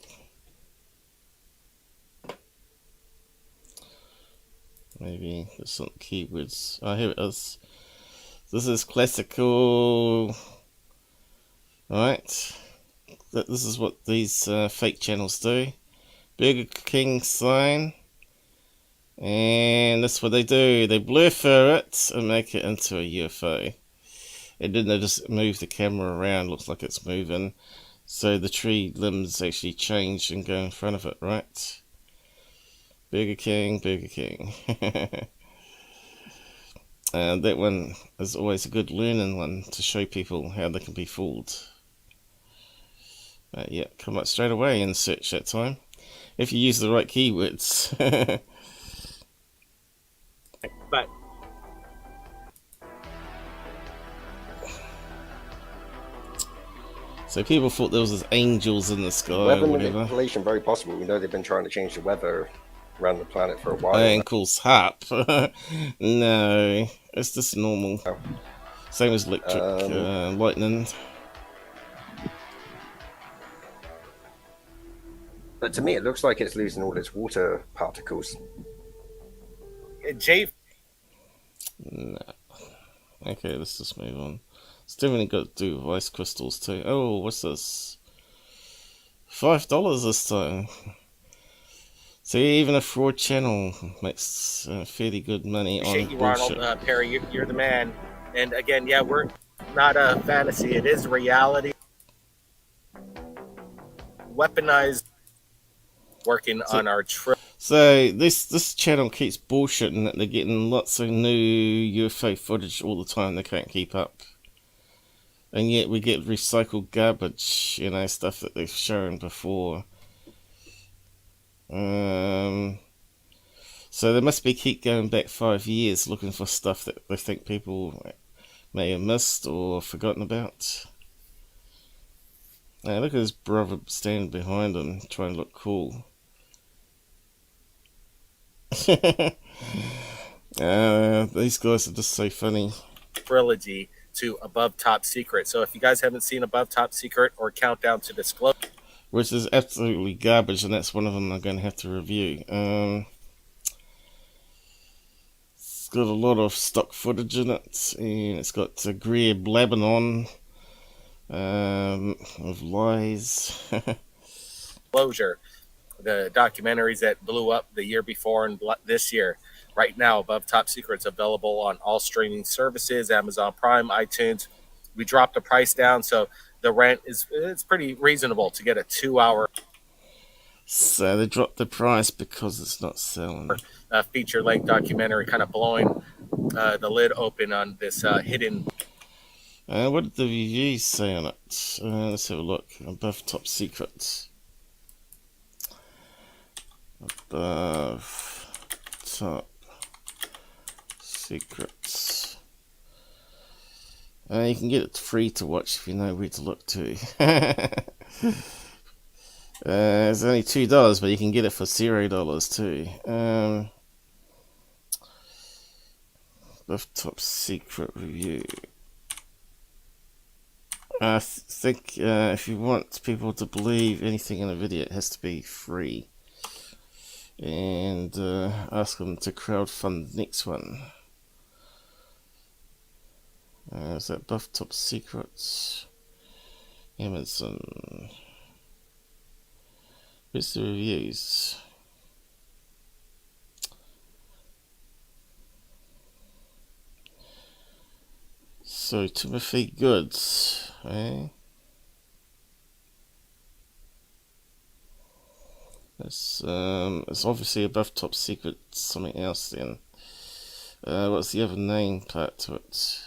Maybe there's some keywords. Oh, here it is. This is classical. Right. This is what these fake channels do. Burger King sign. And that's what they do. They blur it and make it into a UFO. And then they just move the camera around. Looks like it's moving. So the tree limbs actually change and go in front of it, right? Burger King, Burger King. And that one is always a good learning one to show people how they can be fooled. Yeah, come up straight away in search that time. If you use the right keywords. But so people thought there was angels in the sky Weather or whatever. manipulation, very possible. We know they've been trying to change the weather around the planet for a while. Ankles harp. No, it's just normal. Same as electric lightning. But to me, it looks like it's losing all its water particles. Jay. No. Okay, let's just move on. It's definitely got to do with ice crystals too. Oh, what's this? $5 this time. See, even a fraud channel makes fairly good money Appreciate on you, bullshit. Ronald. Perry, you're the man. And again, yeah, we're not a fantasy. It is reality. Weaponized working on our trip. So this channel keeps bullshitting that they're getting lots of new UFO footage all the time. They can't keep up. And yet we get recycled garbage, you know, stuff that they've shown before. So they must keep going back 5 years looking for stuff that they think people may have missed or forgotten about. Now look at his brother standing behind him trying to look cool. These guys are just so funny. Trilogy to Above Top Secret. So if you guys haven't seen Above Top Secret or Countdown to Disclosure, which is absolutely garbage, and that's one of them I'm going to have to review. It's got a lot of stock footage in it, and it's got Greer blabbing on of lies. Disclosure, the documentaries that blew up the year before and this year. Right now, Above Top Secret's available on all streaming services, Amazon Prime, iTunes. We dropped the price down, so the rent it's pretty reasonable to get a 2-hour. So they dropped the price because it's not selling. Feature-length documentary, kind of blowing the lid open on this hidden. What did the reviews say on it? Let's have a look. Above Top Secret. Above Top Secrets. You can get it free to watch if you know where to look to. It's only $2, but you can get it for $0 too. The top secret review. I think if you want people to believe anything in a video, it has to be free. And ask them to crowdfund the next one. Is that Buff Top Secrets? Amazon. Where's the reviews? So Timothy Goods, eh? It's obviously above Top Secret something else then. What's the other name part to it?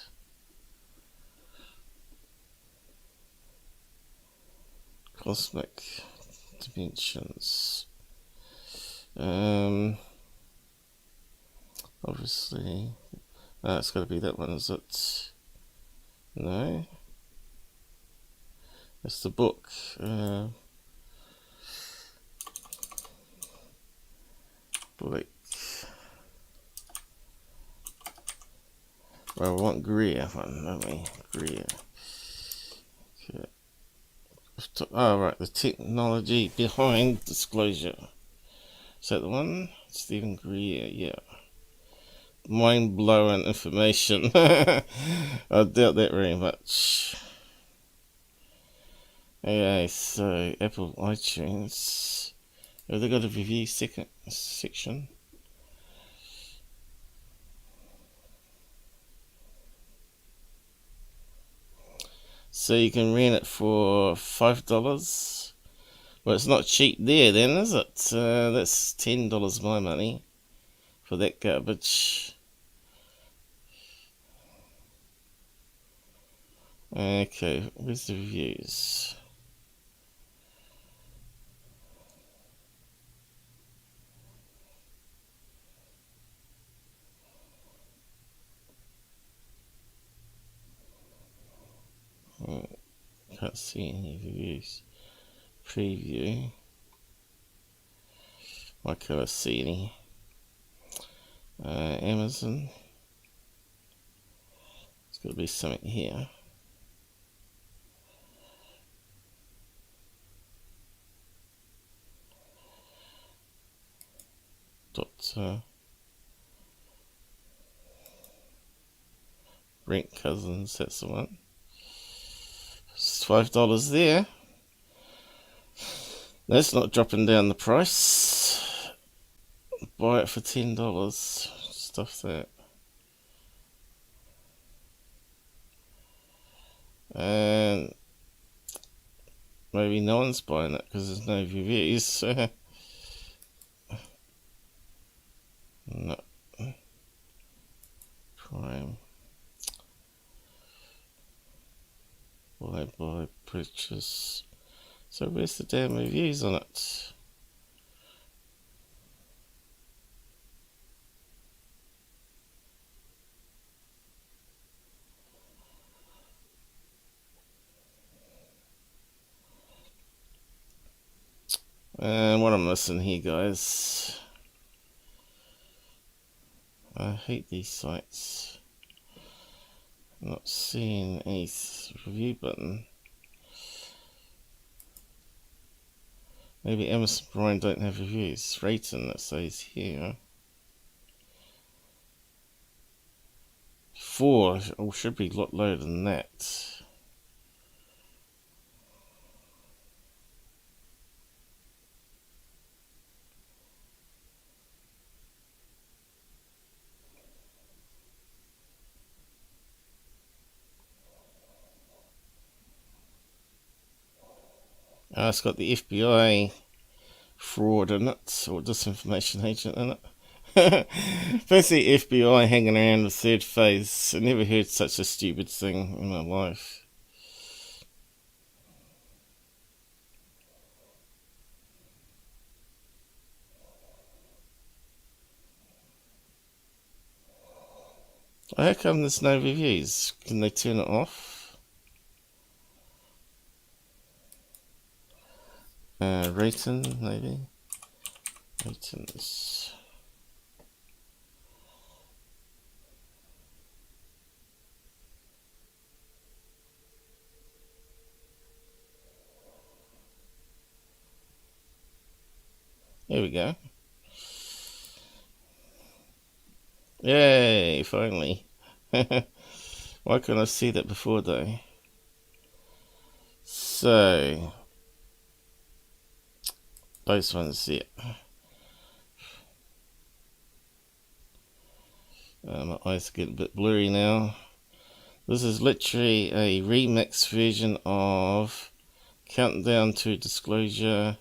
Cosmic Dimensions. Obviously, it's got to be that one, is it? No, it's the book. Wait. Well, we want Greer one, don't we? Greer. Okay. Oh, right, the technology behind disclosure. Is that the one? Stephen Greer, yeah. Mind-blowing information. I doubt that very much. Okay, so Apple iTunes. Have they got a review section? So you can rent it for $5. Well, it's not cheap there then, is it? That's $10 my money for that garbage. Okay, where's the reviews? Can't see any reviews. Preview. Why can't I see any? Amazon. There's got to be something here. Brent Cousins, that's the one. It's $5 there. That's not dropping down the price. Buy it for $10. Stuff that. And maybe no one's buying it because there's no reviews. No. Prime. Buy, purchase. So where's the damn reviews on it? And what I'm missing here, guys. I hate these sites. I'm not seeing a review button. Maybe Amazon Prime don't have reviews. Rating that says here. 4, or should be a lot lower than that. It's got the FBI fraud in it, or disinformation agent in it. Basically, FBI hanging around with Thirdphase. I never heard such a stupid thing in my life. How come there's no reviews? Can they turn it off? Rayton, maybe? Rayton's. Here we go. Yay, finally. Why couldn't I see that before though? So, those ones here. My eyes get a bit blurry now. This is literally a remix version of Countdown to Disclosure,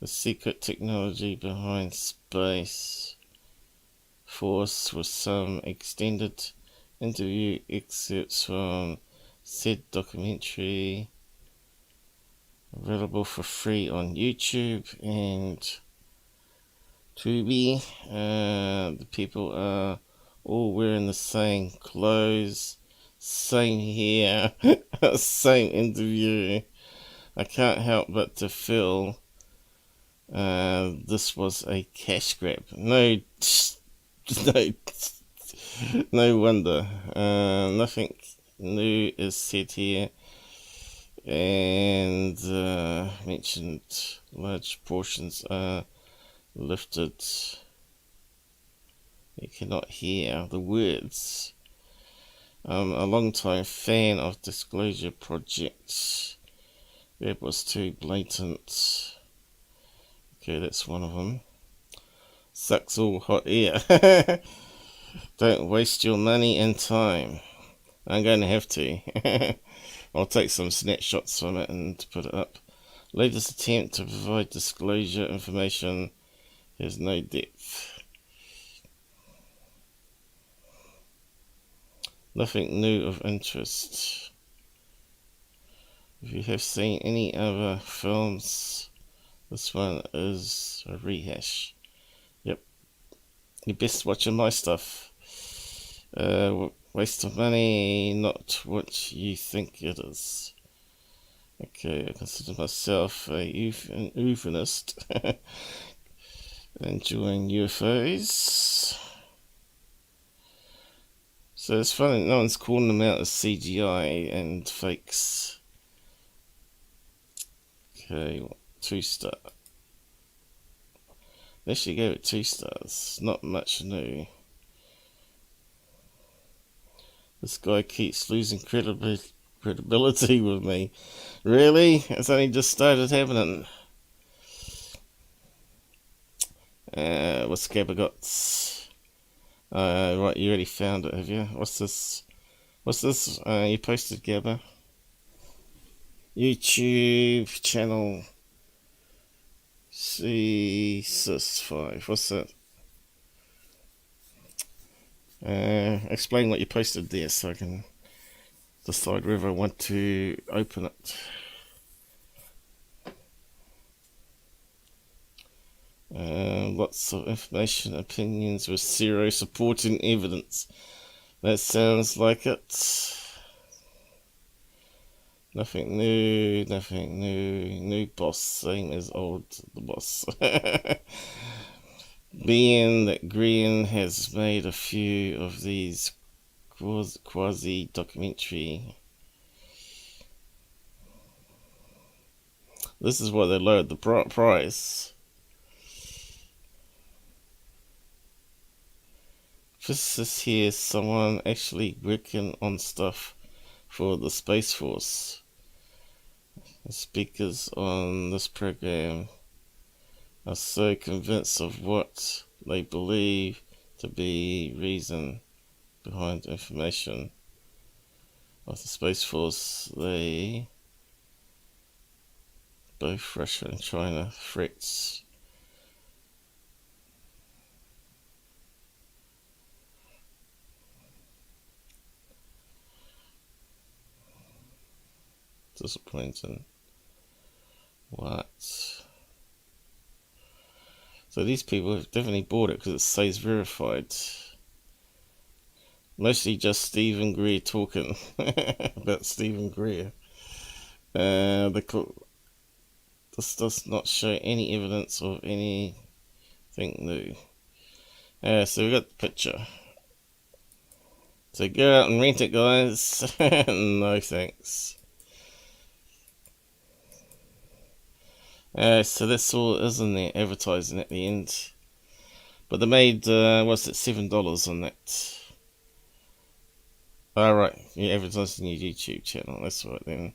the secret technology behind Space Force, with some extended interview excerpts from said documentary, available for free on YouTube and Tubi. The people are all wearing the same clothes, same hair, same interview. I can't help but to feel this was a cash grab. No wonder. Nothing new is said here, and mentioned large portions are lifted. You cannot hear the words. I'm a long-time fan of disclosure projects. That was too blatant. Okay, that's one of them. Sucks all hot air. Don't waste your money and time. I'm going to have to. I'll take some snapshots from it and put it up. Latest attempt to provide disclosure information has no depth. Nothing new of interest. If you have seen any other films, this one is a rehash. Yep. You're best watching my stuff. Waste of money, not what you think it is. Okay, I consider myself a euphonist. Enjoying UFOs. So it's funny, no one's calling them out as CGI and fakes. Okay, 2-star. They should go with 2 stars. Not much new. This guy keeps losing credibility with me. Really? It's only just started happening. What's Gabba got? Right, you already found it, have you? What's this? You posted, Gabba. YouTube channel C-Sis5. What's that? Explain what you posted there so I can decide whether I want to open it. Lots of information, opinions with zero supporting evidence. That sounds like it. Nothing new. New boss, same as old the boss. Being that Green has made a few of these quasi-documentary. This is why they lowered the price. Physicists here, someone actually working on stuff for the Space Force. The speakers on this program are so convinced of what they believe to be reason behind information of the Space Force, they, both Russia and China, threats. Disappointing. What? So these people have definitely bought it because it says verified. Mostly just Stephen Greer talking about Stephen Greer. This does not show any evidence of anything new. So we got the picture. So go out and rent it, guys. No thanks. So that's all it is in there, advertising at the end. But they made, what's it, $7 on that. Alright, you're advertising your YouTube channel, that's right then.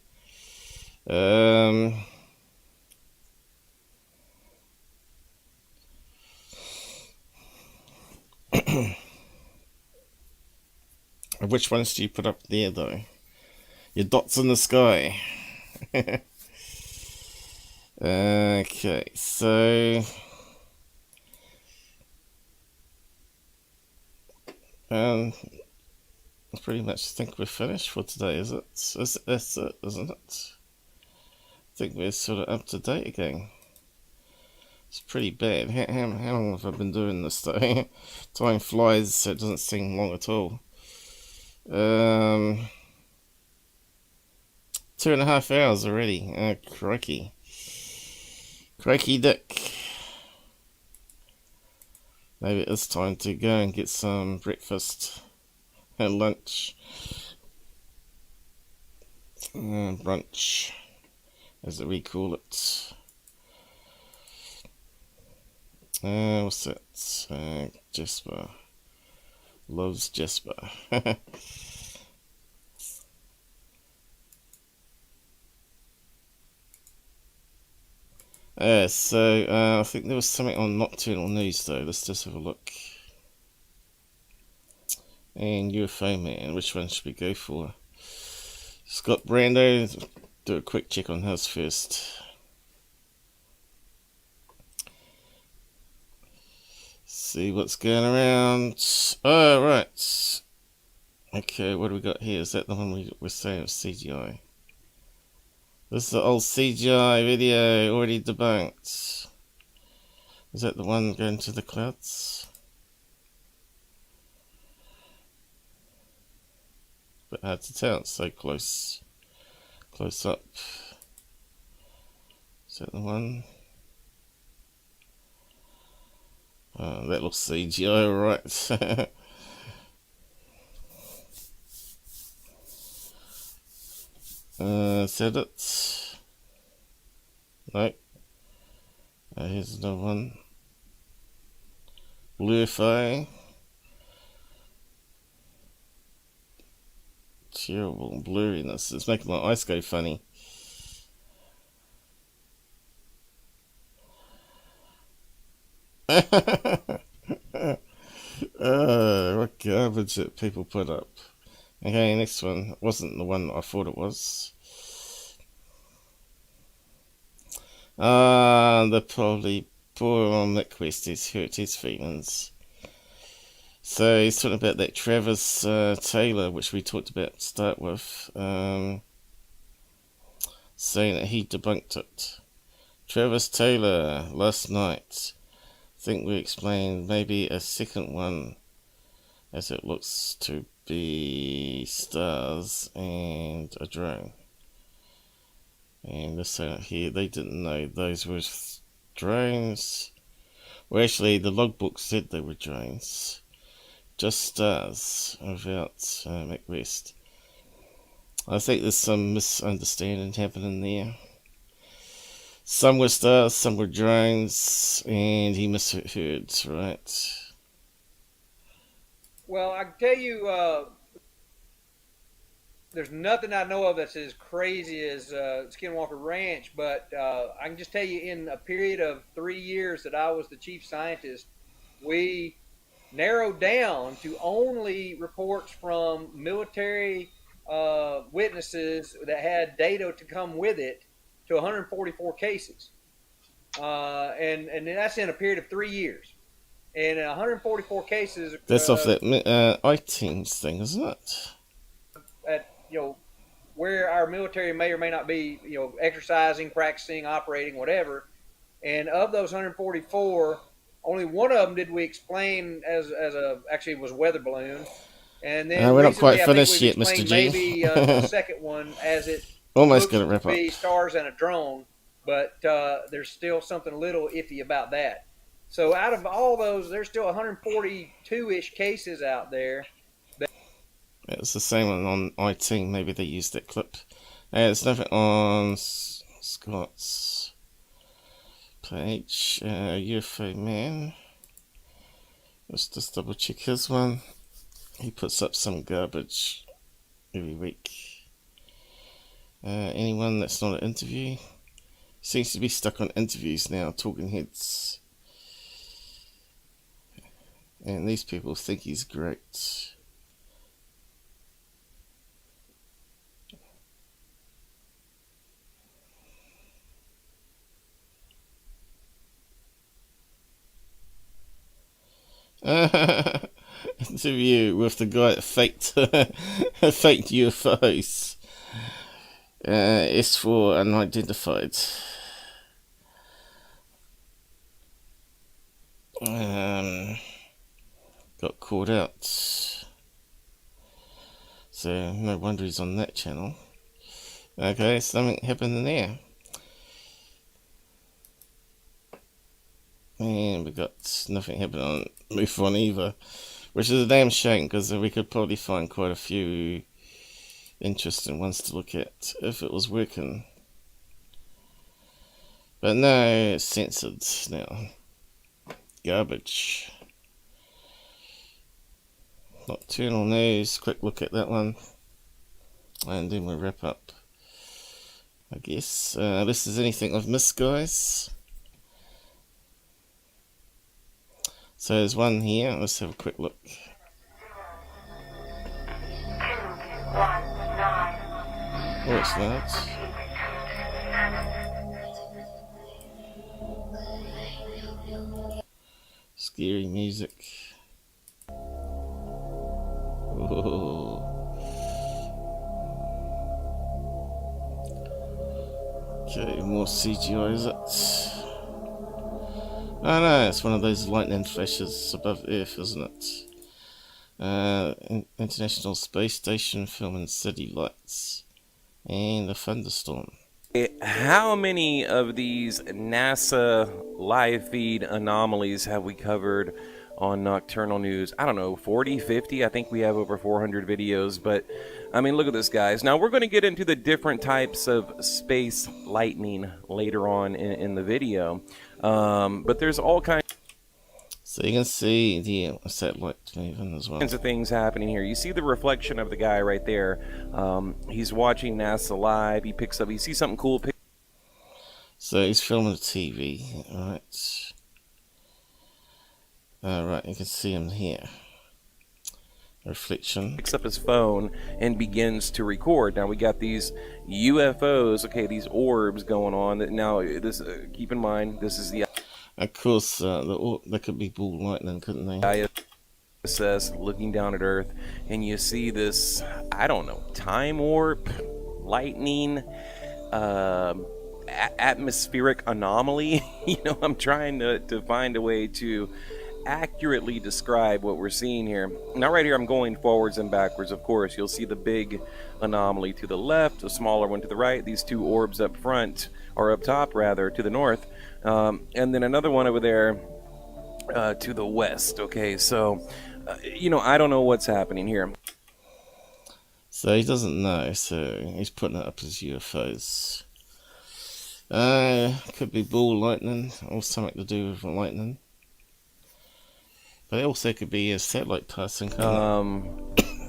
Which ones do you put up there though? Your dots in the sky. Okay, so I pretty much think we're finished for today, is it? That's it, isn't it? I think we're sort of up to date again. It's pretty bad. How long have I been doing this though? Time flies, so it doesn't seem long at all. 2.5 hours already. Crikey. Crikey dick. Maybe it's time to go and get some breakfast and lunch. Brunch, as we call it. What's that? Jasper. Loves Jasper. So I think there was something on Nocturnal News though. Let's just have a look. And UFOman, which one should we go for? Scott Brando, do a quick check on his first. See what's going around. Oh, right. Okay, what do we got here? Is that the one we were saying was CGI? This is the old CGI video, already debunked. Is that the one going to the clouds? Bit hard to tell, it's so close up. Is that the one? Oh, that looks CGI, right? Is that it? No. Here's another one. UFO. Terrible blurriness. It's making my eyes go funny. What garbage that people put up. Okay, next one. It wasn't the one I thought it was. They're probably poor on that quest. He's hurt his feelings. So he's talking about that Travis Taylor, which we talked about to start with, saying that he debunked it. Travis Taylor, last night. I think we explained maybe a second one, as it looks to be stars and a drone. And this here, they didn't know those were drones. Well, actually, the logbook said they were drones. Just stars without McWest. I think there's some misunderstanding happening there. Some were stars, some were drones, and he misheard, right? Well, I can tell you, there's nothing I know of that's as crazy as Skinwalker Ranch, but I can just tell you in a period of 3 years that I was the chief scientist, we narrowed down to only reports from military witnesses that had data to come with it to 144 cases. And that's in a period of 3 years. And in 144 cases... That's off that iTeams thing, isn't it? At, where our military may or may not be, exercising, practicing, operating, whatever. And of those 144, only one of them did we explain as actually it was a weather balloon. And then we're not quite finished yet, Mr. G. Maybe the second one as it almost going to wrap up. Be stars and a drone. but there's still something a little iffy about that. So out of all those, there's still 142-ish cases out there. It's the same one on iTeam. Maybe they used that clip. There's nothing on Scott's page. UFOman. Let's just double check his one. He puts up some garbage every week. Anyone that's not an interview seems to be stuck on interviews now, talking heads. And these people think he's great. Interview with the guy that faked faked UFOs. It's for unidentified. Got caught out. So no wonder he's on that channel. Okay, something happened there. And we got nothing happening on Move On either, which is a damn shame, because we could probably find quite a few interesting ones to look at if it was working. But no, it's censored now. Garbage. Nocturnal News, quick look at that one. And then we'll wrap up, I guess. This is anything I've missed, guys. So there's one here, let's have a quick look. Oh, it's loud. Scary music. Oh. Okay, more CGI, is it? Oh no, it's one of those lightning flashes above Earth, isn't it? International Space Station filming city lights. And a thunderstorm. How many of these NASA live feed anomalies have we covered on Nocturnal News? I don't know, 40, 50? I think we have over 400 videos, but I mean, look at this, guys. Now, we're going to get into the different types of space lightning later on in the video, but there's all kinds. So you can see the satellite moving as well. Kinds of things happening here. You see the reflection of the guy right there. He's watching NASA live. He picks up. You see something cool. So he's filming the TV. Alright. Right, you can see him here. Reflection. Picks up his phone and begins to record. Now we got these UFOs. Okay, these orbs going on. Now this. Keep in mind, this is the. Of course, they could be ball lightning, couldn't they? ISS looking down at Earth, and you see this, I don't know, time warp, lightning, atmospheric anomaly. You know, I'm trying to find a way to accurately describe what we're seeing here. Now right here I'm going forwards and backwards. Of course, you'll see the big anomaly to the left, a smaller one to the right, these two orbs up front, or up top rather, to the north. And then another one over there to the west. Okay, so, you know, I don't know what's happening here. So he doesn't know, so he's putting it up as UFOs. Could be ball lightning, or something to do with lightning. But it also could be a satellite passing.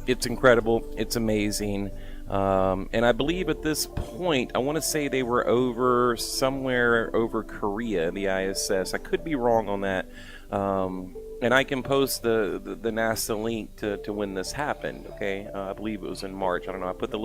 It's incredible. It's amazing. And I believe at this point, I want to say they were over somewhere over Korea, the ISS. I could be wrong on that. And I can post the NASA link to when this happened. Okay, I believe it was in March. I don't know. I put the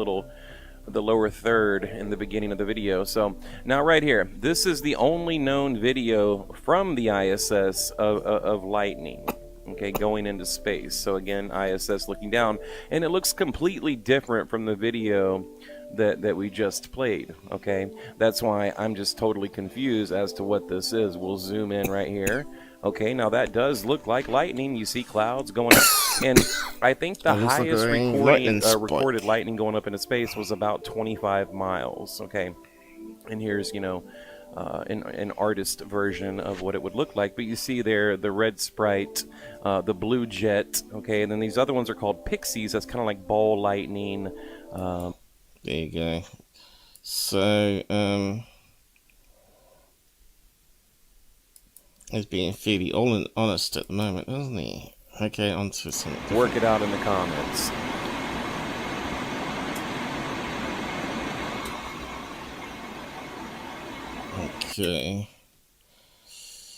lower third in the beginning of the video. So now right here, this is the only known video from the ISS of lightning. Okay, going into space. So again, ISS looking down, and it looks completely different from the video that we just played. Okay, that's why I'm just totally confused as to what this is. We'll zoom in right here. Okay, now that does look like lightning. You see clouds going up, and I think the highest recorded lightning going up into space was about 25 miles. Okay, and here's, you know, an artist version of what it would look like. But you see there the red Sprite, the blue jet, okay, and then these other ones are called pixies. That's kind of like ball lightning. There you go. So, he's being fairly honest at the moment, isn't he? Okay, on to something different. Work it out in the comments. Okay.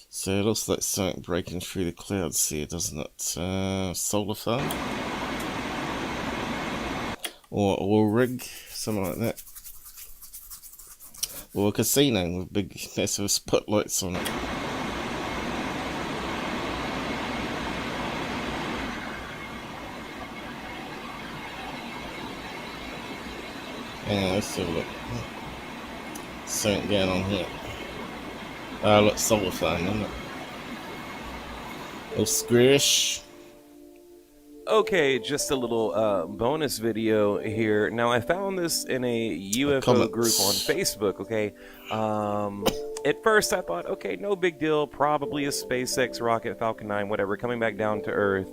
So it looks like something breaking through the clouds here, doesn't it? Solar farm? Or oil rig, something like that. Or a casino with big massive spotlights on it. Yeah, let's have a look. Something going on here. Oh, look, solar farm, isn't it? Little squish. Okay, just a little bonus video here. Now, I found this in a UFO group on Facebook, okay? At first, I thought, okay, no big deal. Probably a SpaceX rocket, Falcon 9, whatever, coming back down to Earth,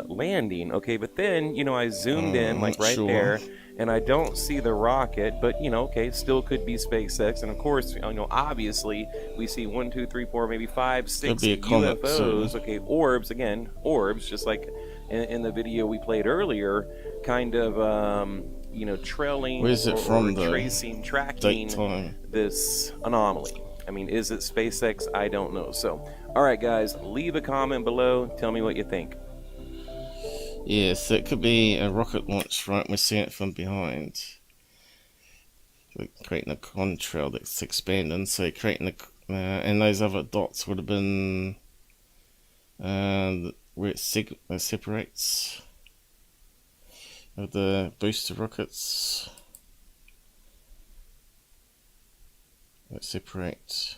landing, okay? But then, you know, I zoomed in, like right there, and I don't see the rocket, but, you know, okay, still could be SpaceX. And, of course, you know, obviously, we see 1, 2, 3, 4, maybe 5, 6 UFOs, okay, orbs, again, orbs, just like in the video we played earlier, kind of, you know, trailing or tracing, tracking this anomaly. I mean, is it SpaceX? I don't know. So, all right, guys, leave a comment below. Tell me what you think. Yeah, so it could be a rocket launch, right? We're seeing it from behind. We're creating a contrail that's expanding, so creating a... and those other dots would have been... where it separates of the booster rockets. It separates.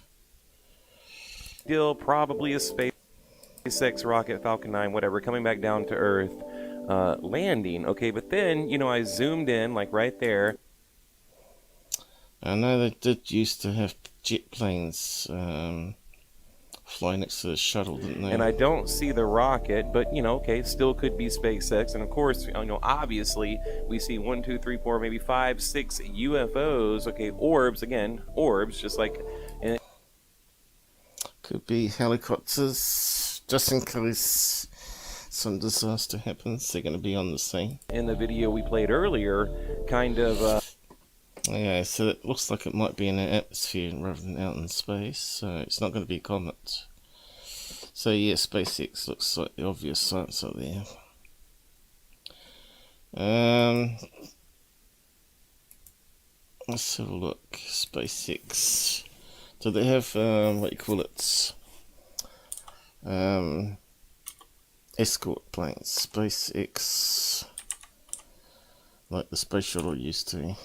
Still probably a SpaceX rocket, Falcon 9, whatever, coming back down to Earth, landing. Okay, but then, you know, I zoomed in, like right there. I know they did used to have jet planes fly next to the shuttle, didn't they? And I don't see the rocket, but, you know, okay, still could be SpaceX. And, of course, you know, obviously, we see 1, 2, 3, 4, maybe 5, 6 UFOs. Okay, orbs, again, orbs, just like... Could be helicopters, just in case some disaster happens. They're going to be on the scene. In the video we played earlier, kind of... Yeah, so it looks like it might be in an atmosphere rather than out in space, so it's not going to be a comet. So yeah, SpaceX looks like the obvious answer there. Let's have a look. SpaceX. Do they have, what you call it? Escort planes. SpaceX. Like the space shuttle used to.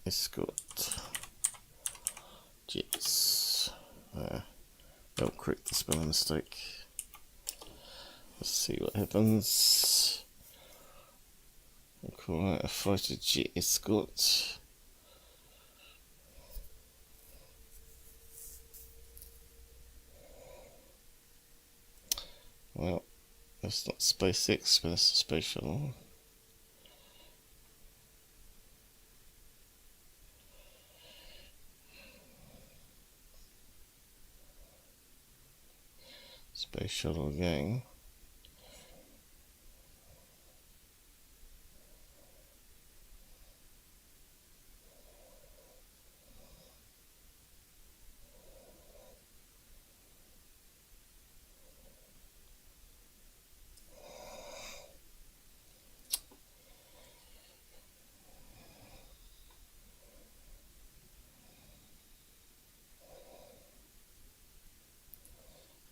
Escort jets. Don't correct the spelling mistake. Let's see what happens. We'll call that a fighter jet escort. Well, that's not SpaceX, but that's a space shuttle. Space shuttle again.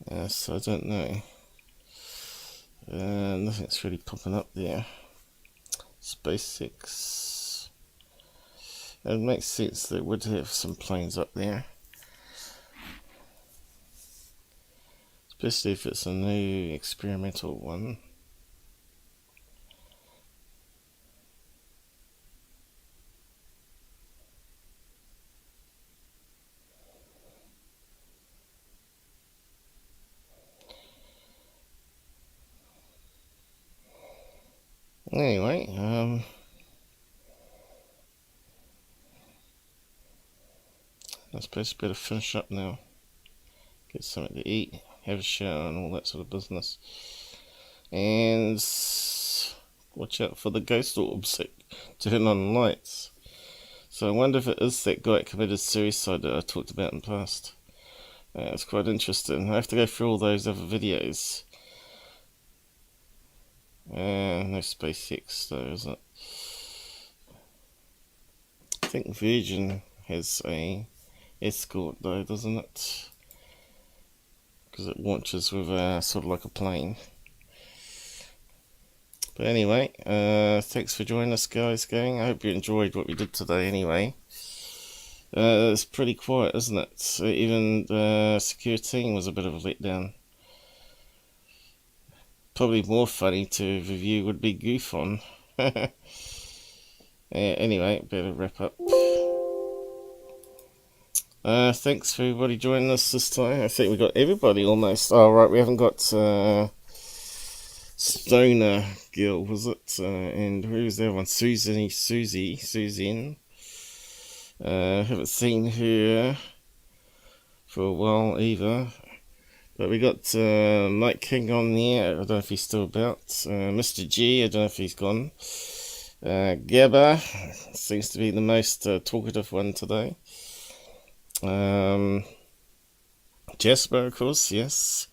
Yes, I don't know. Nothing's really popping up there. SpaceX. It makes sense that it would have some planes up there. Especially if it's a new experimental one. Anyway, I suppose better finish up now. Get something to eat, have a shower and all that sort of business. And watch out for the ghost orbs that turn on lights. So I wonder if it is that guy that committed suicide that I talked about in the past. It's quite interesting. I have to go through all those other videos. No SpaceX though, is it? I think Virgin has a escort though, doesn't it? Because it launches with sort of like a plane. But anyway, thanks for joining us, guys, gang. I hope you enjoyed what we did today anyway. It's pretty quiet, isn't it? So even the secure team was a bit of a letdown. Probably more funny to review would be Goofon. Anyway, better wrap up. Thanks for everybody joining us this time. I think we got everybody almost. Oh, right, we haven't got Stoner Girl, was it? And who was that one? Susan. Haven't seen her for a while either. But we got Mike King on there. I don't know if he's still about. Mr. G, I don't know if he's gone. Gabba seems to be the most talkative one today. Jasper, of course, yes.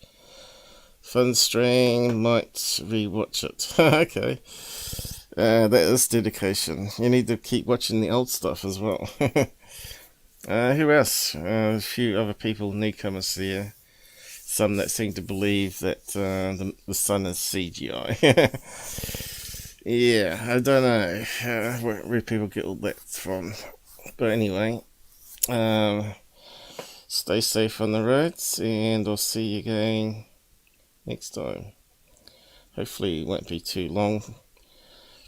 Funstring, might rewatch it. Okay. That is dedication. You need to keep watching the old stuff as well. Who else? A few other people, newcomers there. Some that seem to believe that the sun is CGI. Yeah, I don't know where people get all that from. But anyway, stay safe on the roads, and I'll see you again next time. Hopefully it won't be too long.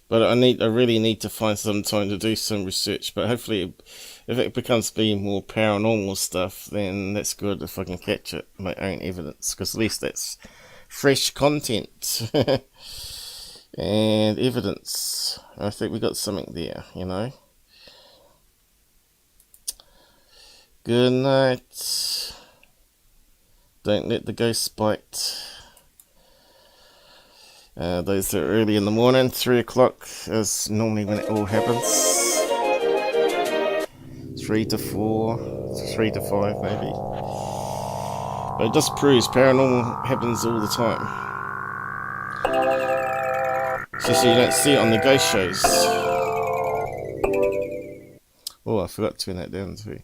But I really need to find some time to do some research. But hopefully, if it becomes being more paranormal stuff, then that's good if I can catch it, my own evidence. Because at least that's fresh content. And evidence. I think we got something there, you know. Good night. Don't let the ghosts bite. Those are early in the morning, 3 o'clock is normally when it all happens. 3 to 4, 3 to 5 maybe. But it just proves paranormal happens all the time. So you don't see it on the ghost shows. Oh, I forgot to turn that down too.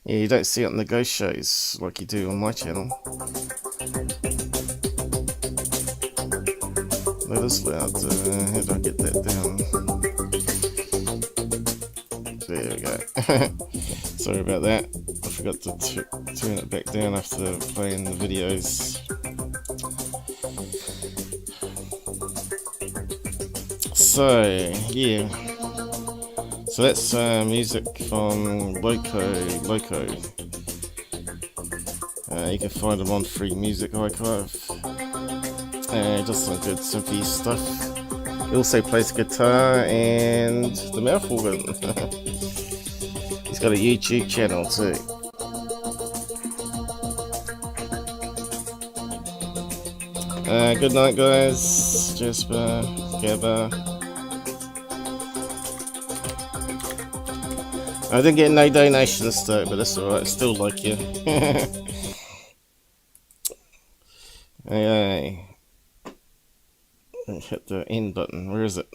Yeah, you don't see it on the ghost shows like you do on my channel. That is loud. How do I get that down? There we go. Sorry about that. I forgot to turn it back down after playing the videos. So, yeah. So that's music from Loco. You can find them on Free Music Archive. Just some good synthy stuff. He also plays guitar and the mouth organ. He's got a YouTube channel too. Good night, guys. Jasper, Gabba. I didn't get no donations though, but that's alright. I still like you. Hey. Hit the end button. Where is it?